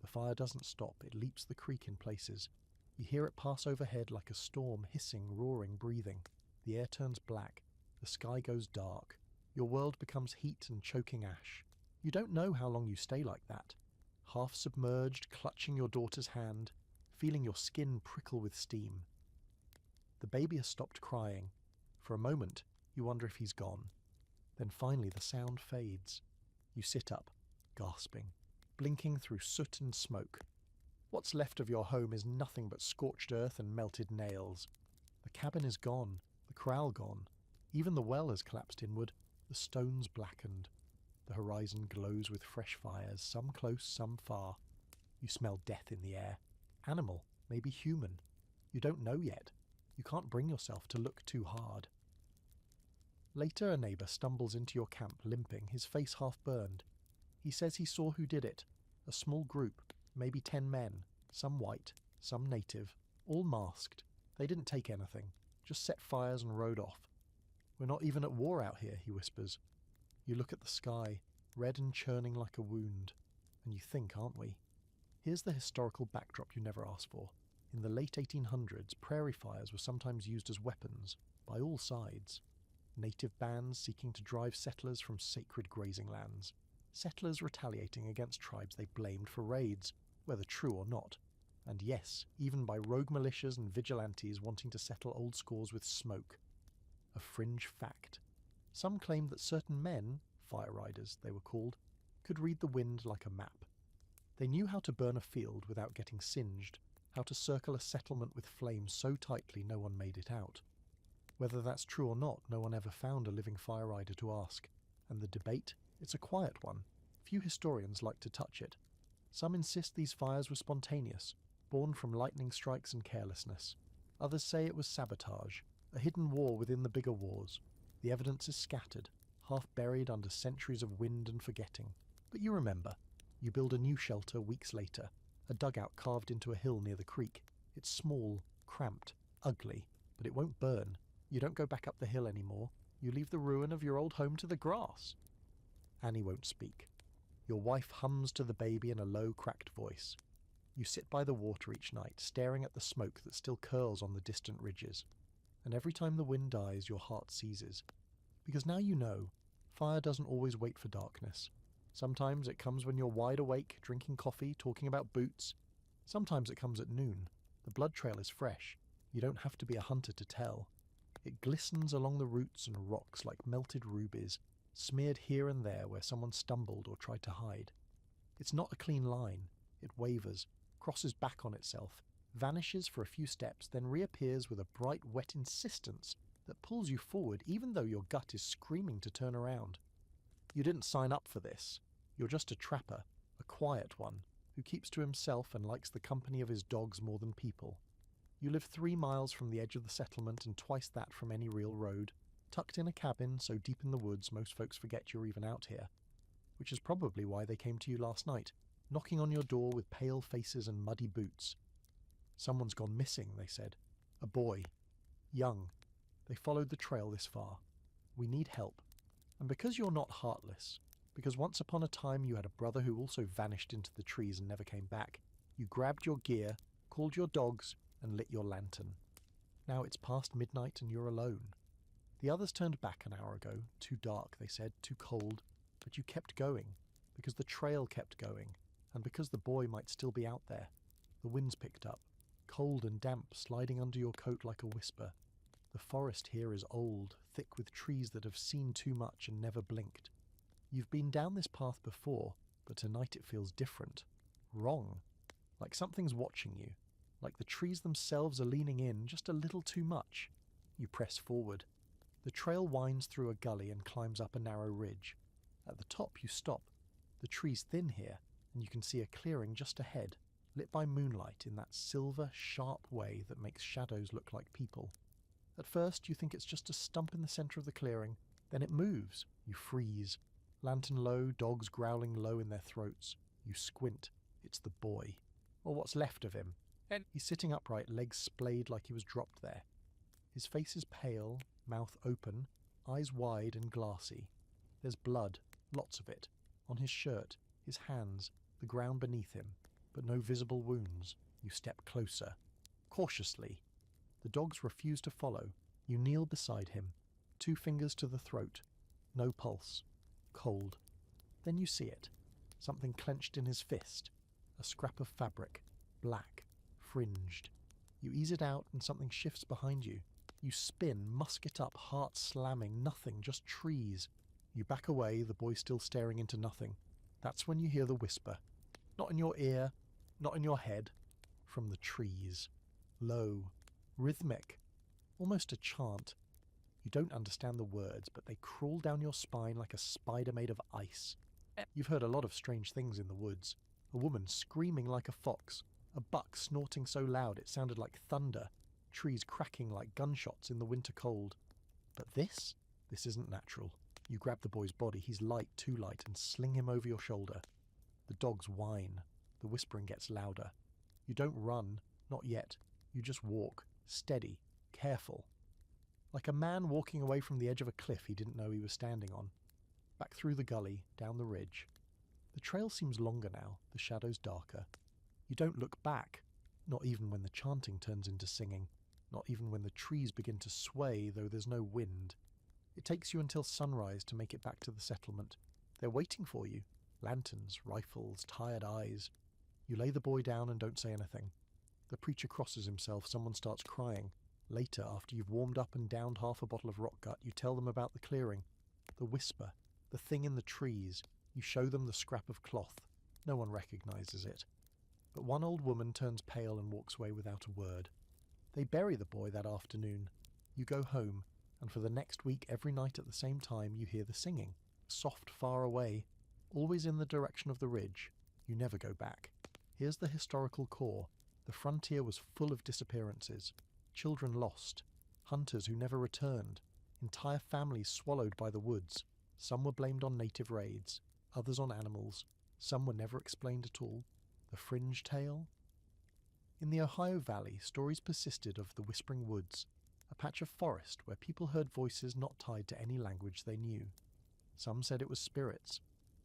The fire doesn't stop, it leaps the creek in places. You hear it pass overhead like a storm, hissing, roaring, breathing. The air turns black. The sky goes dark. Your world becomes heat and choking ash. You don't know how long you stay like that. half submerged, clutching your daughter's hand, feeling your skin prickle with steam. The baby has stopped crying. For a moment, you wonder if he's gone. Then finally the sound fades. You sit up, gasping, blinking through soot and smoke. What's left of your home is nothing but scorched earth and melted nails. The cabin is gone, the corral gone. Even the well has collapsed inward, the stones blackened. The horizon glows with fresh fires, some close, some far. You smell death in the air. Animal, maybe human. You don't know yet. You can't bring yourself to look too hard. Later, a neighbour stumbles into your camp limping, his face half burned. He says he saw who did it. A small group, maybe 10 men, some white, some native, all masked. They didn't take anything, just set fires and rode off. We're not even at war out here, he whispers. You look at the sky, red and churning like a wound, and you think, aren't we? Here's the historical backdrop you never asked for. In the late 1800s, prairie fires were sometimes used as weapons, by all sides. Native bands seeking to drive settlers from sacred grazing lands. Settlers retaliating against tribes they blamed for raids, whether true or not. And yes, even by rogue militias and vigilantes wanting to settle old scores with smoke. A fringe fact. Some claimed that certain men, fire riders they were called, could read the wind like a map. They knew how to burn a field without getting singed, how to circle a settlement with flames so tightly no one made it out. Whether that's true or not, no one ever found a living fire rider to ask. And the debate? It's a quiet one. Few historians like to touch it. Some insist these fires were spontaneous, born from lightning strikes and carelessness. Others say it was sabotage, a hidden war within the bigger wars. The evidence is scattered, half buried under centuries of wind and forgetting. But you remember. You build a new shelter weeks later, a dugout carved into a hill near the creek. It's small, cramped, ugly, but it won't burn. You don't go back up the hill anymore. You leave the ruin of your old home to the grass. Annie won't speak. Your wife hums to the baby in a low, cracked voice. You sit by the water each night, staring at the smoke that still curls on the distant ridges. And every time the wind dies, your heart seizes. Because now you know, fire doesn't always wait for darkness. Sometimes it comes when you're wide awake, drinking coffee, talking about boots. Sometimes it comes at noon. The blood trail is fresh. You don't have to be a hunter to tell. It glistens along the roots and rocks like melted rubies, smeared here and there where someone stumbled or tried to hide. It's not a clean line. It wavers, crosses back on itself, vanishes for a few steps, then reappears with a bright, wet insistence that pulls you forward even though your gut is screaming to turn around. You didn't sign up for this. You're just a trapper, a quiet one, who keeps to himself and likes the company of his dogs more than people. You live 3 miles from the edge of the settlement and twice that from any real road, tucked in a cabin so deep in the woods most folks forget you're even out here. Which is probably why they came to you last night, knocking on your door with pale faces and muddy boots. Someone's gone missing, they said. A boy. Young. They followed the trail this far. We need help. And because you're not heartless, because once upon a time you had a brother who also vanished into the trees and never came back, you grabbed your gear, called your dogs, and lit your lantern. Now it's past midnight and you're alone. The others turned back an hour ago. Too dark, they said, too cold. But you kept going, because the trail kept going, and because the boy might still be out there. The winds picked up, cold and damp, sliding under your coat like a whisper. The forest here is old, thick with trees that have seen too much and never blinked. You've been down this path before, but tonight it feels different. Wrong. Like something's watching you. Like the trees themselves are leaning in just a little too much. You press forward. The trail winds through a gully and climbs up a narrow ridge. At the top you stop. The tree's thin here, and you can see a clearing just ahead, lit by moonlight in that silver, sharp way that makes shadows look like people. At first you think it's just a stump in the centre of the clearing, then it moves. You freeze. Lantern low, dogs growling low in their throats. You squint. It's the boy. Or what's left of him. He's sitting upright, legs splayed like he was dropped there. His face is pale, mouth open, eyes wide and glassy. There's blood, lots of it, on his shirt, his hands, the ground beneath him, but no visible wounds. You step closer. Cautiously. The dogs refuse to follow. You kneel beside him, 2 fingers to the throat. No pulse. Cold. Then you see it. Something clenched in his fist. A scrap of fabric, black, fringed. You ease it out and something shifts behind you. You spin, musket up, heart slamming, nothing, just trees. You back away, the boy still staring into nothing. That's when you hear the whisper. Not in your ear, not in your head. From the trees. Low, rhythmic, almost a chant. You don't understand the words, but they crawl down your spine like a spider made of ice. You've heard a lot of strange things in the woods. A woman screaming like a fox, a buck snorting so loud it sounded like thunder, trees cracking like gunshots in the winter cold. But this isn't natural. You grab the boy's body, he's light, too light, and sling him over your shoulder. The dogs whine. The whispering gets louder. You don't run, not yet. You just walk, steady, careful. Like a man walking away from the edge of a cliff he didn't know he was standing on. Back through the gully, down the ridge. The trail seems longer now, the shadows darker. You don't look back, not even when the chanting turns into singing, not even when the trees begin to sway, though there's no wind. It takes you until sunrise to make it back to the settlement. They're waiting for you. Lanterns, rifles, tired eyes. You lay the boy down and don't say anything. The preacher crosses himself, someone starts crying. Later, after you've warmed up and downed half a bottle of rock gut, you tell them about the clearing. The whisper, the thing in the trees. You show them the scrap of cloth. No one recognizes it. But one old woman turns pale and walks away without a word. They bury the boy that afternoon. You go home, and for the next week every night at the same time you hear the singing. Soft far away, always in the direction of the ridge. You never go back. Here's the historical core. The frontier was full of disappearances. Children lost. Hunters who never returned. Entire families swallowed by the woods. Some were blamed on native raids. Others on animals. Some were never explained at all. The fringe tale? In the Ohio Valley, stories persisted of the Whispering Woods, a patch of forest where people heard voices not tied to any language they knew. Some said it was spirits.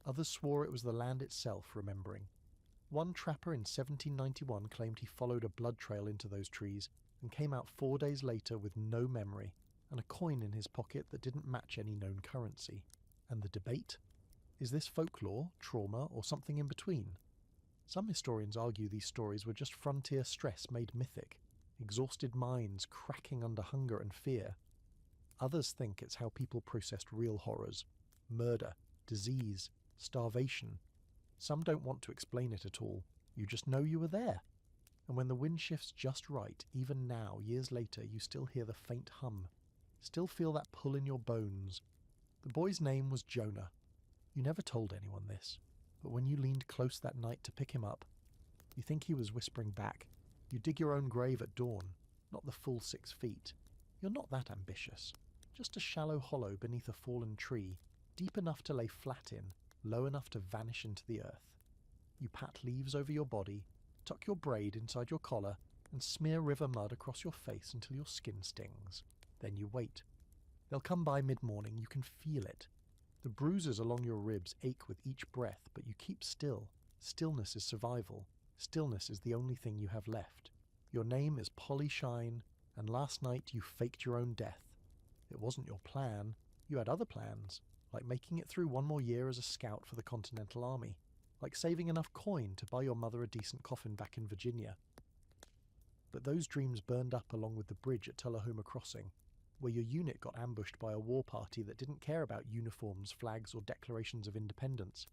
Others swore it was the land itself remembering. One trapper in 1791 claimed he followed a blood trail into those trees and came out 4 days later with no memory and a coin in his pocket that didn't match any known currency. And the debate? Is this folklore, trauma, or something in between? Some historians argue these stories were just frontier stress made mythic, exhausted minds cracking under hunger and fear. Others think it's how people processed real horrors, murder, disease, starvation. Some don't want to explain it at all. You just know you were there. And when the wind shifts just right, even now, years later, you still hear the faint hum. Still feel that pull in your bones. The boy's name was Jonah. You never told anyone this, but when you leaned close that night to pick him up, you think he was whispering back. You dig your own grave at dawn, not the full 6 feet. You're not that ambitious. Just a shallow hollow beneath a fallen tree, deep enough to lay flat in, low enough to vanish into the earth. You pat leaves over your body, tuck your braid inside your collar, and smear river mud across your face until your skin stings. Then you wait. They'll come by mid-morning, you can feel it. The bruises along your ribs ache with each breath, but you keep still. Stillness is survival. Stillness is the only thing you have left. Your name is Polly Shine, and last night you faked your own death. It wasn't your plan. You had other plans, like making it through 1 more year as a scout for the Continental Army, like saving enough coin to buy your mother a decent coffin back in Virginia. But those dreams burned up along with the bridge at Tullahoma Crossing, where your unit got ambushed by a war party that didn't care about uniforms, flags, or declarations of independence.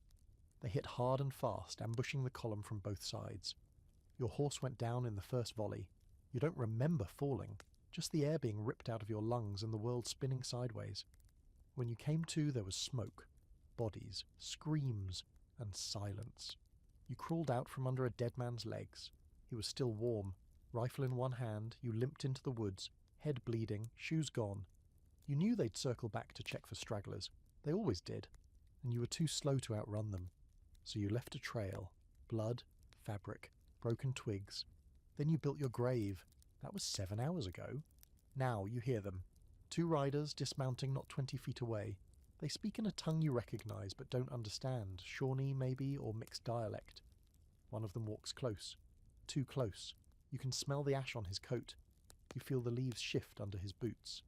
They hit hard and fast, ambushing the column from both sides. Your horse went down in the first volley. You don't remember falling, just the air being ripped out of your lungs and the world spinning sideways. When you came to, there was smoke, bodies, screams, and silence. You crawled out from under a dead man's legs. He was still warm. Rifle in one hand, you limped into the woods, head bleeding, shoes gone. You knew they'd circle back to check for stragglers. They always did. And you were too slow to outrun them. So you left a trail. Blood, fabric, broken twigs. Then you built your grave. That was 7 hours ago. Now you hear them. 2 riders dismounting not 20 feet away. They speak in a tongue you recognize but don't understand, Shawnee maybe, or mixed dialect. One of them walks close. Too close. You can smell the ash on his coat. You feel the leaves shift under his boots.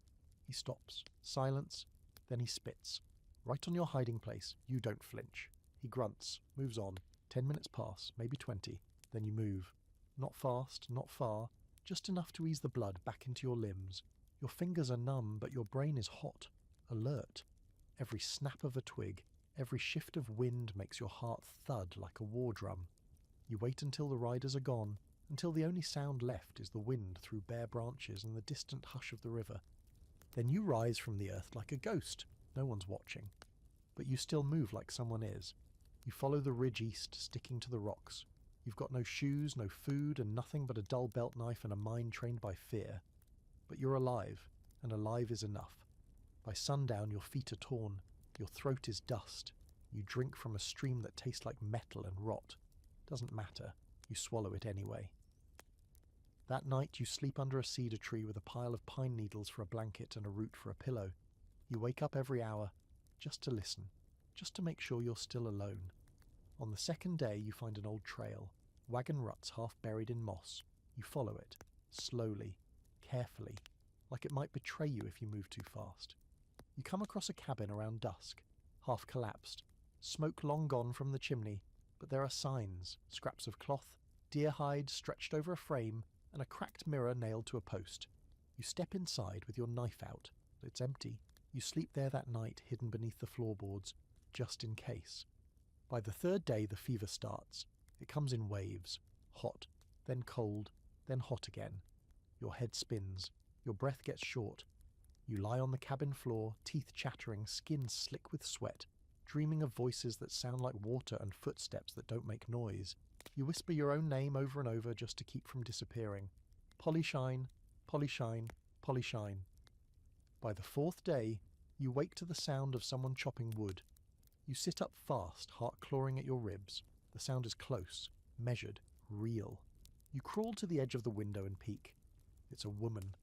He stops. Silence. Then he spits. Right on your hiding place. You don't flinch. He grunts. Moves on. 10 minutes pass, maybe 20, then you move. Not fast, not far, just enough to ease the blood back into your limbs. Your fingers are numb, but your brain is hot, alert. Every snap of a twig, every shift of wind makes your heart thud like a war drum. You wait until the riders are gone, until the only sound left is the wind through bare branches and the distant hush of the river. Then you rise from the earth like a ghost. No one's watching. But you still move like someone is. You follow the ridge east, sticking to the rocks. You've got no shoes, no food, and nothing but a dull belt knife and a mind trained by fear. But you're alive, and alive is enough. By sundown your feet are torn, your throat is dust. You drink from a stream that tastes like metal and rot. Doesn't matter, you swallow it anyway. That night you sleep under a cedar tree with a pile of pine needles for a blanket and a root for a pillow. You wake up every hour, just to listen, just to make sure you're still alone. On the second day you find an old trail, wagon ruts half buried in moss. You follow it, slowly, carefully, like it might betray you if you move too fast. You come across a cabin around dusk, half collapsed, smoke long gone from the chimney, but there are signs, scraps of cloth, deer hide stretched over a frame, and a cracked mirror nailed to a post. You step inside with your knife out. It's empty. You sleep there that night, hidden beneath the floorboards, just in case. By the third day the fever starts. It comes in waves, hot, then cold, then hot again. Your head spins. Your breath gets short. You lie on the cabin floor, teeth chattering, skin slick with sweat, dreaming of voices that sound like water and footsteps that don't make noise. You whisper your own name over and over just to keep from disappearing. Polly Shine, Polly Shine, Polly Shine. By the fourth day, you wake to the sound of someone chopping wood. You sit up fast, heart clawing at your ribs. The sound is close, measured, real. You crawl to the edge of the window and peek. It's a woman,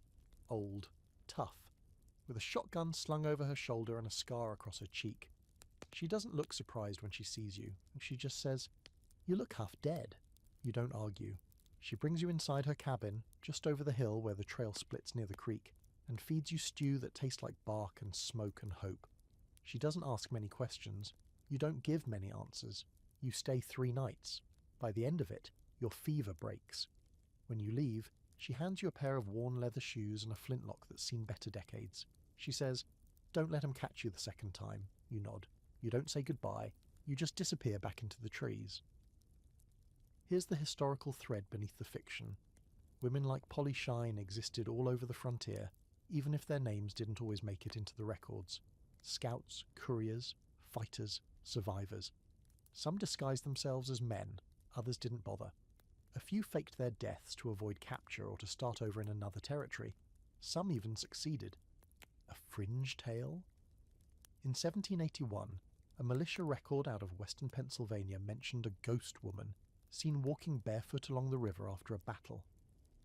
old, tough, with a shotgun slung over her shoulder and a scar across her cheek. She doesn't look surprised when she sees you, and she just says, "You look half dead." You don't argue. She brings you inside her cabin, just over the hill where the trail splits near the creek, and feeds you stew that tastes like bark and smoke and hope. She doesn't ask many questions. You don't give many answers. You stay 3 nights. By the end of it, your fever breaks. When you leave, she hands you a pair of worn leather shoes and a flintlock that's seen better decades. She says, "Don't let 'em catch you the second time." You nod. You don't say goodbye. You just disappear back into the trees. Here's the historical thread beneath the fiction. Women like Polly Shine existed all over the frontier, even if their names didn't always make it into the records. Scouts, couriers, fighters, survivors. Some disguised themselves as men, others didn't bother. A few faked their deaths to avoid capture or to start over in another territory. Some even succeeded. A fringe tale? In 1781, a militia record out of western Pennsylvania mentioned a ghost woman seen walking barefoot along the river after a battle.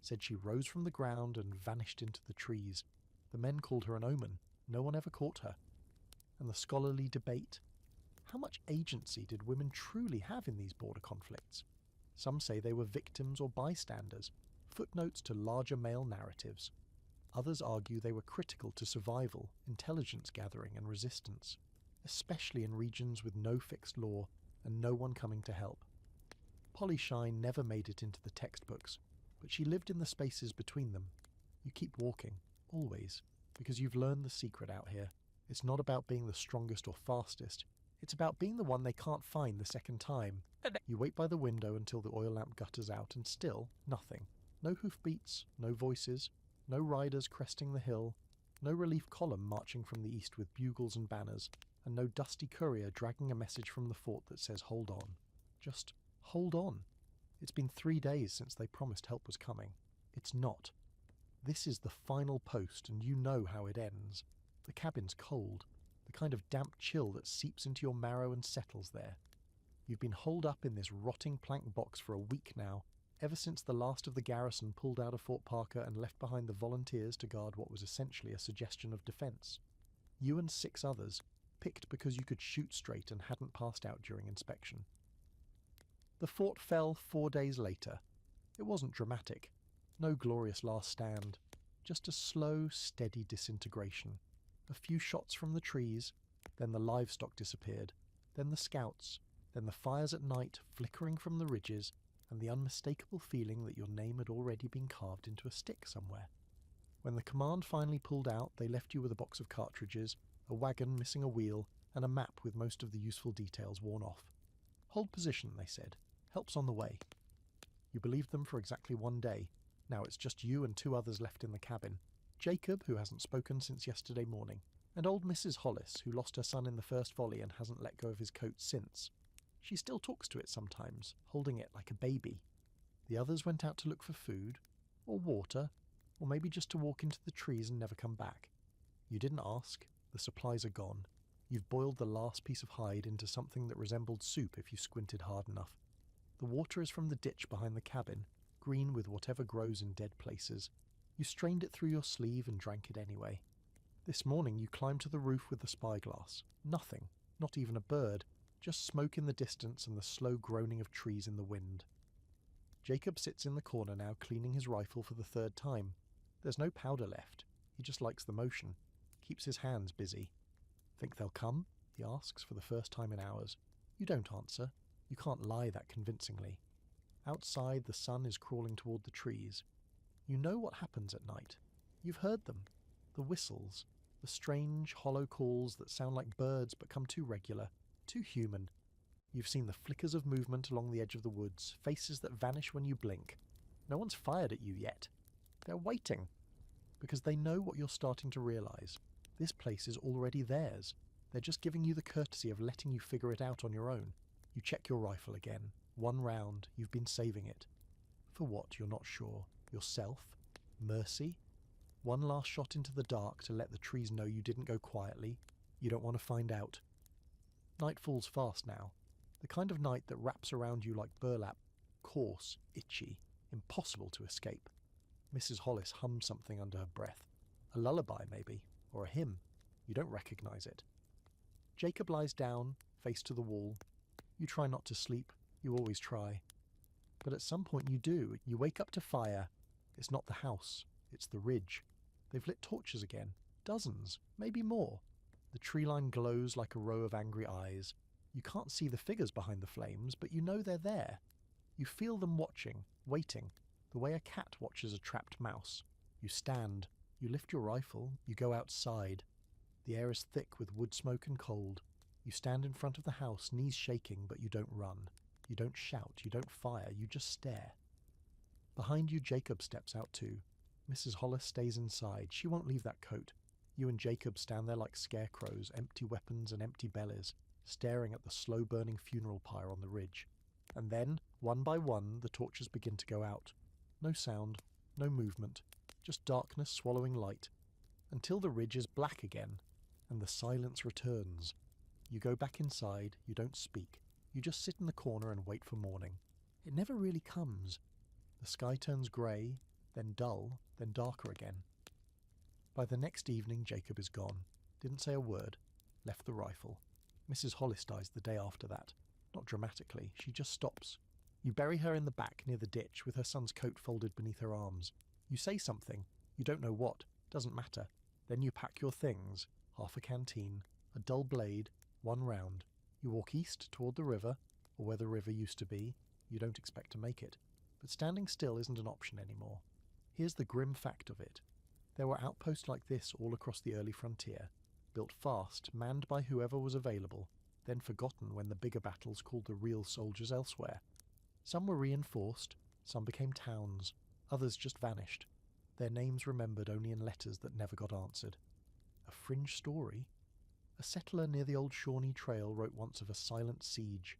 Said she rose from the ground and vanished into the trees. The men called her an omen. No one ever caught her. And the scholarly debate? How much agency did women truly have in these border conflicts? Some say they were victims or bystanders, footnotes to larger male narratives. Others argue they were critical to survival, intelligence gathering and resistance, especially in regions with no fixed law and no one coming to help. Polly Shine never made it into the textbooks, but she lived in the spaces between them. You keep walking, always, because you've learned the secret out here. It's not about being the strongest or fastest. It's about being the one they can't find the second time. You wait by the window until the oil lamp gutters out, and still, nothing. No hoofbeats, no voices, no riders cresting the hill, no relief column marching from the east with bugles and banners, and no dusty courier dragging a message from the fort that says hold on. Just hold on. It's been 3 days since they promised help was coming. It's not. This is the final post, and you know how it ends. The cabin's cold, the kind of damp chill that seeps into your marrow and settles there. You've been holed up in this rotting plank box for a week now, ever since the last of the garrison pulled out of Fort Parker and left behind the volunteers to guard what was essentially a suggestion of defense. You and 6 others, picked because you could shoot straight and hadn't passed out during inspection. The fort fell 4 days later. It wasn't dramatic. No glorious last stand. Just a slow, steady disintegration. A few shots from the trees, then the livestock disappeared, then the scouts, then the fires at night flickering from the ridges, and the unmistakable feeling that your name had already been carved into a stick somewhere. When the command finally pulled out, they left you with a box of cartridges, a wagon missing a wheel, and a map with most of the useful details worn off. Hold position, they said. Help's on the way. You believed them for exactly 1 day. Now it's just you and 2 others left in the cabin. Jacob, who hasn't spoken since yesterday morning, and old Mrs. Hollis, who lost her son in the first volley and hasn't let go of his coat since. She still talks to it sometimes, holding it like a baby. The others went out to look for food, or water, or maybe just to walk into the trees and never come back. You didn't ask. The supplies are gone. You've boiled the last piece of hide into something that resembled soup if you squinted hard enough. The water is from the ditch behind the cabin, green with whatever grows in dead places. You strained it through your sleeve and drank it anyway. This morning you climbed to the roof with the spyglass. Nothing, not even a bird, just smoke in the distance and the slow groaning of trees in the wind. Jacob sits in the corner now, cleaning his rifle for the 3rd time. There's no powder left. He just likes the motion. Keeps his hands busy. Think they'll come? He asks for the first time in hours. You don't answer. You can't lie that convincingly. Outside, the sun is crawling toward the trees. You know what happens at night. You've heard them. The whistles. The strange, hollow calls that sound like birds but come too regular, too human. You've seen the flickers of movement along the edge of the woods, faces that vanish when you blink. No one's fired at you yet. They're waiting. Because they know what you're starting to realise. This place is already theirs. They're just giving you the courtesy of letting you figure it out on your own. You check your rifle again. 1 round. You've been saving it. For what, you're not sure. Yourself? Mercy? 1 last shot into the dark to let the trees know you didn't go quietly. You don't want to find out. Night falls fast now. The kind of night that wraps around you like burlap. Coarse, itchy, impossible to escape. Mrs. Hollis hums something under her breath. A lullaby, maybe, or a hymn. You don't recognise it. Jacob lies down, face to the wall. You try not to sleep. You always try. But at some point you do. You wake up to fire. It's not the house. It's the ridge. They've lit torches again. Dozens, maybe more. The tree line glows like a row of angry eyes. You can't see the figures behind the flames, but you know they're there. You feel them watching, waiting, the way a cat watches a trapped mouse. You stand. You lift your rifle. You go outside. The air is thick with wood smoke and cold. You stand in front of the house, knees shaking, but you don't run. You don't shout. You don't fire. You just stare. Behind you, Jacob steps out too. Mrs. Hollis stays inside. She won't leave that coat. You and Jacob stand there like scarecrows, empty weapons and empty bellies, staring at the slow-burning funeral pyre on the ridge. And then, one by one, the torches begin to go out. No sound, no movement, just darkness swallowing light, until the ridge is black again, and the silence returns. You go back inside, you don't speak. You just sit in the corner and wait for morning. It never really comes. The sky turns grey, then dull, then darker again. By the next evening, Jacob is gone. Didn't say a word. Left the rifle. Mrs. Hollis dies the day after that. Not dramatically, she just stops. You bury her in the back near the ditch with her son's coat folded beneath her arms. You say something. You don't know what. Doesn't matter. Then you pack your things. Half a canteen, a dull blade, 1 round. You walk east toward the river, or where the river used to be. You don't expect to make it. But standing still isn't an option anymore. Here's the grim fact of it. There were outposts like this all across the early frontier, built fast, manned by whoever was available, then forgotten when the bigger battles called the real soldiers elsewhere. Some were reinforced, some became towns, others just vanished, their names remembered only in letters that never got answered. A fringe story? A settler near the old Shawnee Trail wrote once of a silent siege,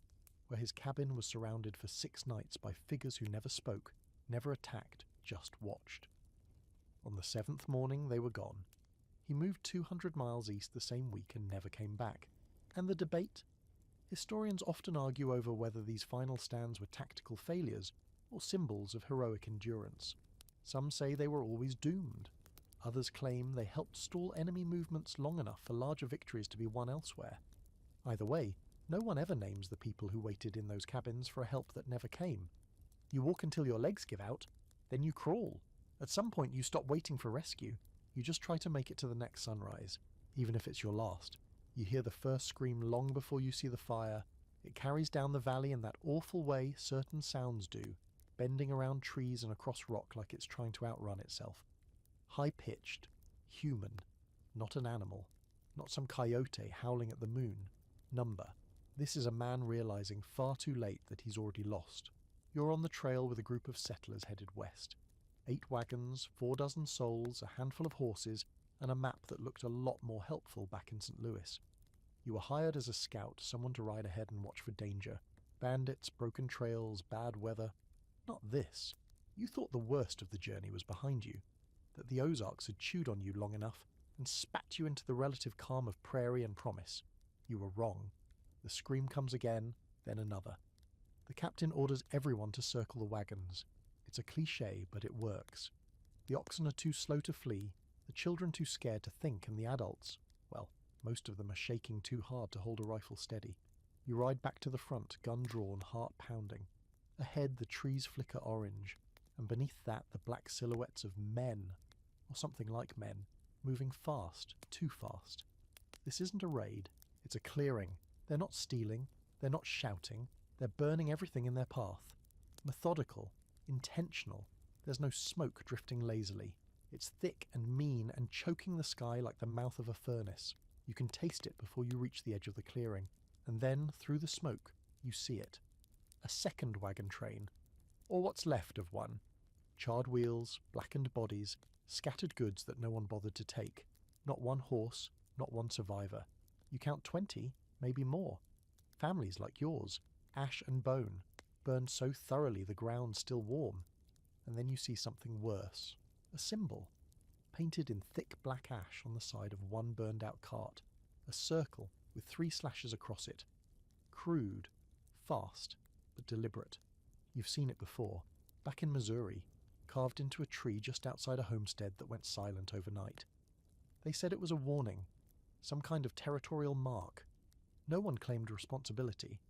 where his cabin was surrounded for 6 nights by figures who never spoke, never attacked, just watched. On the 7th morning they were gone. He moved 200 miles east the same week and never came back. And the debate? Historians often argue over whether these final stands were tactical failures or symbols of heroic endurance. Some say they were always doomed. Others claim they helped stall enemy movements long enough for larger victories to be won elsewhere. Either way, no one ever names the people who waited in those cabins for a help that never came. You walk until your legs give out, then you crawl. At some point you stop waiting for rescue. You just try to make it to the next sunrise, even if it's your last. You hear the first scream long before you see the fire, It carries down the valley in that awful way certain sounds do, bending around trees and across rock like it's trying to outrun itself. High-pitched, human, not an animal, not some coyote howling at the moon. Number. This is a man realizing far too late that he's already lost. You're on the trail with a group of settlers headed west. 8 wagons, 4 dozen souls, a handful of horses, and a map that looked a lot more helpful back in St. Louis. You were hired as a scout, someone to ride ahead and watch for danger. Bandits, broken trails, bad weather. Not this. You thought the worst of the journey was behind you, that the Ozarks had chewed on you long enough and spat you into the relative calm of prairie and promise. You were wrong. The scream comes again, then another. The captain orders everyone to circle the wagons. It's a cliché, but it works. The oxen are too slow to flee, the children too scared to think, and the adults, well, most of them are shaking too hard to hold a rifle steady. You ride back to the front, gun drawn, heart pounding. Ahead the trees flicker orange, and beneath that the black silhouettes of men, or something like men, moving fast, too fast. This isn't a raid, it's a clearing. They're not stealing, they're not shouting, they're burning everything in their path. Methodical, intentional, there's no smoke drifting lazily. It's thick and mean and choking the sky like the mouth of a furnace. You can taste it before you reach the edge of the clearing, and then, through the smoke, you see it. A second wagon train, or what's left of one. Charred wheels, blackened bodies, scattered goods that no one bothered to take. Not one horse, not one survivor. You count 20, maybe more. Families like yours, ash and bone, burned so thoroughly the ground's still warm. And then you see something worse. A symbol, painted in thick black ash on the side of one burned-out cart. A circle with 3 slashes across it. Crude, fast, but deliberate. You've seen it before, back in Missouri, carved into a tree just outside a homestead that went silent overnight. They said it was a warning, some kind of territorial mark. No one claimed responsibility.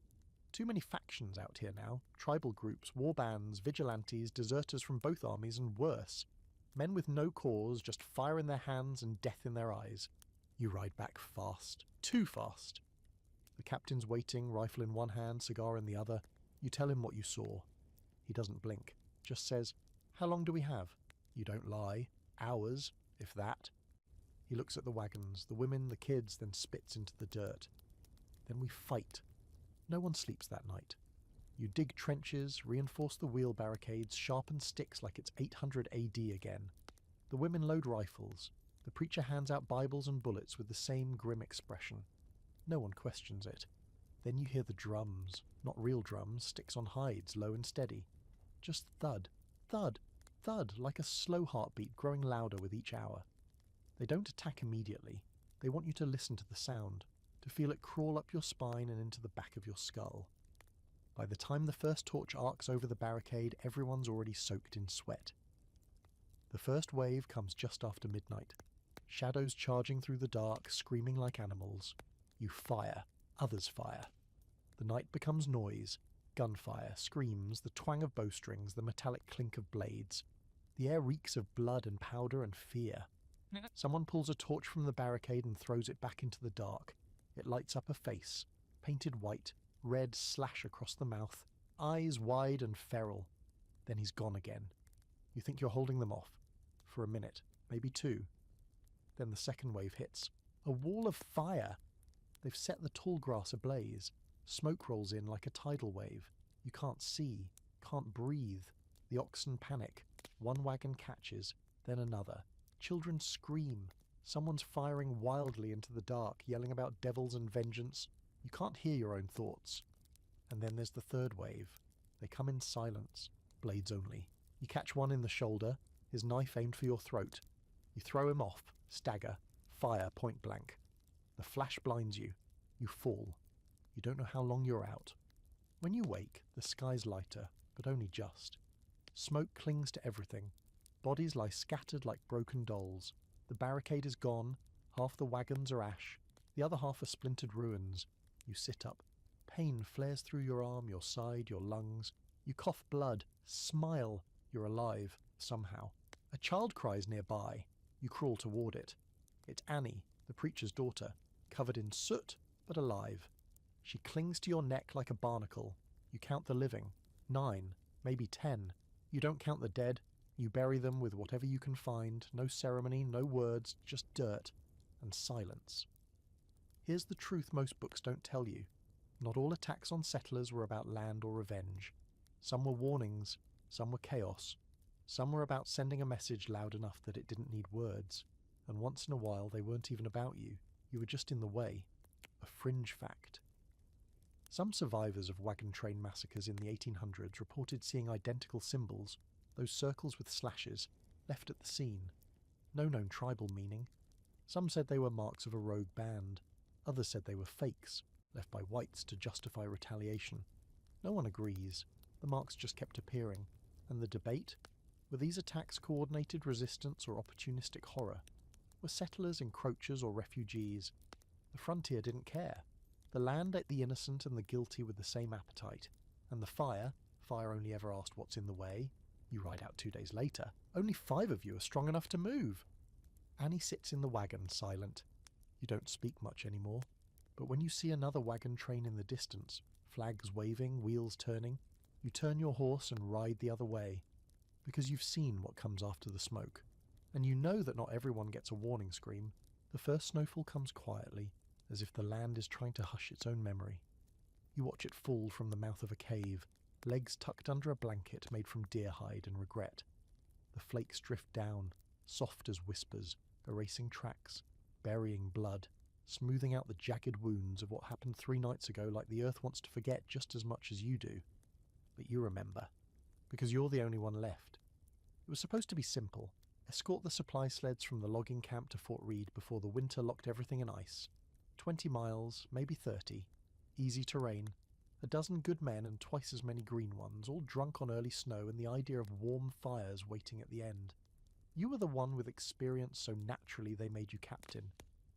Too many factions out here now, tribal groups, war bands, vigilantes, deserters from both armies, and worse. Men with no cause, just fire in their hands and death in their eyes. You ride back fast, too fast. The captain's waiting, rifle in one hand, cigar in the other. You tell him what you saw. He doesn't blink, just says, "How long do we have?" You don't lie. Hours, if that. He looks at the wagons, the women, the kids, then spits into the dirt. Then we fight. No one sleeps that night. You dig trenches, reinforce the wheel barricades, sharpen sticks like it's 800 AD again. The women load rifles. The preacher hands out Bibles and bullets with the same grim expression. No one questions it. Then you hear the drums. Not real drums, sticks on hides, low and steady. Just thud, thud, thud, like a slow heartbeat growing louder with each hour. They don't attack immediately. They want you to listen to the sound, to feel it crawl up your spine and into the back of your skull. By the time the first torch arcs over the barricade, everyone's already soaked in sweat. The first wave comes just after midnight. Shadows charging through the dark, screaming like animals. You fire. Others fire. The night becomes noise. Gunfire, screams, the twang of bowstrings, the metallic clink of blades. The air reeks of blood and powder and fear. Someone pulls a torch from the barricade and throws it back into the dark. It lights up a face, painted white, red slash across the mouth, eyes wide and feral. Then he's gone again. You think you're holding them off. For a minute, maybe 2. Then the second wave hits. A wall of fire! They've set the tall grass ablaze. Smoke rolls in like a tidal wave. You can't see, can't breathe. The oxen panic. One wagon catches, then another. Children scream. Someone's firing wildly into the dark, yelling about devils and vengeance. You can't hear your own thoughts. And then there's the third wave. They come in silence, blades only. You catch one in the shoulder, his knife aimed for your throat. You throw him off, stagger, fire point blank. The flash blinds you. You fall. You don't know how long you're out. When you wake, the sky's lighter, but only just. Smoke clings to everything. Bodies lie scattered like broken dolls. The barricade is gone. Half the wagons are ash. The other half are splintered ruins. You sit up. Pain flares through your arm, your side, your lungs. You cough blood. Smile. You're alive, somehow. A child cries nearby. You crawl toward it. It's Annie, the preacher's daughter, covered in soot, but alive. She clings to your neck like a barnacle. You count the living. 9, maybe 10. You don't count the dead. You bury them with whatever you can find. No ceremony, no words, just dirt and silence. Here's the truth most books don't tell you. Not all attacks on settlers were about land or revenge. Some were warnings, some were chaos. Some were about sending a message loud enough that it didn't need words. And once in a while they weren't even about you. You were just in the way. A fringe fact. Some survivors of wagon train massacres in the 1800s reported seeing identical symbols, those circles with slashes, left at the scene. No known tribal meaning. Some said they were marks of a rogue band. Others said they were fakes, left by whites to justify retaliation. No one agrees. The marks just kept appearing. And the debate? Were these attacks coordinated resistance or opportunistic horror? Were settlers encroachers or refugees? The frontier didn't care. The land ate the innocent and the guilty with the same appetite. And the fire only ever asked what's in the way. You ride out 2 days later. Only 5 of you are strong enough to move. Annie sits in the wagon, silent. You don't speak much anymore. But when you see another wagon train in the distance, flags waving, wheels turning, you turn your horse and ride the other way. Because you've seen what comes after the smoke. And you know that not everyone gets a warning scream. The first snowfall comes quietly, as if the land is trying to hush its own memory. You watch it fall from the mouth of a cave, legs tucked under a blanket made from deer hide and regret. The flakes drift down, soft as whispers, erasing tracks, burying blood, smoothing out the jagged wounds of what happened 3 nights ago like the earth wants to forget just as much as you do. But you remember, because you're the only one left. It was supposed to be simple. Escort the supply sleds from the logging camp to Fort Reed before the winter locked everything in ice. 20 miles, maybe 30. Easy terrain. A dozen good men and twice as many green ones, all drunk on early snow and the idea of warm fires waiting at the end. You were the one with experience, so naturally they made you captain.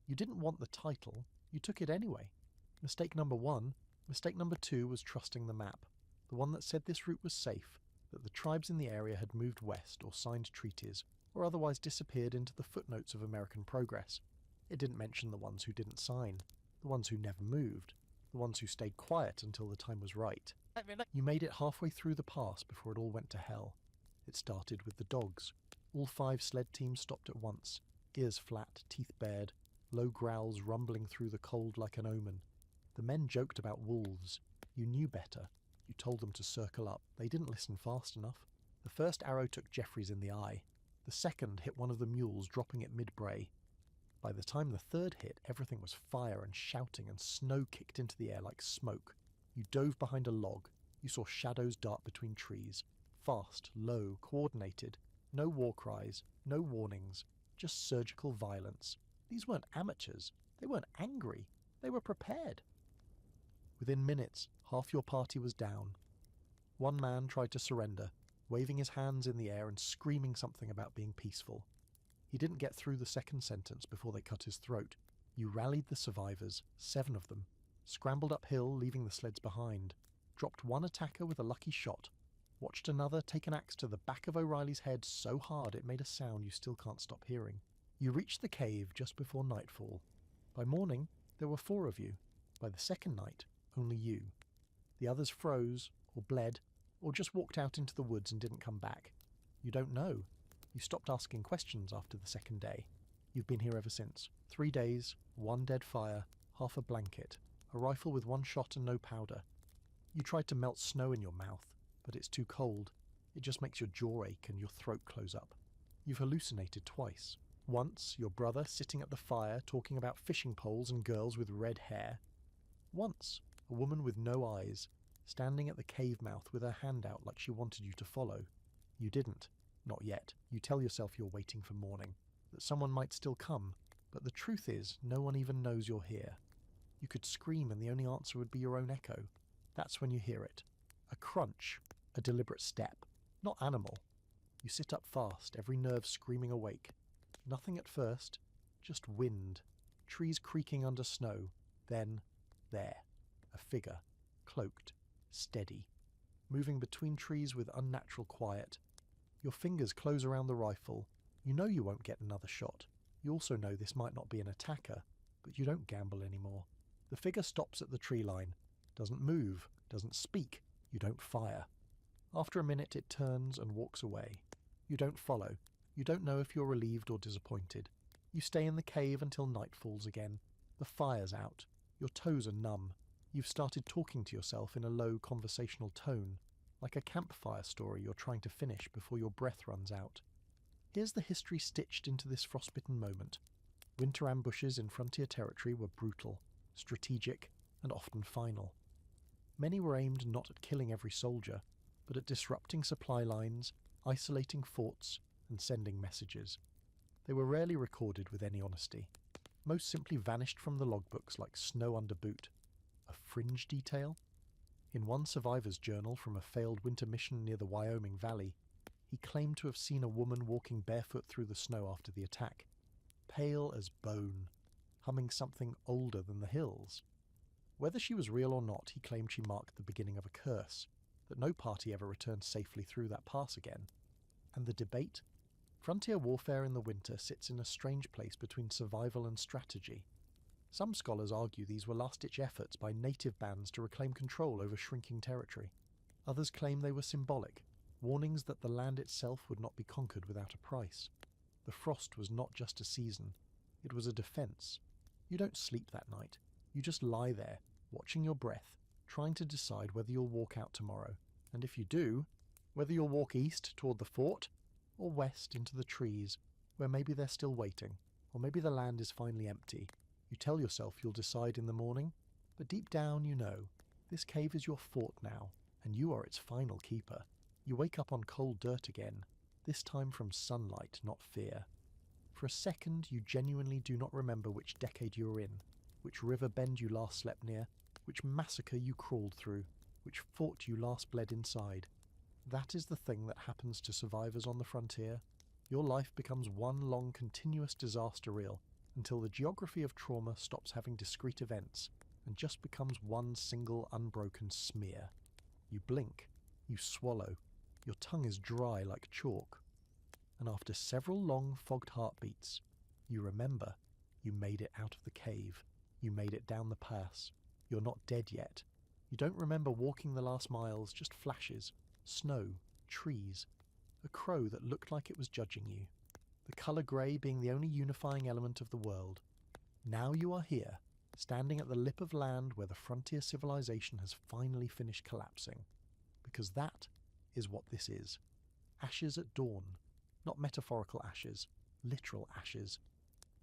You didn't want the title, you took it anyway. Mistake number 1. Mistake number 2 was trusting the map. The one that said this route was safe, that the tribes in the area had moved west or signed treaties, or otherwise disappeared into the footnotes of American progress. It didn't mention the ones who didn't sign, the ones who never moved, the ones who stayed quiet until the time was right. You made it halfway through the pass before it all went to hell. It started with the dogs. All 5 sled teams stopped at once, ears flat, teeth bared, low growls rumbling through the cold like an omen. The men joked about wolves. You knew better. You told them to circle up. They didn't listen fast enough. The first arrow took Jeffries in the eye. The second hit one of the mules, dropping it mid-bray. By the time the third hit, everything was fire and shouting, and snow kicked into the air like smoke. You dove behind a log. You saw shadows dart between trees. Fast, low, coordinated. No war cries, no warnings, just surgical violence. These weren't amateurs. They weren't angry. They were prepared. Within minutes, half your party was down. One man tried to surrender, waving his hands in the air and screaming something about being peaceful. He didn't get through the second sentence before they cut his throat. You rallied the survivors, 7 of them, scrambled uphill, leaving the sleds behind, dropped one attacker with a lucky shot, watched another take an axe to the back of O'Reilly's head so hard it made a sound you still can't stop hearing. You reached the cave just before nightfall. By morning, there were 4 of you. By the second night, only you. The others froze, or bled, or just walked out into the woods and didn't come back. You don't know. You stopped asking questions after the second day. You've been here ever since. 3 days, 1 dead fire, half a blanket, a rifle with 1 shot and no powder. You tried to melt snow in your mouth, but it's too cold. It just makes your jaw ache and your throat close up. You've hallucinated twice. Once, your brother sitting at the fire talking about fishing poles and girls with red hair. Once, a woman with no eyes, standing at the cave mouth with her hand out like she wanted you to follow. You didn't. Not yet. You tell yourself you're waiting for morning, that someone might still come, but the truth is, no one even knows you're here. You could scream and the only answer would be your own echo. That's when you hear it. A crunch, a deliberate step. Not animal. You sit up fast, every nerve screaming awake. Nothing at first, just wind, trees creaking under snow. Then, there, a figure, cloaked, steady, moving between trees with unnatural quiet. Your fingers close around the rifle. You know you won't get another shot. You also know this might not be an attacker, but you don't gamble anymore. The The figure stops at the tree line, doesn't move, doesn't speak, you don't fire. After a minute it turns and walks away. You don't follow. You don't know if you're relieved or disappointed. You stay in the cave until night falls again. The fire's out. Your toes are numb. You've started talking to yourself in a low conversational tone, like a campfire story you're trying to finish before your breath runs out. Here's the history stitched into this frostbitten moment. Winter ambushes in frontier territory were brutal, strategic, and often final. Many were aimed not at killing every soldier, but at disrupting supply lines, isolating forts, and sending messages. They were rarely recorded with any honesty. Most simply vanished from the logbooks like snow under boot. A fringe detail? In one survivor's journal from a failed winter mission near the Wyoming Valley, he claimed to have seen a woman walking barefoot through the snow after the attack, pale as bone, humming something older than the hills. Whether she was real or not, he claimed she marked the beginning of a curse, that no party ever returned safely through that pass again. And the debate? Frontier warfare in the winter sits in a strange place between survival and strategy. Some scholars argue these were last-ditch efforts by native bands to reclaim control over shrinking territory. Others claim they were symbolic, warnings that the land itself would not be conquered without a price. The frost was not just a season, it was a defense. You don't sleep that night. You just lie there, watching your breath, trying to decide whether you'll walk out tomorrow. And if you do, whether you'll walk east toward the fort, or west into the trees, where maybe they're still waiting, or maybe the land is finally empty. You tell yourself you'll decide in the morning, but deep down you know, this cave is your fort now, and you are its final keeper. You wake up on cold dirt again, this time from sunlight, not fear. For a second you genuinely do not remember which decade you were in, which river bend you last slept near, which massacre you crawled through, which fort you last bled inside. That is the thing that happens to survivors on the frontier. Your life becomes one long continuous disaster reel until the geography of trauma stops having discrete events and just becomes one single unbroken smear. You blink, you swallow, your tongue is dry like chalk, and after several long fogged heartbeats, you remember you made it out of the cave, you made it down the pass, you're not dead yet. You don't remember walking the last miles, just flashes, snow, trees, a crow that looked like it was judging you, the colour grey being the only unifying element of the world. Now you are here, standing at the lip of land where the frontier civilization has finally finished collapsing. Because that is what this is. Ashes at dawn. Not metaphorical ashes, literal ashes.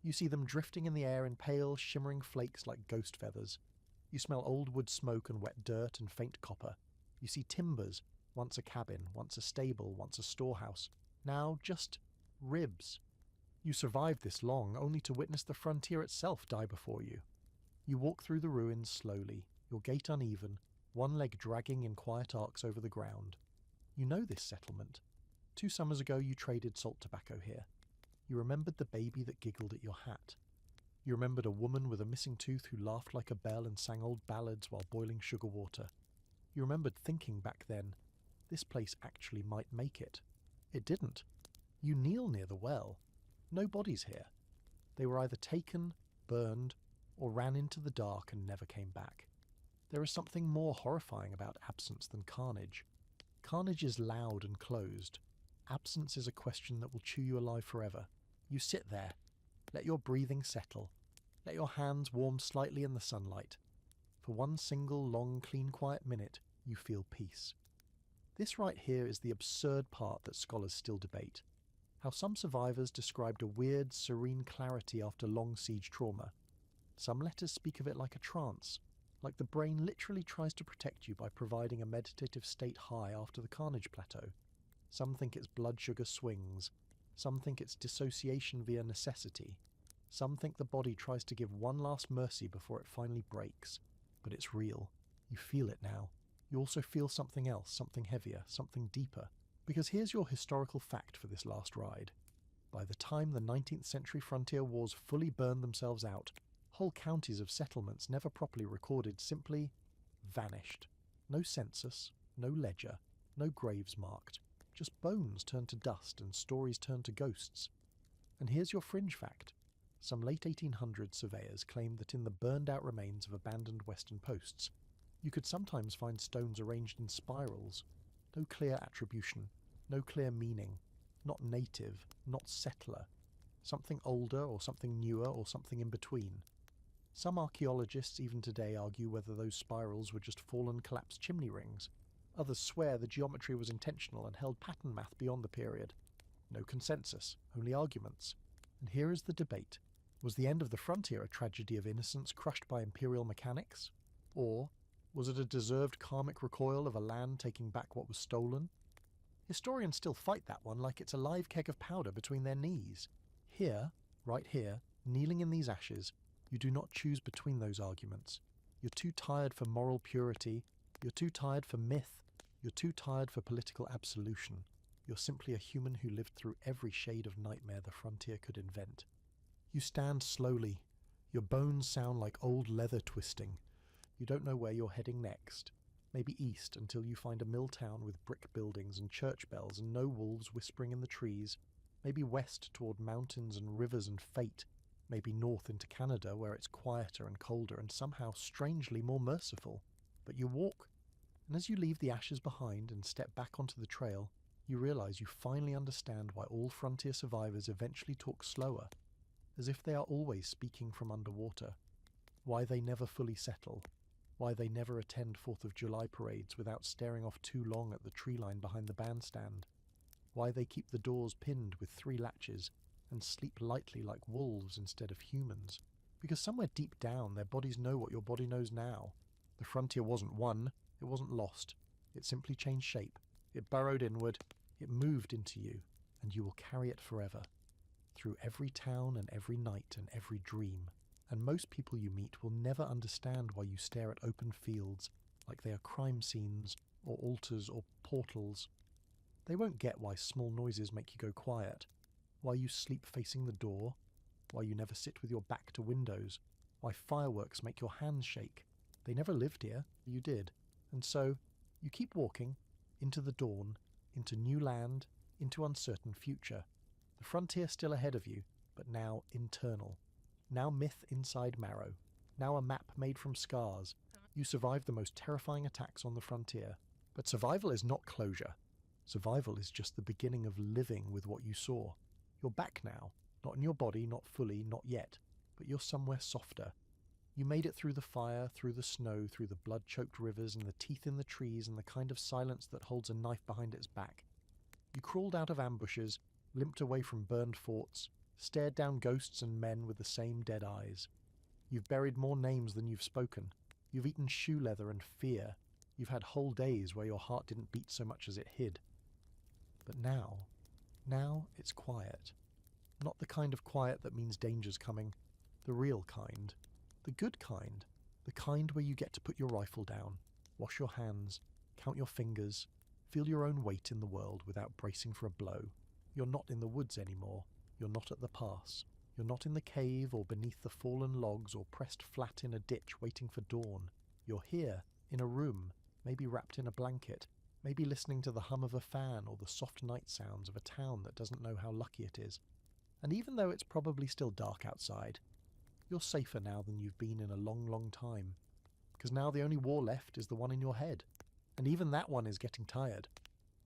You see them drifting in the air in pale, shimmering flakes like ghost feathers. You smell old wood smoke and wet dirt and faint copper. You see timbers, once a cabin, once a stable, once a storehouse, now just ribs. You survived this long only to witness the frontier itself die before you. You walk through the ruins slowly, your gait uneven, one leg dragging in quiet arcs over the ground. You know this settlement. 2 summers ago you traded salt tobacco here. You remembered the baby that giggled at your hat. You remembered a woman with a missing tooth who laughed like a bell and sang old ballads while boiling sugar water. You remembered thinking back then, this place actually might make it. It didn't. You kneel near the well. No bodies here. They were either taken, burned, or ran into the dark and never came back. There is something more horrifying about absence than carnage. Carnage is loud and closed. Absence is a question that will chew you alive forever. You sit there. Let your breathing settle. Let your hands warm slightly in the sunlight. For one single long, clean, quiet minute, you feel peace. This right here is the absurd part that scholars still debate. How some survivors described a weird, serene clarity after long siege trauma. Some letters speak of it like a trance, like the brain literally tries to protect you by providing a meditative state high after the carnage plateau. Some think it's blood sugar swings. Some think it's dissociation via necessity. Some think the body tries to give one last mercy before it finally breaks. But it's real. You feel it now. You also feel something else, something heavier, something deeper. Because here's your historical fact for this last ride. By the time the 19th century frontier wars fully burned themselves out, whole counties of settlements never properly recorded simply vanished. No census, no ledger, no graves marked. Just bones turned to dust and stories turned to ghosts. And here's your fringe fact. Some late 1800s surveyors claimed that in the burned-out remains of abandoned western posts, you could sometimes find stones arranged in spirals. No clear attribution, no clear meaning, not native, not settler, something older or something newer or something in between. Some archaeologists even today argue whether those spirals were just fallen collapsed chimney rings. Others swear the geometry was intentional and held pattern math beyond the period. No consensus, only arguments. And here is the debate. Was the end of the frontier a tragedy of innocence crushed by imperial mechanics? Or was it a deserved karmic recoil of a land taking back what was stolen? Historians still fight that one like it's a live keg of powder between their knees. Here, right here, kneeling in these ashes, you do not choose between those arguments. You're too tired for moral purity, you're too tired for myth, you're too tired for political absolution. You're simply a human who lived through every shade of nightmare the frontier could invent. You stand slowly. Your bones sound like old leather twisting. You don't know where you're heading next. Maybe east until you find a mill town with brick buildings and church bells and no wolves whispering in the trees. Maybe west toward mountains and rivers and fate. Maybe north into Canada where it's quieter and colder and somehow strangely more merciful. But you walk. And as you leave the ashes behind and step back onto the trail, you realize you finally understand why all frontier survivors eventually talk slower, as if they are always speaking from underwater, why they never fully settle, why they never attend 4th of July parades without staring off too long at the tree line behind the bandstand, why they keep the doors pinned with 3 latches and sleep lightly like wolves instead of humans, because somewhere deep down their bodies know what your body knows now. The frontier wasn't won, it wasn't lost, it simply changed shape. It burrowed inward, it moved into you, and you will carry it forever, through every town and every night and every dream. And most people you meet will never understand why you stare at open fields like they are crime scenes or altars or portals. They won't get why small noises make you go quiet, why you sleep facing the door, why you never sit with your back to windows, why fireworks make your hands shake. They never lived here, you did. And so, you keep walking, into the dawn, into new land, into uncertain future. The frontier still ahead of you, but now internal. Now myth inside marrow. Now a map made from scars. You survived the most terrifying attacks on the frontier. But survival is not closure. Survival is just the beginning of living with what you saw. You're back now. Not in your body, not fully, not yet. But you're somewhere softer. You made it through the fire, through the snow, through the blood-choked rivers and the teeth in the trees and the kind of silence that holds a knife behind its back. You crawled out of ambushes, limped away from burned forts, stared down ghosts and men with the same dead eyes. You've buried more names than you've spoken. You've eaten shoe leather and fear. You've had whole days where your heart didn't beat so much as it hid. But now it's quiet. Not the kind of quiet that means danger's coming. The real kind. The good kind. The kind where you get to put your rifle down, wash your hands, count your fingers, feel your own weight in the world without bracing for a blow. You're not in the woods anymore. You're not at the pass. You're not in the cave or beneath the fallen logs or pressed flat in a ditch waiting for dawn. You're here, in a room, maybe wrapped in a blanket, maybe listening to the hum of a fan or the soft night sounds of a town that doesn't know how lucky it is. And even though it's probably still dark outside, you're safer now than you've been in a long, long time. Because now the only war left is the one in your head. And even that one is getting tired.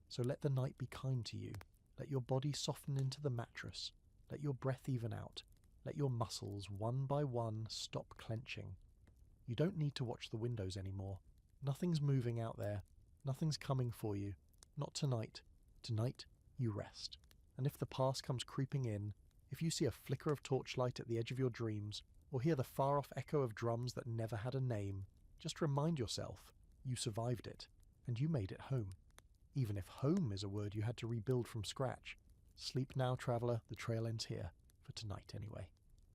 So let the night be kind to you. Let your body soften into the mattress. Let your breath even out. Let your muscles, one by one, stop clenching. You don't need to watch the windows anymore. Nothing's moving out there. Nothing's coming for you. Not tonight. Tonight, you rest. And if the past comes creeping in, if you see a flicker of torchlight at the edge of your dreams, or hear the far-off echo of drums that never had a name, just remind yourself, you survived it, and you made it home. Even if home is a word you had to rebuild from scratch. Sleep now, traveller, the trail ends here, for tonight anyway.